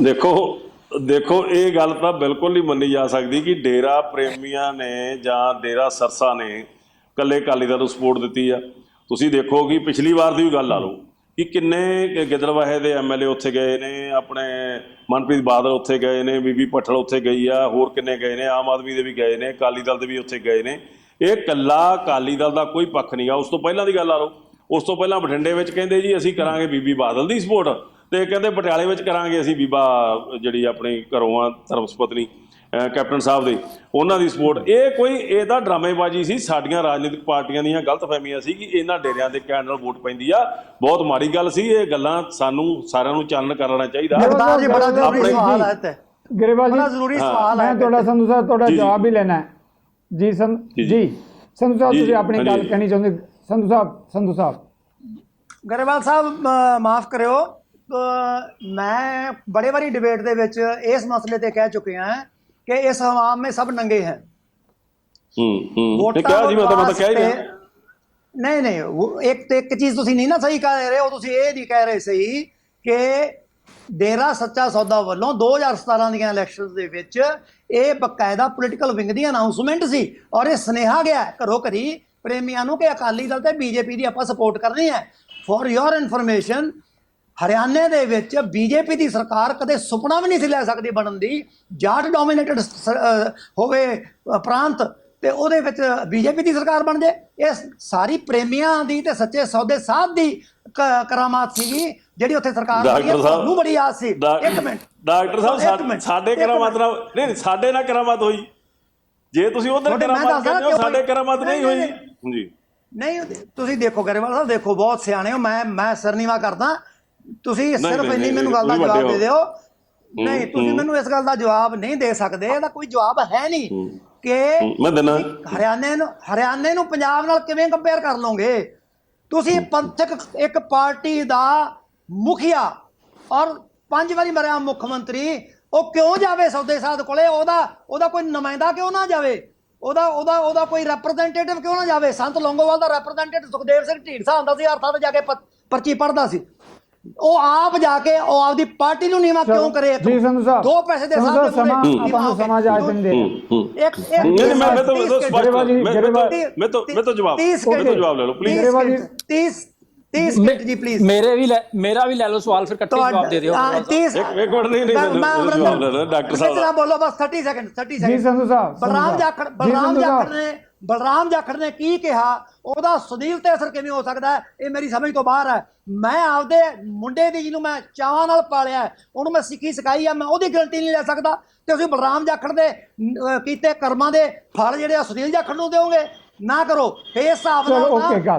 ਦੇਖੋ ਇਹ ਗੱਲ ਤਾਂ ਬਿਲਕੁਲ ਨਹੀਂ ਮੰਨੀ ਜਾ ਸਕਦੀ ਕਿ ਡੇਰਾ ਪ੍ਰੇਮੀਆਂ ਨੇ ਜਾਂ ਡੇਰਾ ਸਰਸਾ ਨੇ ਇਕੱਲੇ ਅਕਾਲੀ ਦਲ ਨੂੰ ਸਪੋਰਟ ਦਿੱਤੀ ਆ। ਤੁਸੀਂ ਦੇਖੋ ਕਿ ਪਿਛਲੀ ਵਾਰ ਦੀ ਵੀ ਗੱਲ ਲਾ ਲਓ ਕਿ ਕਿੰਨੇ ਗਿੱਦੜਬਾਹੇ ਦੇ ਐਮਐਲਏ ਉੱਥੇ ਗਏ ਨੇ, ਆਪਣੇ ਮਨਪ੍ਰੀਤ ਬਾਦਲ ਉੱਥੇ ਗਏ ਨੇ, ਬੀਬੀ ਭੱਠਲ ਉੱਥੇ ਗਈ ਆ, ਹੋਰ ਕਿੰਨੇ ਗਏ ਨੇ, ਆਮ ਆਦਮੀ ਦੇ ਵੀ ਗਏ ਨੇ, ਅਕਾਲੀ ਦਲ ਦੇ ਵੀ ਉੱਥੇ ਗਏ ਨੇ। ਇਹ ਇਕੱਲਾ ਅਕਾਲੀ ਦਲ ਦਾ ਕੋਈ ਪੱਖ ਨਹੀਂ ਗਾ। ਉਸ ਤੋਂ ਪਹਿਲਾਂ ਦੀ ਗੱਲ ਲਾ ਲਓ, ਉਸ ਤੋਂ ਪਹਿਲਾਂ ਬਠਿੰਡੇ ਵਿੱਚ ਕਹਿੰਦੇ ਜੀ ਅਸੀਂ ਕਰਾਂਗੇ ਬੀਬੀ ਬਾਦਲ ਦੀ ਸਪੋਰਟ, ਤੇ ਕਹਿੰਦੇ ਪਟਿਆਲੇ ਵਿੱਚ ਕਰਾਂਗੇ ਅਸੀਂ ਬੀਬਾ ਜਿਹੜੀ ਆਪਣੀ ਘਰੋਂ ਆ ਧਰਮ ਸੁਪਤਨੀ ਕੈਪਟਨ ਸਾਹਿਬ ਦੇ, ਉਹਨਾਂ ਦੀ ਸਪੋਰਟ। ਇਹ ਤਾਂ ਡਰਾਮੇਬਾਜ਼ੀ ਸੀ, ਸਾਡੀਆਂ ਰਾਜਨੀਤਿਕ ਪਾਰਟੀਆਂ ਦੀਆਂ ਗਲਤਫਹਿਮੀਆਂ ਸੀ ਕਿ ਇਹਨਾਂ ਡੇਰਿਆਂ ਦੇ ਕਹਿਣ ਨਾਲ ਵੋਟ ਪੈਂਦੀ ਆ। ਬਹੁਤ ਮਾੜੀ ਗੱਲ ਸੀ। ਇਹ ਗੱਲਾਂ ਸਾਨੂੰ ਸਾਰਿਆਂ ਨੂੰ ਚਾਨਣ ਕਰਨਾ ਚਾਹੀਦਾ। ਬੜਾ ਜ਼ਰੂਰੀ ਸਵਾਲ ਹੈ ਤੇ ਗਰੇਵਾਲ ਜੀ, ਬੜਾ ਜ਼ਰੂਰੀ ਸਵਾਲ ਹੈ। ਮੈਂ ਤੁਹਾਡਾ ਸੰਧੂ ਸਾਹਿਬ ਤੁਹਾਡਾ ਜਵਾਬ ਵੀ ਲੈਣਾ ਹੈ। ਜੀ ਸੰਧੂ ਸਾਹਿਬ ਤੁਸੀਂ ਆਪਣੀ ਗੱਲ ਕਹਿਣੀ ਚਾਹੁੰਦੇ? ਸੰਧੂ ਸਾਹਿਬ ਗਰੇਵਾਲ ਸਾਹਿਬ ਮਾਫ ਕਰਿਓ, ਮੈਂ ਬੜੇ ਵਾਰੀ ਡਿਬੇਟ ਦੇ ਵਿੱਚ ਇਸ ਮਸਲੇ ਤੇ ਕਹਿ ਚੁੱਕੇ ਹਾਂ ਕਿ ਇਸ ਹਵਾਮ में सब नंगे हैं। नहीं एक चीज तुसी नहीं ना सही कह रहे हो, तुसी ये नहीं कह रहे सही कि डेरा सच्चा सौदा वालों 2017 ਦੀਆਂ ਇਲੈਕਸ਼ਨਸ ਦੇ ਵਿੱਚ ਇਹ ਬਕਾਇਦਾ ਪੋਲੀਟੀਕਲ ਵਿੰਗ ਦੀ ਅਨਾਉਂਸਮੈਂਟ ਸੀ ਔਰ ਇਹ ਸੁਨੇਹਾ ਗਿਆ ਘਰੋ ਘਰੀ ਪ੍ਰੇਮੀਆਂ ਨੂੰ ਕਿ ਅਕਾਲੀ ਦਲ ਤੇ ਬੀਜੇਪੀ ਦੀ ਆਪਾਂ ਸਪੋਰਟ ਕਰਨੀ ਹੈ। ਫॉर योर ਇਨਫੋਰਮੇਸ਼ਨ, ਹਰਿਆਣੇ ਦੇ ਵਿੱਚ ਬੀਜੇਪੀ ਦੀ ਸਰਕਾਰ ਕਦੇ ਸੁਪਨਾ ਵੀ ਨਹੀਂ ਸੀ ਲੈ ਸਕਦੀ ਬਣਨ ਦੀ। ਜਾਟ ਡੋਮੀਨੇਟਡ ਹੋਵੇ ਪ੍ਰਾਂਤ ਤੇ ਉਹਦੇ ਵਿੱਚ ਬੀਜੇਪੀ ਦੀ ਸਰਕਾਰ ਬਣ ਜਾਏ। ਇਹ ਸਾਰੀ ਪ੍ਰੇਮੀਆਂ ਦੀ ਤੇ ਸੱਚੇ ਸੌਦੇ ਸਾਹਿਬ ਦੀ ਕਰਾਮਾਤ ਸੀਗੀ ਜਿਹੜੀ ਉੱਥੇ ਸਰਕਾਰ ਬਣੀ ਹੈ। ਤੁਹਾਨੂੰ ਬੜੀ ਆਸ ਸੀ। ਇੱਕ ਮਿੰਟ ਡਾਕਟਰ ਸਾਹਿਬ, ਸਾਡੇ ਕਰਾਮਾਤ ਨਾਲ ਨਹੀਂ, ਸਾਡੇ ਨਾਲ ਕਰਾਮਾਤ ਹੋਈ। ਜੇ ਤੁਸੀਂ ਉਧਰ ਕਰਾਮਾਤ ਕਹਿੰਦੇ ਹੋ, ਸਾਡੇ ਕਰਾਮਾਤ ਨਹੀਂ ਹੋਈ ਜੀ। ਨਹੀਂ ਤੁਸੀਂ ਦੇਖੋ ਗਰੇਵਾਲ ਸਾਹਿਬ, ਦੇਖੋ ਬਹੁਤ ਸਿਆਣੇ ਹੋ। ਮੈਂ ਸਰਨੀਵਾ ਕਰਦਾ, ਤੁਸੀਂ ਸਿਰਫ ਇੰਨੀ ਮੈਨੂੰ ਗੱਲ ਦਾ ਜਵਾਬ ਦੇ ਦਿਓ। ਨਹੀਂ, ਤੁਸੀਂ ਮੈਨੂੰ ਇਸ ਗੱਲ ਦਾ ਜਵਾਬ ਨਹੀਂ ਦੇ ਸਕਦੇ। ਇਹਦਾ ਕੋਈ ਜਵਾਬ ਹੈ ਨਹੀਂ ਕਿ ਹਰਿਆਣੇ ਨੂੰ ਪੰਜਾਬ ਨਾਲ ਕਿਵੇਂ ਕੰਪੇਅਰ ਕਰ ਲਓਗੇ। ਤੁਸੀਂ ਪੰਥਕ ਇੱਕ ਪਾਰਟੀ ਦਾ ਮੁਖੀਆ ਔਰ 5 ਵਾਰੀ ਮਰਿਆ ਮੁੱਖ ਮੰਤਰੀ, ਉਹ ਕਿਉਂ ਜਾਵੇ ਸੌਦੇ ਸਾਧ ਕੋਲੇ? ਉਹਦਾ ਕੋਈ ਨੁਮਾਇੰਦਾ ਕਿਉਂ ਨਾ ਜਾਵੇ? ਉਹਦਾ ਕੋਈ ਰੈਪਰੈਜ਼ੈਂਟੇਟਿਵ ਕਿਉਂ ਨਾ ਜਾਵੇ? ਸੰਤ ਲੌਂਗੋਵਾਲ ਦਾ ਰੈਪਰੈਜ਼ੈਂਟੇਟਿਵ ਸੁਖਦੇਵ ਸਿੰਘ ਢੀਂਡਸਾ ਹੁੰਦਾ ਸੀ, ਹਰ ਥਾਂ ਤੇ ਜਾ ਕੇ ਪਰਚੀ ਪੜ੍ਹਦਾ ਸੀ। ਉਹ ਆਪ ਜਾ ਕੇ ਉਹ ਆਪਦੀ ਪਾਰਟੀ ਨੂੰ ਨੀਵਾ ਕਿਉਂ ਕਰੇ? ਜੀ ਸੰਧੂ ਸਾਹਿਬ, 2 ਪੈਸੇ ਦੇ ਸਾਹਮਣੇ ਸਮਾਜ ਆਜ ਨਹੀਂ ਦੇ ਮੈਂ ਤਾਂ ਜਵਾਬ ਲੈ ਲਓ ਪਲੀਜ਼। 30 ਮਿੰਟ ਜੀ ਪਲੀਜ਼। ਮੇਰਾ ਵੀ ਲੈ ਲਓ ਸਵਾਲ, ਫਿਰ ਇਕੱਠੇ ਜਵਾਬ ਦੇ ਦਿਓ। ਇੱਕ ਮਿੰਟ ਨਹੀਂ ਜਵਾਬ ਲੈ ਲਓ ਡਾਕਟਰ ਸਾਹਿਬ। ਬੋਲੋ ਬਸ 30 ਸੈਕਿੰਡ। ਜੀ ਸੰਧੂ ਸਾਹਿਬ, ਬਲਰਾਮ ਜਾਖੜ ਨੇ ਕੀ ਕਿਹਾ, ਉਹਦਾ ਸੁਨੀਲ ਤੇ ਅਸਰ ਕਿਵੇਂ ਹੋ ਸਕਦਾ ਇਹ ਮੇਰੀ ਸਮਝ ਤੋਂ ਬਾਹਰ ਹੈ। ਮੈਂ ਆਪਦੇ ਮੁੰਡੇ ਦੀ ਜਿਹਨੂੰ ਮੈਂ ਚਾਵਾਂ ਨਾਲ ਪਾਲਿਆ, ਉਹਨੂੰ ਮੈਂ ਸਿੱਖੀ ਸਿਖਾਈ ਆ, ਮੈਂ ਉਹਦੀ ਗਰੰਟੀ ਨਹੀਂ ਲੈ ਸਕਦਾ ਤੇ ਤੁਸੀਂ ਬਲਰਾਮ ਜਾਖੜ ਦੇ ਕੀਤੇ ਕਰਮਾਂ ਦੇ ਫਲ ਜਿਹੜੇ ਆ ਸੁਨੀਲ ਜਾਖੜ ਨੂੰ ਦਿਓਗੇ? ਨਾ ਕਰੋ। ਇਸ ਹਿਸਾਬ ਨਾਲ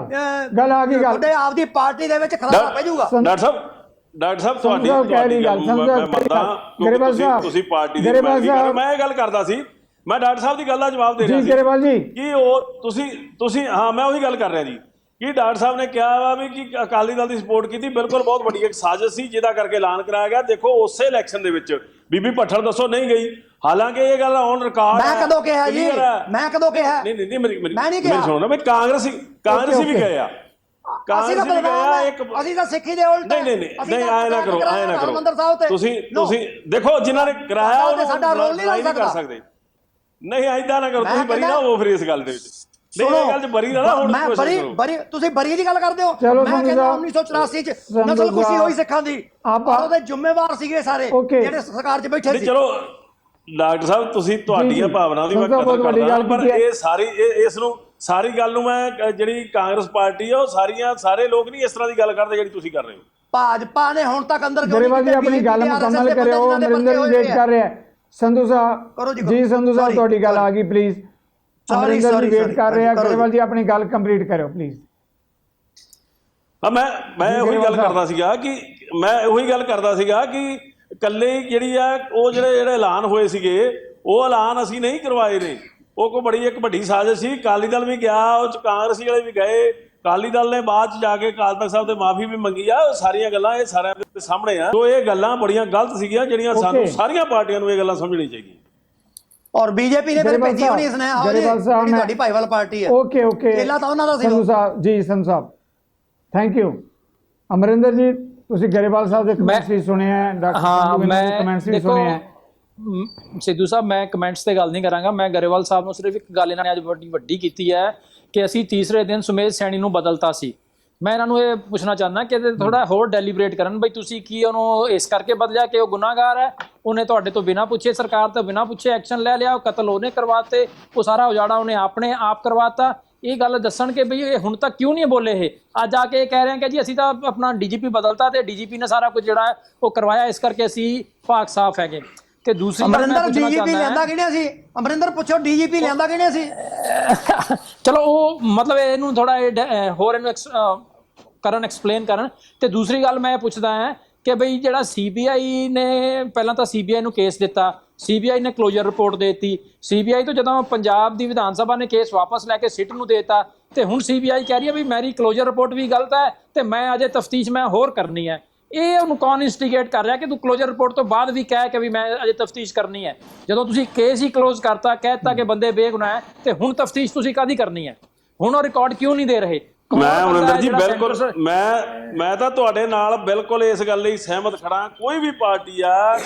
ਗੱਲ ਆ ਗਈ, ਤੁਹਾਡੇ ਆਪਦੀ ਪਾਰਟੀ ਦੇ ਵਿੱਚ ਖਲਾਰਾ ਪੈ ਜਾਊਗਾ। ਡਾਕਟਰ ਸਾਹਿਬ ਤੁਹਾਡੀ ਗੱਲ ਮੈਂ ਮੰਨਦਾ, ਤੁਸੀਂ ਪਾਰਟੀ ਦੀ ਨੁਮਾਇੰਦਗੀ ਕਰੋ। ਮੈਂ ਇਹ ਗੱਲ ਕਰਦਾ ਸੀ, ਮੈਂ ਡਾਕਟਰ ਸਾਹਿਬ ਦੀ ਗੱਲ ਦਾ ਜਵਾਬ ਦੇ ਰਿਹਾ ਸੀ ਕਿ ਉਹ ਤੁਸੀਂ ਹਾਂ, ਮੈਂ ਉਹੀ ਗੱਲ ਕਰ ਰਿਹਾ ਜੀ ਕਿ ਡਾਕਟਰ ਸਾਹਿਬ ਨੇ ਕਿਹਾ ਵਾ ਵੀ ਕਿ ਅਕਾਲੀ ਦਲ ਦੀ ਸਪੋਰਟ ਕੀਤੀ। ਬਿਲਕੁਲ ਬਹੁਤ ਵੱਡੀ ਇੱਕ ਸਾਜ਼ਿਸ਼ ਸੀ ਜਿਹਦਾ ਕਰਕੇ ਐਲਾਨ ਕਰਾਇਆ ਗਿਆ। ਦੇਖੋ ਉਸੇ ਇਲੈਕਸ਼ਨ ਦੇ ਵਿੱਚ ਬੀਬੀ ਭੱਠਲ ਦੱਸੋ ਨਹੀਂ ਗਈ, ਹਾਲਾਂਕਿ ਇਹ ਗੱਲ ਔਨ ਰਿਕਾਰਡ। ਮੈਂ ਕਦੋਂ ਕਿਹਾ ਜੀ? ਮੈਂ ਕਦੋਂ ਕਿਹਾ? ਨਹੀਂ ਮੇਰੀ ਸੁਣੋ ਨਾ, ਵੀ ਕਾਂਗਰਸੀ ਵੀ ਗਏ ਆ, ਅਸੀਂ ਤਾਂ ਸਿੱਖੀ ਦੇ ਉਲਟ। ਨਹੀਂ ਆਏ ਨਾ ਕਰੋ ਤੁਸੀਂ ਦੇਖੋ ਜਿਨ੍ਹਾਂ ਨੇ ਕਰਾਇਆ ਸਾਡਾ ਰੋਲ ਨਹੀਂ ਕਰ ਸਕਦੇ। ਨਹੀਂ ਏਦਾਂ ਨਾ ਕਰੋ, ਤੁਸੀਂ ਬਰੀ ਨਾ ਹੋ ਫਿਰ ਇਸ ਗੱਲ ਦੇ ਵਿੱਚ। ਨਹੀਂ, ਇਹ ਗੱਲ 'ਚ ਬਰੀ ਨਾ ਹੁਣ ਮੈਂ question ਬਰੀ ਕਰੋ। ਬਰੀ ਤੁਸੀਂ ਬਰੀ ਦੀ ਗੱਲ ਕਰਦੇ ਹੋ। ਚਲੋ ਮੈਂ ਸੰਧੂ ਕਹਿੰਦਾ ਸਾਹਿਬ, 1984 ਚ ਸੰਧੂ ਨਸਲ ਖੁਸ਼ੀ ਸਾਹਿਬ, ਹੋਈ ਸਿੱਖਾਂ ਦੀ, ਆਪਾਂ- ਉਹਦੇ ਜ਼ਿੰਮੇਵਾਰ ਸੀਗੇ ਸਾਰੇ Okay। ਜਿਹੜੇ ਸਰਕਾਰ 'ਚ ਬੈਠੇ ਨਹੀਂ ਸੀ। ਚਲੋ ਡਾਕਟਰ ਸਾਹਿਬ ਤੁਸੀਂ ਤੁਹਾਡੀਆਂ ਜੀ। ਭਾਵਨਾਵਾਂ ਦੀ ਮੈਂ ਸੰਧੂ ਸਾਹਿਬ ਕਦਰ ਬਹੁਤ ਵੱਡੀ ਕਰਦਾ ਗੱਲ ਪਰ ਕੀਤੀ ਹੈ। ਇਹ ਸਾਰੀ ਇਸ ਨੂੰ ਸਾਰੀ ਗੱਲ ਨੂੰ ਮੈਂ ਜਿਹੜੀ ਕਾਂਗਰਸ ਪਾਰਟੀ ਆ ਉਹ ਸਾਰੇ ਲੋਕ ਨਹੀਂ ਇਸ ਤਰ੍ਹਾਂ ਦੀ ਗੱਲ ਕਰਦੇ ਜਿਹੜੀ ਤੁਸੀਂ ਕਰ ਰਹੇ ਹੋ। ਭਾਜਪਾ ਨੇ ਹੁਣ ਤੱਕ ਅੰਦਰ ਕਿਉਂ ਗਰੇਵਾਲ ਜੀ ਕੀਤੇ? ਆਪਣੀ ਗੱਲ BJP ਦੇ ਮੁਕੰਮਲ RSS ਦੇ ਕਰਿਓ, ਬੰਦੇ ਜਿਨ੍ਹਾਂ ਦੇ ਅਮਰਿੰਦਰ ਜੀ ਪਰਚੇ ਵੇਟ ਹੋਏ ਕਰ ਰਿਹਾ ਹੈ। ਸੰਧੂ ਕਰੋ ਸਾਹਿਬ ਜੀ, ਜੀ, ਸੰਧੂ ਸਾਹਿਬ Sorry, ਤੁਹਾਡੀ ਗੱਲ sorry। ਆ ਗਈ ਪਲੀਜ਼। Sorry, ਅਮਰਿੰਦਰ ਜੀ ਵੇਟ sorry, ਕਰ ਰਿਹਾ, ਕਰੋ ਜੀ। ਗਰੇਵਾਲ ਜੀ ਆਪਣੀ ਗੱਲ ਕੰਪਲੀਟ ਕਰਿਓ ਪਲੀਜ਼। ਹਾਂ ਮੈਂ ਉਹੀ ਗੱਲ ਕਰਦਾ ਸੀਗਾ ਕਿ ਇਕੱਲੇ ਜਿਹੜੀ ਆ ਉਹ ਜਿਹੜੇ ਐਲਾਨ ਹੋਏ ਸੀਗੇ ਉਹ ਐਲਾਨ ਅਸੀਂ ਨਹੀਂ ਕਰਵਾਏ ਨੇ। ਉਹ ਕੋਈ ਬੜੀ ਇੱਕ ਵੱਡੀ ਸਾਜ਼ਿਸ਼ ਸੀ। ਅਕਾਲੀ ਦਲ ਵੀ ਗਿਆ, ਉਹ 'ਚ ਕਾਂਗਰਸੀ ਵਾਲੇ ਵੀ ਗਏ। ਅਕਾਲੀ ਦਲ ਨੇ ਬਾਅਦ 'ਚ ਜਾ ਕੇ ਅਕਾਲ ਤਖਤ ਸਾਹਿਬ ਤੇ ਮਾਫੀ ਵੀ ਮੰਗੀ ਆ। ਉਹ ਸਾਰੀਆਂ ਗੱਲਾਂ ਇਹ ਸਾਰਿਆਂ ਦੇ ਸਾਹਮਣੇ ਆ। ਸੋ ਇਹ ਗੱਲਾਂ ਬੜੀਆਂ ਗਲਤ ਸੀਗੀਆਂ ਜਿਹੜੀਆਂ ਸਾਨੂੰ ਸਾਰੀਆਂ ਪਾਰਟੀਆਂ ਨੂੰ ਇਹ ਗੱਲਾਂ ਸਮਝਣੀ ਚਾਹੀਦੀਆਂ। ਔਰ ਬੀਜੇਪੀ ਨੇ ਫਿਰ ਭੇਜੀ ਹੋਣੀ ਸੁਨੇਹਾ ਹੋ ਗਰੇਵਾਲ ਸਾਹਿਬ, ਜਿਹੜੀ ਤੁਹਾਡੀ ਭਾਈਵਾਲ ਪਾਰਟੀ ਹੈ। ਓਕੇ ਚੇਲਾ ਤਾਂ ਉਹਨਾਂ ਦਾ ਸੀ। ਸੰਧੂ ਸਾਹਿਬ ਜੀ, ਸੰਧੂ ਸਾਹਿਬ ਥੈਂਕ ਯੂ। ਅਮਰਿੰਦਰ ਜੀ ਤੁਸੀਂ ਗਰੇਵਾਲ ਸਾਹਿਬ ਦੇ ਕਮੈਂਟਸ ਵੀ ਸੁਣੇ ਹੈ, ਡਾਕਟਰ ਸੰਧੂ ਜੀ ਦੇ ਕਮੈਂਟਸ ਵੀ ਸੁਣੇ ਹੈ। ਸਿੱਧੂ ਸਾਹਿਬ ਮੈਂ ਕਮੈਂਟਸ ਤੇ ਗੱਲ ਨਹੀਂ ਕਰਾਂਗਾ। ਮੈਂ ਗਰੇਵਾਲ ਸਾਹਿਬ ਨੂੰ ਸਿਰਫ ਇੱਕ ਗੱਲ ਇਹਨਾਂ ਨੇ ਅੱਜ ਵੱਡੀ ਕੀਤੀ ਹੈ ਕਿ ਅਸੀਂ ਤੀਸਰੇ ਦਿਨ ਸੁਮੇਧ ਸੈਣੀ ਨੂੰ ਬਦਲਤਾ ਸੀ। ਮੈਂ ਇਹਨਾਂ ਨੂੰ ਇਹ ਪੁੱਛਣਾ ਚਾਹੁੰਦਾ ਕਿ ਥੋੜਾ ਹੋਰ ਡੈਲੀਬਰੇਟ ਕਰਨ ਬਈ ਤੁਸੀਂ ਕੀ ਉਹਨੂੰ ਇਸ ਕਰਕੇ ਬਦਲਿਆ ਕਿ ਉਹ ਗੁਨਾਹਗਾਰ ਹੈ, ਉਹਨੇ ਤੁਹਾਡੇ ਤੋਂ ਬਿਨਾਂ ਪੁੱਛੇ, ਸਰਕਾਰ ਤੋਂ ਬਿਨਾਂ ਪੁੱਛੇ ਐਕਸ਼ਨ ਲੈ ਲਿਆ, ਉਹ ਕਤਲ ਉਹਨੇ ਕਰਵਾਤੇ, ਉਹ ਸਾਰਾ ਉਜਾੜਾ ਉਹਨੇ ਆਪਣੇ ਆਪ ਕਰਵਾਤਾ। ਇਹ ਗੱਲ ਦੱਸਣ ਕਿ ਬਈ ਇਹ ਹੁਣ ਤੱਕ ਕਿਉਂ ਨਹੀਂ ਬੋਲੇ। ਇਹ ਅੱਜ ਆ ਕੇ ਇਹ ਕਹਿ ਰਹੇ ਕਿ ਜੀ ਅਸੀਂ ਤਾਂ ਆਪਣਾ ਡੀਜੀਪੀ ਬਦਲਤਾ ਤੇ ਡੀਜੀਪੀ ਨੇ ਸਾਰਾ ਕੁਝ ਜਿਹੜਾ ਹੈ ਉਹ ਕਰਵਾਇਆ, ਇਸ ਕਰਕੇ ਅਸੀਂ ਪਾਕ ਸਾਫ਼ ਹੈਗੇ। ਤੇ ਦੂਸਰੀ ਗੱਲ ਮੈਂ ਅਮਰਿੰਦਰ ਪੁੱਛਣਾ ਡੀਜੀਪੀ ਚਾਹੁੰਦਾ ਲਿਆਂਦਾ ਕਿਹਨੇ ਸੀ? ਅਮਰਿੰਦਰ ਪੁੱਛੋ ਡੀਜੀਪੀ ਲਿਆਂਦਾ ਕਿਹਨੇ ਸੀ? ਚਲੋ ਉਹ ਮਤਲਬ ਇਹਨੂੰ ਥੋੜਾ ਹੋਰ ਇਹਨੂੰ ਐਕਸਪਲੇਨ ਕਰਨ। ਤੇ ਦੂਸਰੀ ਗੱਲ ਮੈਂ ਪੁੱਛਦਾ ਹਾਂ ਕਿ ਬਈ ਜਿਹੜਾ ਸੀਬੀਆਈ ਨੇ ਪਹਿਲਾਂ ਤਾਂ ਸੀਬੀਆਈ ਨੂੰ ਕੇਸ ਦਿੱਤਾ, ਸੀਬੀਆਈ ਨੇ ਕਲੋਜ਼ਰ ਰਿਪੋਰਟ ਦੇ ਦਿੱਤੀ। ਸੀਬੀਆਈ ਤੋਂ ਜਦੋਂ ਪੰਜਾਬ ਦੀ ਵਿਧਾਨ ਸਭਾ ਨੇ ਕੇਸ ਵਾਪਸ ਲੈ ਕੇ ਸਿੱਟ ਨੂੰ ਦੇਤਾ ਤੇ ਹੁਣ ਸੀਬੀਆਈ ਕਹਿ ਰਹੀ ਹੈ ਵੀ ਮੇਰੀ ਕਲੋਜ਼ਰ ਰਿਪੋਰਟ ਵੀ ਗਲਤ ਹੈ ਤੇ ਮੈਂ ਅਜੇ ਤਫਤੀਸ਼ ਮੈਂ ਹੋਰ ਕਰਨੀ ਹੈ। ਇਹ ਉਹਨੂੰ ਕੌਣ ਇਨਸਟੀਗੇਟ ਕਰ ਰਿਹਾ ਕਿ ਤੂੰ ਕਲੋਜ਼ਰ ਰਿਪੋਰਟ ਤੋਂ ਬਾਅਦ ਵੀ ਕਹਿ ਕਿ ਵੀ ਮੈਂ ਅਜੇ ਤਫਤੀਸ਼ ਕਰਨੀ ਹੈ? ਜਦੋਂ ਤੁਸੀਂ ਕੇਸ ਹੀ ਕਲੋਜ਼ ਕਰਤਾ, ਕਹਿਤਾ ਕਿ ਬੰਦੇ ਬੇਗੁਨਾਹ ਹੈ, ਤੇ ਹੁਣ ਤਫਤੀਸ਼ ਤੁਸੀਂ ਕਾਹਦੀ ਕਰਨੀ ਹੈ? ਹੁਣ ਉਹ ਰਿਕਾਰਡ ਕਿਉਂ ਨਹੀਂ ਦੇ ਰਹੇ? ਮੈਂ ਅਮਰਿੰਦਰ ਜੀ ਬਿਲਕੁਲ ਮੈਂ ਤਾਂ ਤੁਹਾਡੇ ਨਾਲ ਬਿਲਕੁਲ ਇਸ ਗੱਲ ਲਈ ਸਹਿਮਤ ਖੜਾ। ਕੋਈ ਵੀ ਪਾਰਟੀ ਆ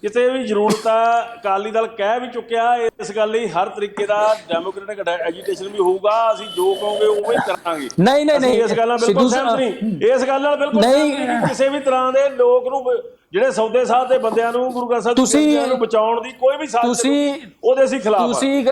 ਕਿਤੇ ਵੀ ਜ਼ਰੂਰਤ ਆ, ਅਕਾਲੀ ਦਲ ਕਹਿ ਵੀ ਚੁੱਕਿਆ ਇਸ ਗੱਲ ਲਈ ਹਰ ਤਰੀਕੇ ਦਾ ਡੈਮੋਕ੍ਰੈਟਿਕ ਐਜੀਟੇਸ਼ਨ ਵੀ ਹੋਊਗਾ। ਅਸੀਂ ਜੋ ਕਹੋਗੇ ਉਵੇਂ ਹੀ ਕਰਾਂਗੇ। ਨਹੀਂ ਇਸ ਗੱਲ ਨਾਲ ਬਿਲਕੁਲ ਸਹਿਮਤ ਨਹੀਂ। ਇਸ ਗੱਲ ਨਾਲ ਬਿਲਕੁਲ ਨਹੀਂ ਕਿਸੇ ਵੀ ਤਰ੍ਹਾਂ ਦੇ ਲੋਕ ਨੂੰ ਜਿਹੜੇ ਸੌਦੇ ਸਾਧ ਦੇ ਬੰਦਿਆਂ ਨੂੰ ਗੁਰੂ ਗ੍ਰੰਥ ਸਾਹਿਬ ਨੂੰ ਬਚਾਉਣ ਦੀ ਕੋਈ ਵੀ ਸਾਜ਼ਿਸ਼ ਉਹਦੇ ਅਸੀਂ ਖਿਲਾਫ ਆ।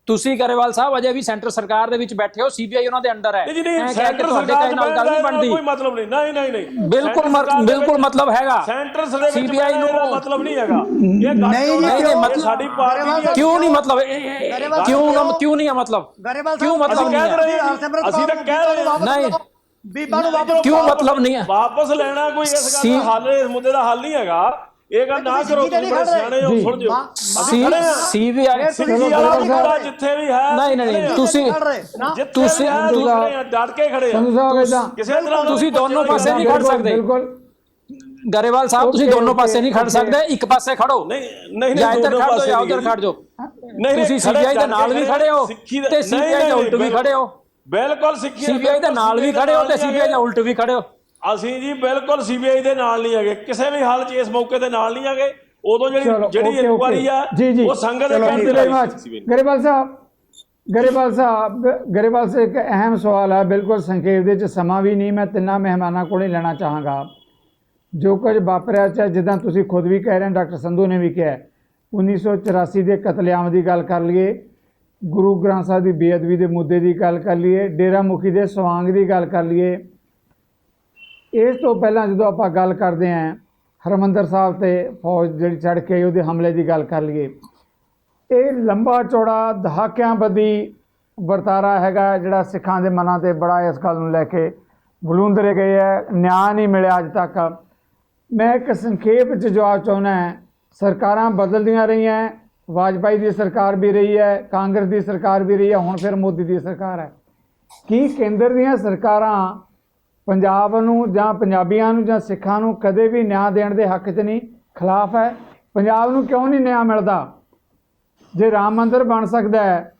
ਤੁਸੀਂ ਗਰੇਵਾਲ ਸਾਹਿਬ ਅਜੇ ਵੀ ਸੈਂਟਰ ਸਰਕਾਰ ਦੇ ਵਿੱਚ ਬੈਠੇ ਹੋ, ਸੀਬੀਆਈ ਉਹਨਾਂ ਦੇ ਅੰਡਰ ਹੈ। ਸੈਂਟਰ ਸਰਕਾਰ ਨਾਲ ਗੱਲ ਨਹੀਂ ਬਣਦੀ। ਕੋਈ ਮਤਲਬ ਨਹੀਂ। ਨਹੀਂ ਬਿਲਕੁਲ ਮਤਲਬ ਹੈਗਾ। ਸੈਂਟਰ ਦੇ ਵਿੱਚ ਸੀਬੀਆਈ ਨੂੰ ਮਤਲਬ ਨਹੀਂ ਹੈਗਾ। ਇਹ ਨਹੀਂ ਮਤਲਬ ਸਾਡੀ ਪਾਰਟੀ ਦੀ ਕਿਉਂ ਨਹੀਂ ਮਤਲਬ ਕਿਉਂ ਨਹੀਂ ਹੈ ਮਤਲਬ ਕਿਉਂ ਮਤਲਬ ਨਹੀਂ ਹੈ? ਅਸੀਂ ਤਾਂ ਕਹਿ ਰਹੇ ਹਾਂ ਨਹੀਂ ਬੀਬਾ ਨੂੰ ਵਾਪਸ ਕਿਉਂ ਮਤਲਬ ਨਹੀਂ ਹੈ? ਵਾਪਸ ਲੈਣਾ ਕੋਈ ਇਸ ਗੱਲ ਦਾ ਹੱਲ, ਇਸ ਮੁੱਦੇ ਦਾ ਹੱਲ ਨਹੀਂ ਹੈਗਾ। ਇਹ ਗੱਲ ਨਾ ਕਰੋ, ਤੁਸੀਂ ਬੜੇ ਸਿਆਣੇ ਹੋ, ਸੁਣ ਜਿਓ। ਸੀਬੀਆਈ ਜਿੱਥੇ ਵੀ ਹੈ ਨਹੀਂ ਤੁਸੀਂ ਡਟ ਕੇ ਖੜੇ ਆ। ਕਿਸੇ ਤਰ੍ਹਾਂ ਤੁਸੀਂ ਦੋਨੋਂ ਪਾਸੇ ਨਹੀਂ ਖੜ ਸਕਦੇ। ਗਰੇਵਾਲ ਸਾਹਿਬ ਤੁਸੀਂ ਦੋਨੋਂ ਪਾਸੇ ਨਹੀਂ ਖੜ ਸਕਦੇ, ਇੱਕ ਪਾਸੇ ਖੜੋ। ਨਹੀਂ ਜਾਂ ਇੱਧਰ ਖੜ ਜਾਓ ਜਾਂ ਉੱਧਰ ਖੜ ਜਾਓ। ਤੁਸੀਂ ਸੀਬੀਆਈ ਦੇ ਨਾਲ ਵੀ ਖੜੇ ਹੋ ਤੇ ਸੀਬੀਆਈ ਦੇ ਉਲਟ ਵੀ ਖੜੇ ਹੋ। ਬਿਲਕੁਲ ਸੀਬੀਆਈ ਦੇ ਨਾਲ ਵੀ ਖੜੇ ਹੋ ਤੇ ਸੀਬੀਆਈ ਦੇ ਉਲਟ ਵੀ ਖੜੇ ਹੋ। ਅਸੀਂ ਜੀ ਬਿਲਕੁਲ ਸੀਬੀਆਈ ਦੇ ਨਾਲ ਨਹੀਂ ਹੈਗੇ, ਕਿਸੇ ਵੀ ਹਾਲ 'ਚ ਇਸ ਮੌਕੇ ਤੇ ਨਾਲ ਨਹੀਂ ਹੈਗੇ। ਉਦੋਂ ਜਿਹੜੀ ਇਨਕੁਆਰੀ ਆ ਉਹ ਸੰਗਤ ਦੇ ਕਹਿਣ ਤੇ ਗਰੇਵਾਲ ਸਾਹਿਬ ਇੱਕ ਅਹਿਮ ਸਵਾਲ ਹੈ, ਬਿਲਕੁਲ ਸੰਖੇਪ ਦੇ ਵਿੱਚ ਸਮਾਂ ਵੀ ਨਹੀਂ, ਮੈਂ ਤਿੰਨਾਂ ਮਹਿਮਾਨਾਂ ਕੋਲ ਹੀ ਲੈਣਾ ਚਾਹਾਂਗਾ। ਜੋ ਕੁਝ ਵਾਪਰਿਆ, ਚਾਹੇ ਜਿੱਦਾਂ ਤੁਸੀਂ ਖੁਦ ਵੀ ਕਹਿ ਰਹੇ ਹੋ, ਡਾਕਟਰ ਸੰਧੂ ਨੇ ਵੀ ਕਿਹਾ, 1984 ਦੇ ਕਤਲੇਆਮ ਦੀ ਗੱਲ ਕਰ ਲਈਏ, ਗੁਰੂ ਗ੍ਰੰਥ ਸਾਹਿਬ ਦੀ ਬੇਅਦਬੀ ਦੇ ਮੁੱਦੇ ਦੀ ਗੱਲ ਕਰ ਲਈਏ, ਡੇਰਾ ਮੁਖੀ ਦੇ ਸਵਾਂਗ ਦੀ ਗੱਲ ਕਰ ਲਈਏ। ਇਸ ਤੋਂ ਪਹਿਲਾਂ ਜਦੋਂ ਆਪਾਂ ਗੱਲ ਕਰਦੇ ਹਾਂ ਹਰਿਮੰਦਰ ਸਾਹਿਬ ਤੇ ਫੌਜ ਜਿਹੜੀ ਚੜ੍ਹ ਕੇ ਉਹਦੇ ਹਮਲੇ ਦੀ ਗੱਲ ਕਰ ਲਈਏ, ਇਹ ਲੰਬਾ ਚੌੜਾ ਦਹਾਕਿਆਂ ਬੱਧੀ ਵਰਤਾਰਾ ਹੈਗਾ ਜਿਹੜਾ ਸਿੱਖਾਂ ਦੇ ਮਨਾਂ 'ਤੇ ਬੜਾ ਇਸ ਗੱਲ ਨੂੰ ਲੈ ਕੇ ਬਲੂੰਦਰੇ ਗਏ ਹੈ। ਨਿਆਂ ਨਹੀਂ ਮਿਲਿਆ ਅੱਜ ਤੱਕ। ਮੈਂ ਇੱਕ ਸੰਖੇਪ 'ਚ ਜਵਾਬ ਚਾਹੁੰਦਾ ਹੈ, ਸਰਕਾਰਾਂ ਬਦਲਦੀਆਂ ਰਹੀਆਂ, ਵਾਜਪਾਈ ਦੀ ਸਰਕਾਰ ਵੀ ਰਹੀ ਹੈ, ਕਾਂਗਰਸ ਦੀ ਸਰਕਾਰ ਵੀ ਰਹੀ ਹੈ, ਹੁਣ ਫਿਰ ਮੋਦੀ ਦੀ ਸਰਕਾਰ ਹੈ। ਕੀ ਕੇਂਦਰ ਦੀਆਂ ਸਰਕਾਰਾਂ ਪੰਜਾਬ ਨੂੰ ਜਾਂ ਪੰਜਾਬੀਆਂ ਨੂੰ ਜਾਂ ਸਿੱਖਾਂ ਨੂੰ ਕਦੇ ਵੀ ਨਿਆਂ ਦੇਣ ਦੇ ਹੱਕ 'ਚ ਨਹੀਂ, ਖਿਲਾਫ ਹੈ? ਪੰਜਾਬ ਨੂੰ ਕਿਉਂ ਨਹੀਂ ਨਿਆਂ ਮਿਲਦਾ? ਜੇ ਰਾਮ ਮੰਦਿਰ ਬਣ ਸਕਦਾ ਹੈ,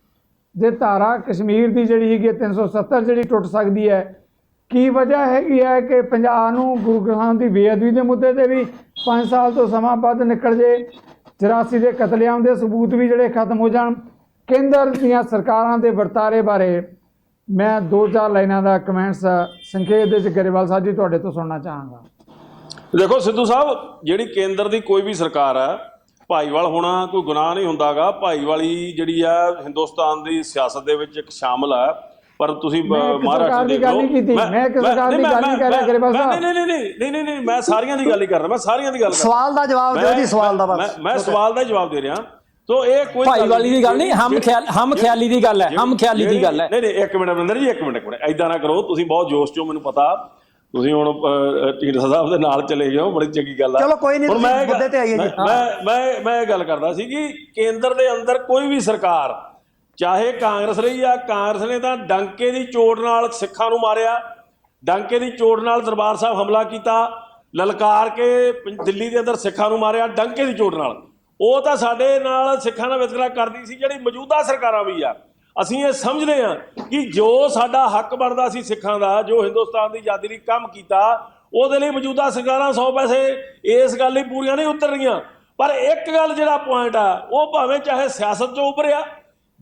ਜੇ ਧਾਰਾ ਕਸ਼ਮੀਰ ਦੀ ਜਿਹੜੀ ਹੈਗੀ 370 ਜਿਹੜੀ ਟੁੱਟ ਸਕਦੀ ਹੈ, ਕੀ ਵਜ੍ਹਾ ਹੈਗੀ ਹੈ ਕਿ ਪੰਜਾਬ ਨੂੰ ਗੁਰੂ ਗ੍ਰੰਥ ਸਾਹਿਬ ਦੀ ਬੇਅਦਬੀ ਦੇ ਮੁੱਦੇ 'ਤੇ ਵੀ 5 ਸਾਲ ਤੋਂ ਸਮਾਂ ਵੱਧ ਨਿਕਲ ਜੇ, 84 ਦੇ ਕਤਲੇਆਮ ਦੇ ਸਬੂਤ ਵੀ ਜਿਹੜੇ ਖਤਮ ਹੋ ਜਾਣ, ਕੇਂਦਰ ਦੀਆਂ ਸਰਕਾਰਾਂ ਦੇ ਵਰਤਾਰੇ ਬਾਰੇ ਮੈਂ 2-4 ਲਾਈਨਾਂ ਦਾ ਕਮੈਂਟਸ ਸੰਖੇਪ ਦੇ ਵਿੱਚ ਗਰੇਵਾਲ ਸਾਹਿਬ ਜੀ ਤੁਹਾਡੇ ਤੋਂ ਸੁਣਨਾ ਚਾਹਾਂਗਾ। ਦੇਖੋ ਸਿੱਧੂ ਸਾਹਿਬ, ਜਿਹੜੀ ਕੇਂਦਰ ਦੀ ਕੋਈ ਵੀ ਸਰਕਾਰ ਹੈ, ਭਾਈਵਾਲ ਹੋਣਾ ਕੋਈ ਗੁਨਾਹ ਨਹੀਂ ਹੁੰਦਾਗਾ। ਭਾਈਵਾਲੀ ਜਿਹੜੀ ਆ ਹਿੰਦੁਸਤਾਨ ਦੀ ਸਿਆਸਤ ਦੇ ਵਿੱਚ ਇੱਕ ਸ਼ਾਮਲ ਹੈ। ਪਰ ਤੁਸੀਂ ਮਹਾਰਾਸ਼ਟਰ ਦੀ ਗੱਲ ਨਹੀਂ ਕੀਤੀ, ਮੈਂ ਕਿਸੇ ਸਰਕਾਰ ਦੀ ਗੱਲ ਨਹੀਂ ਕਰ ਰਿਹਾ ਗਰੇਵਾਲ ਸਾਹਿਬ। ਨਹੀਂ, ਮੈਂ ਸਾਰੀਆਂ ਦੀ ਗੱਲ ਹੀ ਕਰ ਰਿਹਾ, ਮੈਂ ਸਾਰੀਆਂ ਦੀ ਗੱਲ ਕਰ ਰਿਹਾ। ਸਵਾਲ ਦਾ ਜਵਾਬ ਦਿਓ ਜੀ, ਸਵਾਲ ਦਾ ਬਸ। ਮੈਂ ਸਵਾਲ ਦਾ ਜਵਾਬ ਦੇ ਰਿਹਾ। ਤੋ ਇਹ ਕੋਈ ਭਾਈਵਾਲੀ ਦੀ ਗੱਲ ਨਹੀਂ, ਹਮ ਖਿਆਲੀ ਦੀ ਗੱਲ ਹੈ, ਹਮ ਖਿਆਲੀ ਦੀ ਗੱਲ ਹੈ। ਨਹੀਂ, ਇੱਕ ਮਿੰਟ ਅਮਰਿੰਦਰ ਜੀ, ਇੱਕ ਮਿੰਟ ਐਦਾਂ ਨਾ ਕਰੋ। ਤੁਸੀਂ ਬਹੁਤ ਜੋਸ਼ ਚੋਂ, ਮੈਨੂੰ ਪਤਾ ਤੁਸੀਂ ਹੁਣ ਢੀਂਡਸਾ ਸਾਹਿਬ ਦੇ ਨਾਲ ਚਲੇ ਗਏ ਹੋ, ਬੜੀ ਚੰਗੀ ਗੱਲ ਆ। ਚਲੋ ਕੋਈ ਨਹੀਂ, ਮੁੱਦੇ ਤੇ ਆਈਏ ਜੀ। ਮੈਂ ਇਹ ਗੱਲ ਕਰਦਾ ਸੀ ਕਿ ਕੇਂਦਰ ਦੇ ਅੰਦਰ ਕੋਈ ਵੀ ਸਰਕਾਰ, ਚਾਹੇ ਕਾਂਗਰਸ ਰਹੀ ਆ, ਕਾਂਗਰਸ ਨੇ ਤਾਂ ਡੰਕੇ ਦੀ ਚੋਟ ਨਾਲ ਸਿੱਖਾਂ ਨੂੰ ਮਾਰਿਆ, ਡੰਕੇ ਦੀ ਚੋਟ ਨਾਲ ਦਰਬਾਰ ਸਾਹਿਬ ਹਮਲਾ ਕੀਤਾ, ਲਲਕਾਰ ਕੇ ਦਿੱਲੀ ਦੇ ਅੰਦਰ ਸਿੱਖਾਂ ਨੂੰ ਮਾਰਿਆ ਡੰਕੇ ਦੀ ਚੋਟ ਨਾਲ। ਉਹ ਤਾਂ ਸਾਡੇ ਨਾਲ ਸਿੱਖਾਂ ਨਾਲ ਵਿਤਕਰਾ ਕਰਦੀ ਸੀ। ਜਿਹੜੀ ਮੌਜੂਦਾ ਸਰਕਾਰਾਂ ਵੀ ਆ, ਅਸੀਂ ਇਹ ਸਮਝਦੇ ਹਾਂ ਕਿ ਜੋ ਸਾਡਾ ਹੱਕ ਬਣਦਾ ਸੀ ਸਿੱਖਾਂ ਦਾ, ਜੋ ਹਿੰਦੁਸਤਾਨ ਦੀ ਆਜ਼ਾਦੀ ਲਈ ਕੰਮ ਕੀਤਾ, ਉਹਦੇ ਲਈ ਮੌਜੂਦਾ ਸਰਕਾਰਾਂ 100 ਪੈਸੇ ਇਸ ਗੱਲ ਲਈ ਪੂਰੀਆਂ ਨਹੀਂ ਉਤਰ ਰਹੀਆਂ। ਪਰ ਇੱਕ ਗੱਲ ਜਿਹੜਾ ਪੁਆਇੰਟ ਆ, ਉਹ ਭਾਵੇਂ ਚਾਹੇ ਸਿਆਸਤ 'ਚੋਂ ਉੱਭਰਿਆ,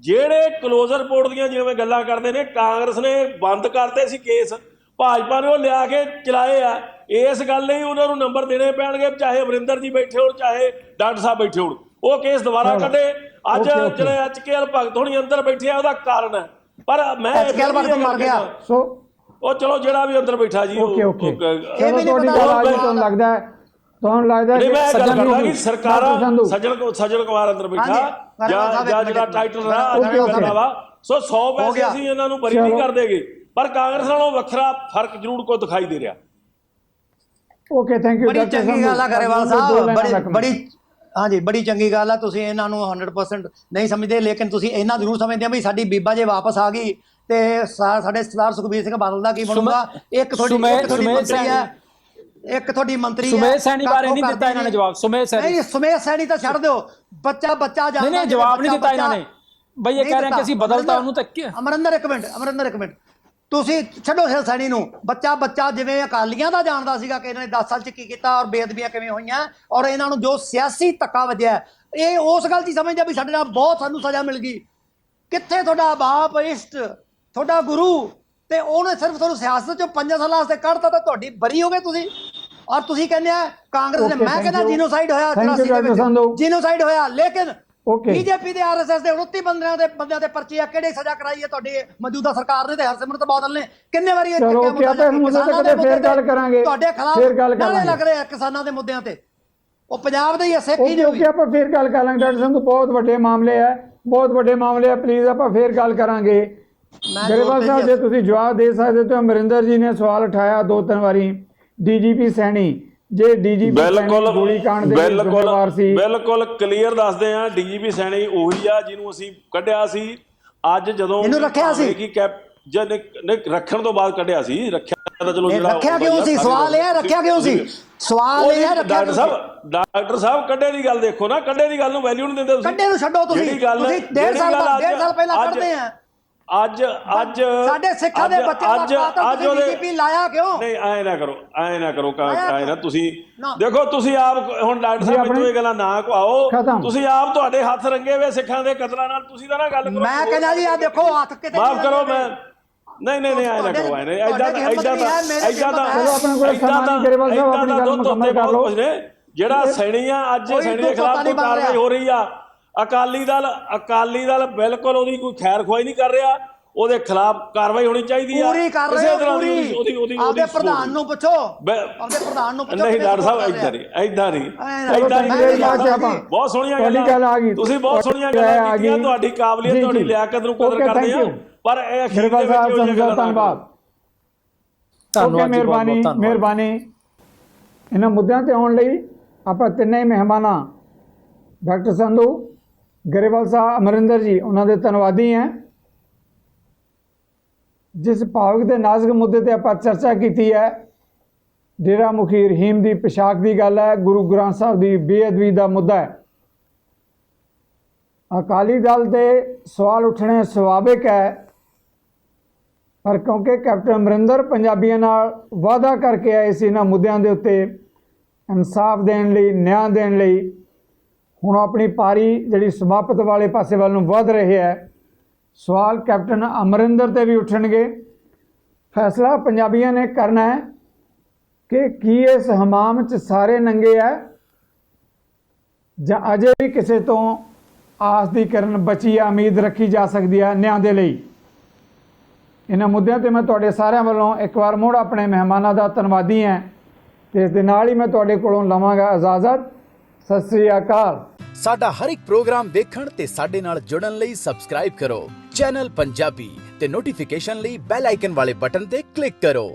ਜਿਹੜੇ ਕਲੋਜ਼ਰ ਰਿਪੋਰਟ ਦੀਆਂ ਜਿਵੇਂ ਗੱਲਾਂ ਕਰਦੇ ਨੇ, ਕਾਂਗਰਸ ਨੇ ਬੰਦ ਕਰਤੇ ਸੀ ਕੇਸ, ਭਾਜਪਾ ਨੇ ਉਹ ਲਿਆ ਕੇ ਚਲਾਏ ਆ। ਇਸ ਗੱਲ ਲਈ ਉਹਨਾਂ ਨੂੰ ਨੰਬਰ ਦੇਣੇ ਪੈਣਗੇ, ਚਾਹੇ ਅਮਰਿੰਦਰ ਜੀ ਬੈਠੇ ਹੋਣ, ਚਾਹੇ ਡਾਕਟਰ ਸਾਹਿਬ ਬੈਠੇ ਹੋਣ। ਉਹ ਕੇਸ ਦੁਬਾਰਾ ਕੱਢੇ। ਅੱਜ ਜਿਹੜੇ HKL ਭਗਤ ਹੋਣੀ ਅੰਦਰ ਬੈਠੇ ਆ, ਉਹਦਾ ਕਾਰਨ ਹੈ। ਪਰ ਮੈਂ HKL ਭਗਤ ਮਰ ਗਿਆ, ਸੋ ਉਹ ਚਲੋ ਜਿਹੜਾ ਵੀ ਅੰਦਰ ਬੈਠਾ ਜੀ, ਓਕੇ ਤੁਹਾਡੀ ਗੱਲ ਆ ਜੀ। ਤੁਹਾਨੂੰ ਲੱਗਦਾ ਹੈ ਨਹੀਂ, ਮੈਂ ਗੱਲ ਕਰਦਾ ਕਿ ਸਰਕਾਰਾਂ ਸੱਜਣ ਕੁਮਾਰ ਅੰਦਰ ਬੈਠਾ ਜਾਂ ਜਿਹੜਾ ਟਾਈਟਲ ਰਹਾ ਵਾ, ਸੋ 100 ਪੈਸੇ ਅਸੀਂ ਇਹਨਾਂ ਨੂੰ ਬਰੀ ਨਹੀਂ ਕਰ ਦੇਗੇ। ਪਰ ਕਾਂਗਰਸ ਨਾਲੋਂ ਵੱਖਰਾ ਫਰਕ ਜ਼ਰੂਰ ਕੋਈ ਦਿਖਾਈ ਦੇ ਰਿਹਾ। Okay, thank you. ਬੜੀ ਚੰਗੀ ਗੱਲ ਆ ਗਰੇਵਾਲ ਸਾਹਿਬ, ਬੜੀ ਚੰਗੀ ਗੱਲ ਆ। ਤੁਸੀਂ ਇਹਨਾਂ ਨੂੰ 100% ਨਹੀਂ ਸਮਝਦੇ, ਲੇਕਿਨ ਤੁਸੀਂ ਇਹਨਾਂ ਜ਼ਰੂਰ ਸਮਝਦੇ ਆ ਵੀ ਸਾਡੀ ਬੀਬਾ ਜੇ ਵਾਪਸ ਆ ਗਈ ਤੇ ਸਾਡੇ ਸਰਦਾਰ ਸੁਖਬੀਰ ਸਿੰਘ ਬਾਦਲ ਦਾ ਕੀ ਬਣੂਗਾ। ਇੱਕ ਤੁਹਾਡੀ ਮੰਤਰੀ ਹੈ, ਇੱਕ ਤੁਹਾਡੀ ਮੰਤਰੀ ਹੈ, ਸੁਮੇਸ਼ ਸੈਣੀ ਬਾਰੇ ਨਹੀਂ ਦਿੱਤਾ ਇਹਨਾਂ ਨੇ ਜਵਾਬ। ਸੁਮੇਸ਼ ਸੈਣੀ ਤਾਂ ਛੱਡ ਦਿਓ, ਬੱਚਾ ਜਾਂਦਾ। ਨਹੀਂ, ਜਵਾਬ ਨਹੀਂ ਦਿੱਤਾ ਇਹਨਾਂ ਨੇ ਬਈ। ਇਹ ਕਹਿ ਰਹੇ ਕਿ ਅਸੀਂ ਬਦਲਤਾ ਉਹਨੂੰ। ਤੱਕ ਅਮਰਿੰਦਰ ਇੱਕ ਮਿੰਟ, ਤੁਸੀਂ ਛੱਡੋ ਸੈਣੀ ਨੂੰ। ਬੱਚਾ ਜਿਵੇਂ ਅਕਾਲੀਆਂ ਦਾ ਜਾਣਦਾ ਸੀਗਾ ਕਿ ਇਹਨਾਂ ਨੇ 10 ਸਾਲ ਚ ਕੀ ਕੀਤਾ ਔਰ ਬੇਅਦਬੀਆਂ ਕਿਵੇਂ ਹੋਈਆਂ, ਔਰ ਇਹਨਾਂ ਨੂੰ ਜੋ ਸਿਆਸੀ ਧੱਕਾ ਵੱਜਿਆ, ਇਹ ਉਸ ਗੱਲ 'ਚ ਸਮਝਦਾ ਵੀ ਸਾਡੇ ਨਾਲ ਬਹੁਤ ਸਾਨੂੰ ਸਜ਼ਾ ਮਿਲ ਗਈ। ਕਿੱਥੇ ਤੁਹਾਡਾ ਬਾਪ ਇਸ਼ਟ, ਤੁਹਾਡਾ ਗੁਰੂ, ਤੇ ਉਹਨੇ ਸਿਰਫ ਤੁਹਾਨੂੰ ਸਿਆਸਤ 'ਚੋਂ 5 ਸਾਲਾਂ ਵਾਸਤੇ ਕੱਢਤਾ ਤਾਂ ਤੁਹਾਡੀ ਬਰੀ ਹੋ ਗਏ ਤੁਸੀਂ। ਔਰ ਤੁਸੀਂ ਕਹਿੰਦੇ ਆ ਕਾਂਗਰਸ ਨੇ, ਮੈਂ ਕਹਿੰਦਾ ਜੀਨੋਸਾਈਡ ਹੋਇਆ, ਜੀਨੋਸਾਈਡ ਹੋਇਆ, ਲੇਕਿਨ ਬੀਜੇਪੀ ਦੇ RSS ਦੇ 29 ਬੰਦਿਆਂ ਦੇ ਪਰਚੇ ਆ। ਕਿਹੜੀ ਸਜ਼ਾ ਕਰਾਈ ਹੈ ਤੁਹਾਡੀ ਮੌਜੂਦਾ ਸਰਕਾਰ ਨੇ ਤੇ ਹਰਸਿਮਰਤ ਬਾਦਲ ਨੇ? ਕਿੰਨੇ ਵਾਰੀ ਤੁਹਾਡੇ ਖਿਲਾਫ ਨਾਰੇ ਲੱਗ ਰਹੇ ਆ ਕਿਸਾਨਾਂ ਦੇ ਮੁੱਦਿਆਂ ਤੇ? ਉਹ ਪੰਜਾਬ ਦੇ ਹੀ ਸਿੱਖ ਹੀ ਨੇ। ਆਪਾਂ ਫੇਰ ਗੱਲ ਕਰਾਂਗੇ ਡਾਕਟਰ ਸਾਹਿਬ, ਬਹੁਤ ਵੱਡੇ ਮਾਮਲੇ ਆ, ਬਹੁਤ ਵੱਡੇ ਮਾਮਲੇ ਆ। ਪਲੀਜ਼ ਆਪਾਂ ਫੇਰ ਗੱਲ ਕਰਾਂਗੇ। ਗਰੇਵਾਲ ਸਾਹਿਬ, ਜੇ ਤੁਸੀਂ ਜਵਾਬ ਦੇ ਸਕਦੇ ਤਾਂ ਅਮਰਿੰਦਰ ਜੀ ਨੇ ਸਵਾਲ ਉਠਾਇਆ 2-3 ਵਾਰੀ, DGP ਸੈਣੀ, ਜੇ DGP ਗੋਲੀकांड ਦੇ ਜ਼ਿੰਮੇਵਾਰ ਸੀ। ਬਿਲਕੁਲ ਕਲੀਅਰ ਦੱਸਦੇ ਆ, DGP ਸੈਣੀ ਉਹੀ ਆ ਜਿਹਨੂੰ ਅਸੀਂ ਕੱਢਿਆ ਸੀ। ਅੱਜ ਜਦੋਂ ਇਹਨੂੰ ਰੱਖਿਆ ਸੀ ਕਿ ਰੱਖਣ ਤੋਂ ਬਾਅਦ ਕੱਢਿਆ ਸੀ। ਰੱਖਿਆ ਤਾਂ ਚਲੋ, ਰੱਖਿਆ ਕਿਉਂ ਸੀ? ਸਵਾਲ ਇਹ ਰੱਖਿਆ ਕਿਉਂ ਸੀ? ਸਵਾਲ ਇਹ ਹੈ ਡਾਕਟਰ ਸਾਹਿਬ ਕੱਢੇ ਦੀ ਗੱਲ ਦੇਖੋ ਨਾ, ਕੱਢੇ ਦੀ ਗੱਲ ਨੂੰ ਵੈਲਿਊ ਨਹੀਂ ਦਿੰਦੇ ਤੁਸੀਂ। ਕੱਢੇ ਨੂੰ ਛੱਡੋ, ਤੁਸੀਂ 1.5 ਸਾਲ ਪਹਿਲਾਂ ਕੱਢਦੇ ਆ। ਅੱਜ ਸਾਡੇ ਸਿੱਖਾਂ ਦੇ ਬੱਚਿਆਂ ਦਾ DGP ਲਾਇਆ ਕਿਉਂ? ਨਹੀਂ, ਐ ਨਾ ਕਰੋ ਐ ਨਾ। ਤੁਸੀਂ ਦੇਖੋ, ਤੁਸੀਂ ਆਪ ਹੁਣ ਡਾਕਟਰ ਸਾਹਿਬ ਮੈਨੂੰ ਇਹ ਗੱਲਾਂ ਨਾ ਕਹਾਓ। ਤੁਸੀਂ ਆਪ, ਤੁਹਾਡੇ ਹੱਥ ਰੰਗੇ ਹੋਏ ਸਿੱਖਾਂ ਦੇ ਕਤਲਾਂ ਨਾਲ, ਤੁਸੀਂ ਤਾਂ ਨਾ ਗੱਲ ਕਰੋ। ਮੈਂ ਕਹਿੰਦਾ ਜੀ ਆ ਦੇਖੋ ਹੱਥ ਕਿਤੇ, ਮਾਫ ਕਰੋ। ਮੈਂ ਨਹੀਂ ਐ ਨਾ ਕਰੋ, ਜਿਹੜਾ ਸੈਣੀ ਆ, ਅੱਜ ਸੈਣੀ ਦੇ ਖਿਲਾਫ ਕੋਈ ਕਾਰਵਾਈ ਹੋ ਰਹੀ ਆ। ਅਕਾਲੀ ਦਲ ਬਿਲਕੁਲ ਉਹਦੀ ਕੋਈ ਖੈਰ ਖੁਆਈ ਨਹੀਂ ਕਰ ਰਿਹਾ। ਉਹਦੇ ਖਿਲਾਫ ਕਾਰਵਾਈ ਹੋਣੀ ਚਾਹੀਦੀ ਆ। ਪੂਰੀ ਕਰ ਰਹੇ ਹੋ, ਆਪਦੇ ਪ੍ਰਧਾਨ ਨੂੰ ਪੁੱਛੋ, ਆਪਦੇ ਪ੍ਰਧਾਨ ਨੂੰ ਪੁੱਛੋ। ਨਹੀਂ ਡਾਕਟਰ ਸਾਹਿਬ, ਏਦਾਂ ਨਹੀਂ। ਬਹੁਤ ਸੋਹਣੀਆਂ ਗੱਲਾਂ, ਤੁਸੀਂ ਬਹੁਤ ਸੋਹਣੀਆਂ ਗੱਲਾਂ ਕੀਤੀਆਂ। ਤੁਹਾਡੀ ਕਾਬਲੀਅਤ, ਤੁਹਾਡੀ ਲਿਆਕਤ ਨੂੰ ਕਦਰ ਕਰਦੇ ਹਾਂ, ਪਰ ਇਹ ਅਖੀਰ ਦੇ ਵਿੱਚ ਧੰਨਵਾਦ। ਮਿਹਰਬਾਨੀ। ਇਹਨਾਂ ਮੁੱਦਿਆਂ ਤੇ ਆਉਣ ਲਈ ਆਪਾਂ ਤਿੰਨੇ ਮਹਿਮਾਨਾਂ, ਡਾਕਟਰ ਸੰਧੂ, ਗਰੇਵਾਲ ਸਾਹਿਬ, ਅਮਰਿੰਦਰ ਜੀ, ਉਹਨਾਂ ਦੇ ਧੰਨਵਾਦੀ ਹੈ। ਜਿਸ ਭਾਵਕ ਤੇ ਨਾਜ਼ੁਕ ਮੁੱਦੇ ਤੇ ਆਪਾਂ ਚਰਚਾ ਕੀਤੀ ਹੈ, ਡੇਰਾ ਮੁਖੀ ਰਹੀਮ ਦੀ ਪੋਸ਼ਾਕ ਦੀ ਗੱਲ ਹੈ, ਗੁਰੂ ਗ੍ਰੰਥ ਸਾਹਿਬ ਦੀ ਬੇਅਦਬੀ ਦਾ ਮੁੱਦਾ ਹੈ। ਅਕਾਲੀ ਦਲ ਦੇ ਸਵਾਲ ਉੱਠਣੇ ਸੁਭਾਵਿਕ ਹੈ, ਪਰ ਕਿਉਂਕਿ ਕੈਪਟਨ ਅਮਰਿੰਦਰ ਪੰਜਾਬੀਆਂ ਨਾਲ ਵਾਅਦਾ ਕਰਕੇ ਆਏ ਸੀ ਇਹਨਾਂ ਮੁੱਦਿਆਂ ਦੇ ਉੱਤੇ ਇਨਸਾਫ ਦੇਣ ਲਈ, ਨਿਆਂ ਦੇਣ ਲਈ, ਹੁਣ ਆਪਣੀ ਪਾਰੀ ਜਿਹੜੀ ਸਮਾਪਤ ਵਾਲੇ ਪਾਸੇ ਵੱਲ ਨੂੰ ਵਧ ਰਹੀ ਹੈ। ਸਵਾਲ ਕੈਪਟਨ ਅਮਰਿੰਦਰ ਤੇ ਵੀ ਉੱਠਣਗੇ। ਫੈਸਲਾ ਪੰਜਾਬੀਆਂ ਨੇ ਕਰਨਾ ਹੈ ਕਿ ਕੀ ਇਸ ਹਮਾਮ 'ਚ ਸਾਰੇ ਨੰਗੇ ਹੈ ਜਾਂ ਅਜੇ ਵੀ ਕਿਸੇ ਤੋਂ ਆਸ ਦੀ ਕਿਰਨ ਬਚੀ ਹੈ, ਉਮੀਦ ਰੱਖੀ ਜਾ ਸਕਦੀ ਹੈ ਨਿਆਂ ਦੇ ਲਈ। ਇਹਨਾਂ ਮੁੱਦਿਆਂ ਤੇ ਮੈਂ ਤੁਹਾਡੇ ਸਾਰਿਆਂ ਵੱਲੋਂ ਇੱਕ ਵਾਰ ਮੁੜ ਆਪਣੇ ਮਹਿਮਾਨਾਂ ਦਾ ਧੰਨਵਾਦੀ ਹਾਂ ਤੇ ਇਸ ਦੇ ਨਾਲ ਹੀ ਮੈਂ ਤੁਹਾਡੇ ਕੋਲੋਂ ਲਵਾਂਗਾ ਇਜਾਜ਼ਤ। ਸਤਿ ਸ੍ਰੀ ਅਕਾਲ। ਸਾਡਾ ਹਰ ਇੱਕ ਪ੍ਰੋਗਰਾਮ ਦੇਖਣ ਤੇ ਸਾਡੇ ਨਾਲ ਜੁੜਨ ਲਈ ਸਬਸਕ੍ਰਾਈਬ ਕਰੋ ਚੈਨਲ ਪੰਜਾਬੀ ਤੇ ਨੋਟੀਫਿਕੇਸ਼ਨ ਲਈ ਬੈਲ ਆਈਕਨ ਵਾਲੇ ਬਟਨ ਤੇ ਕਲਿੱਕ ਕਰੋ।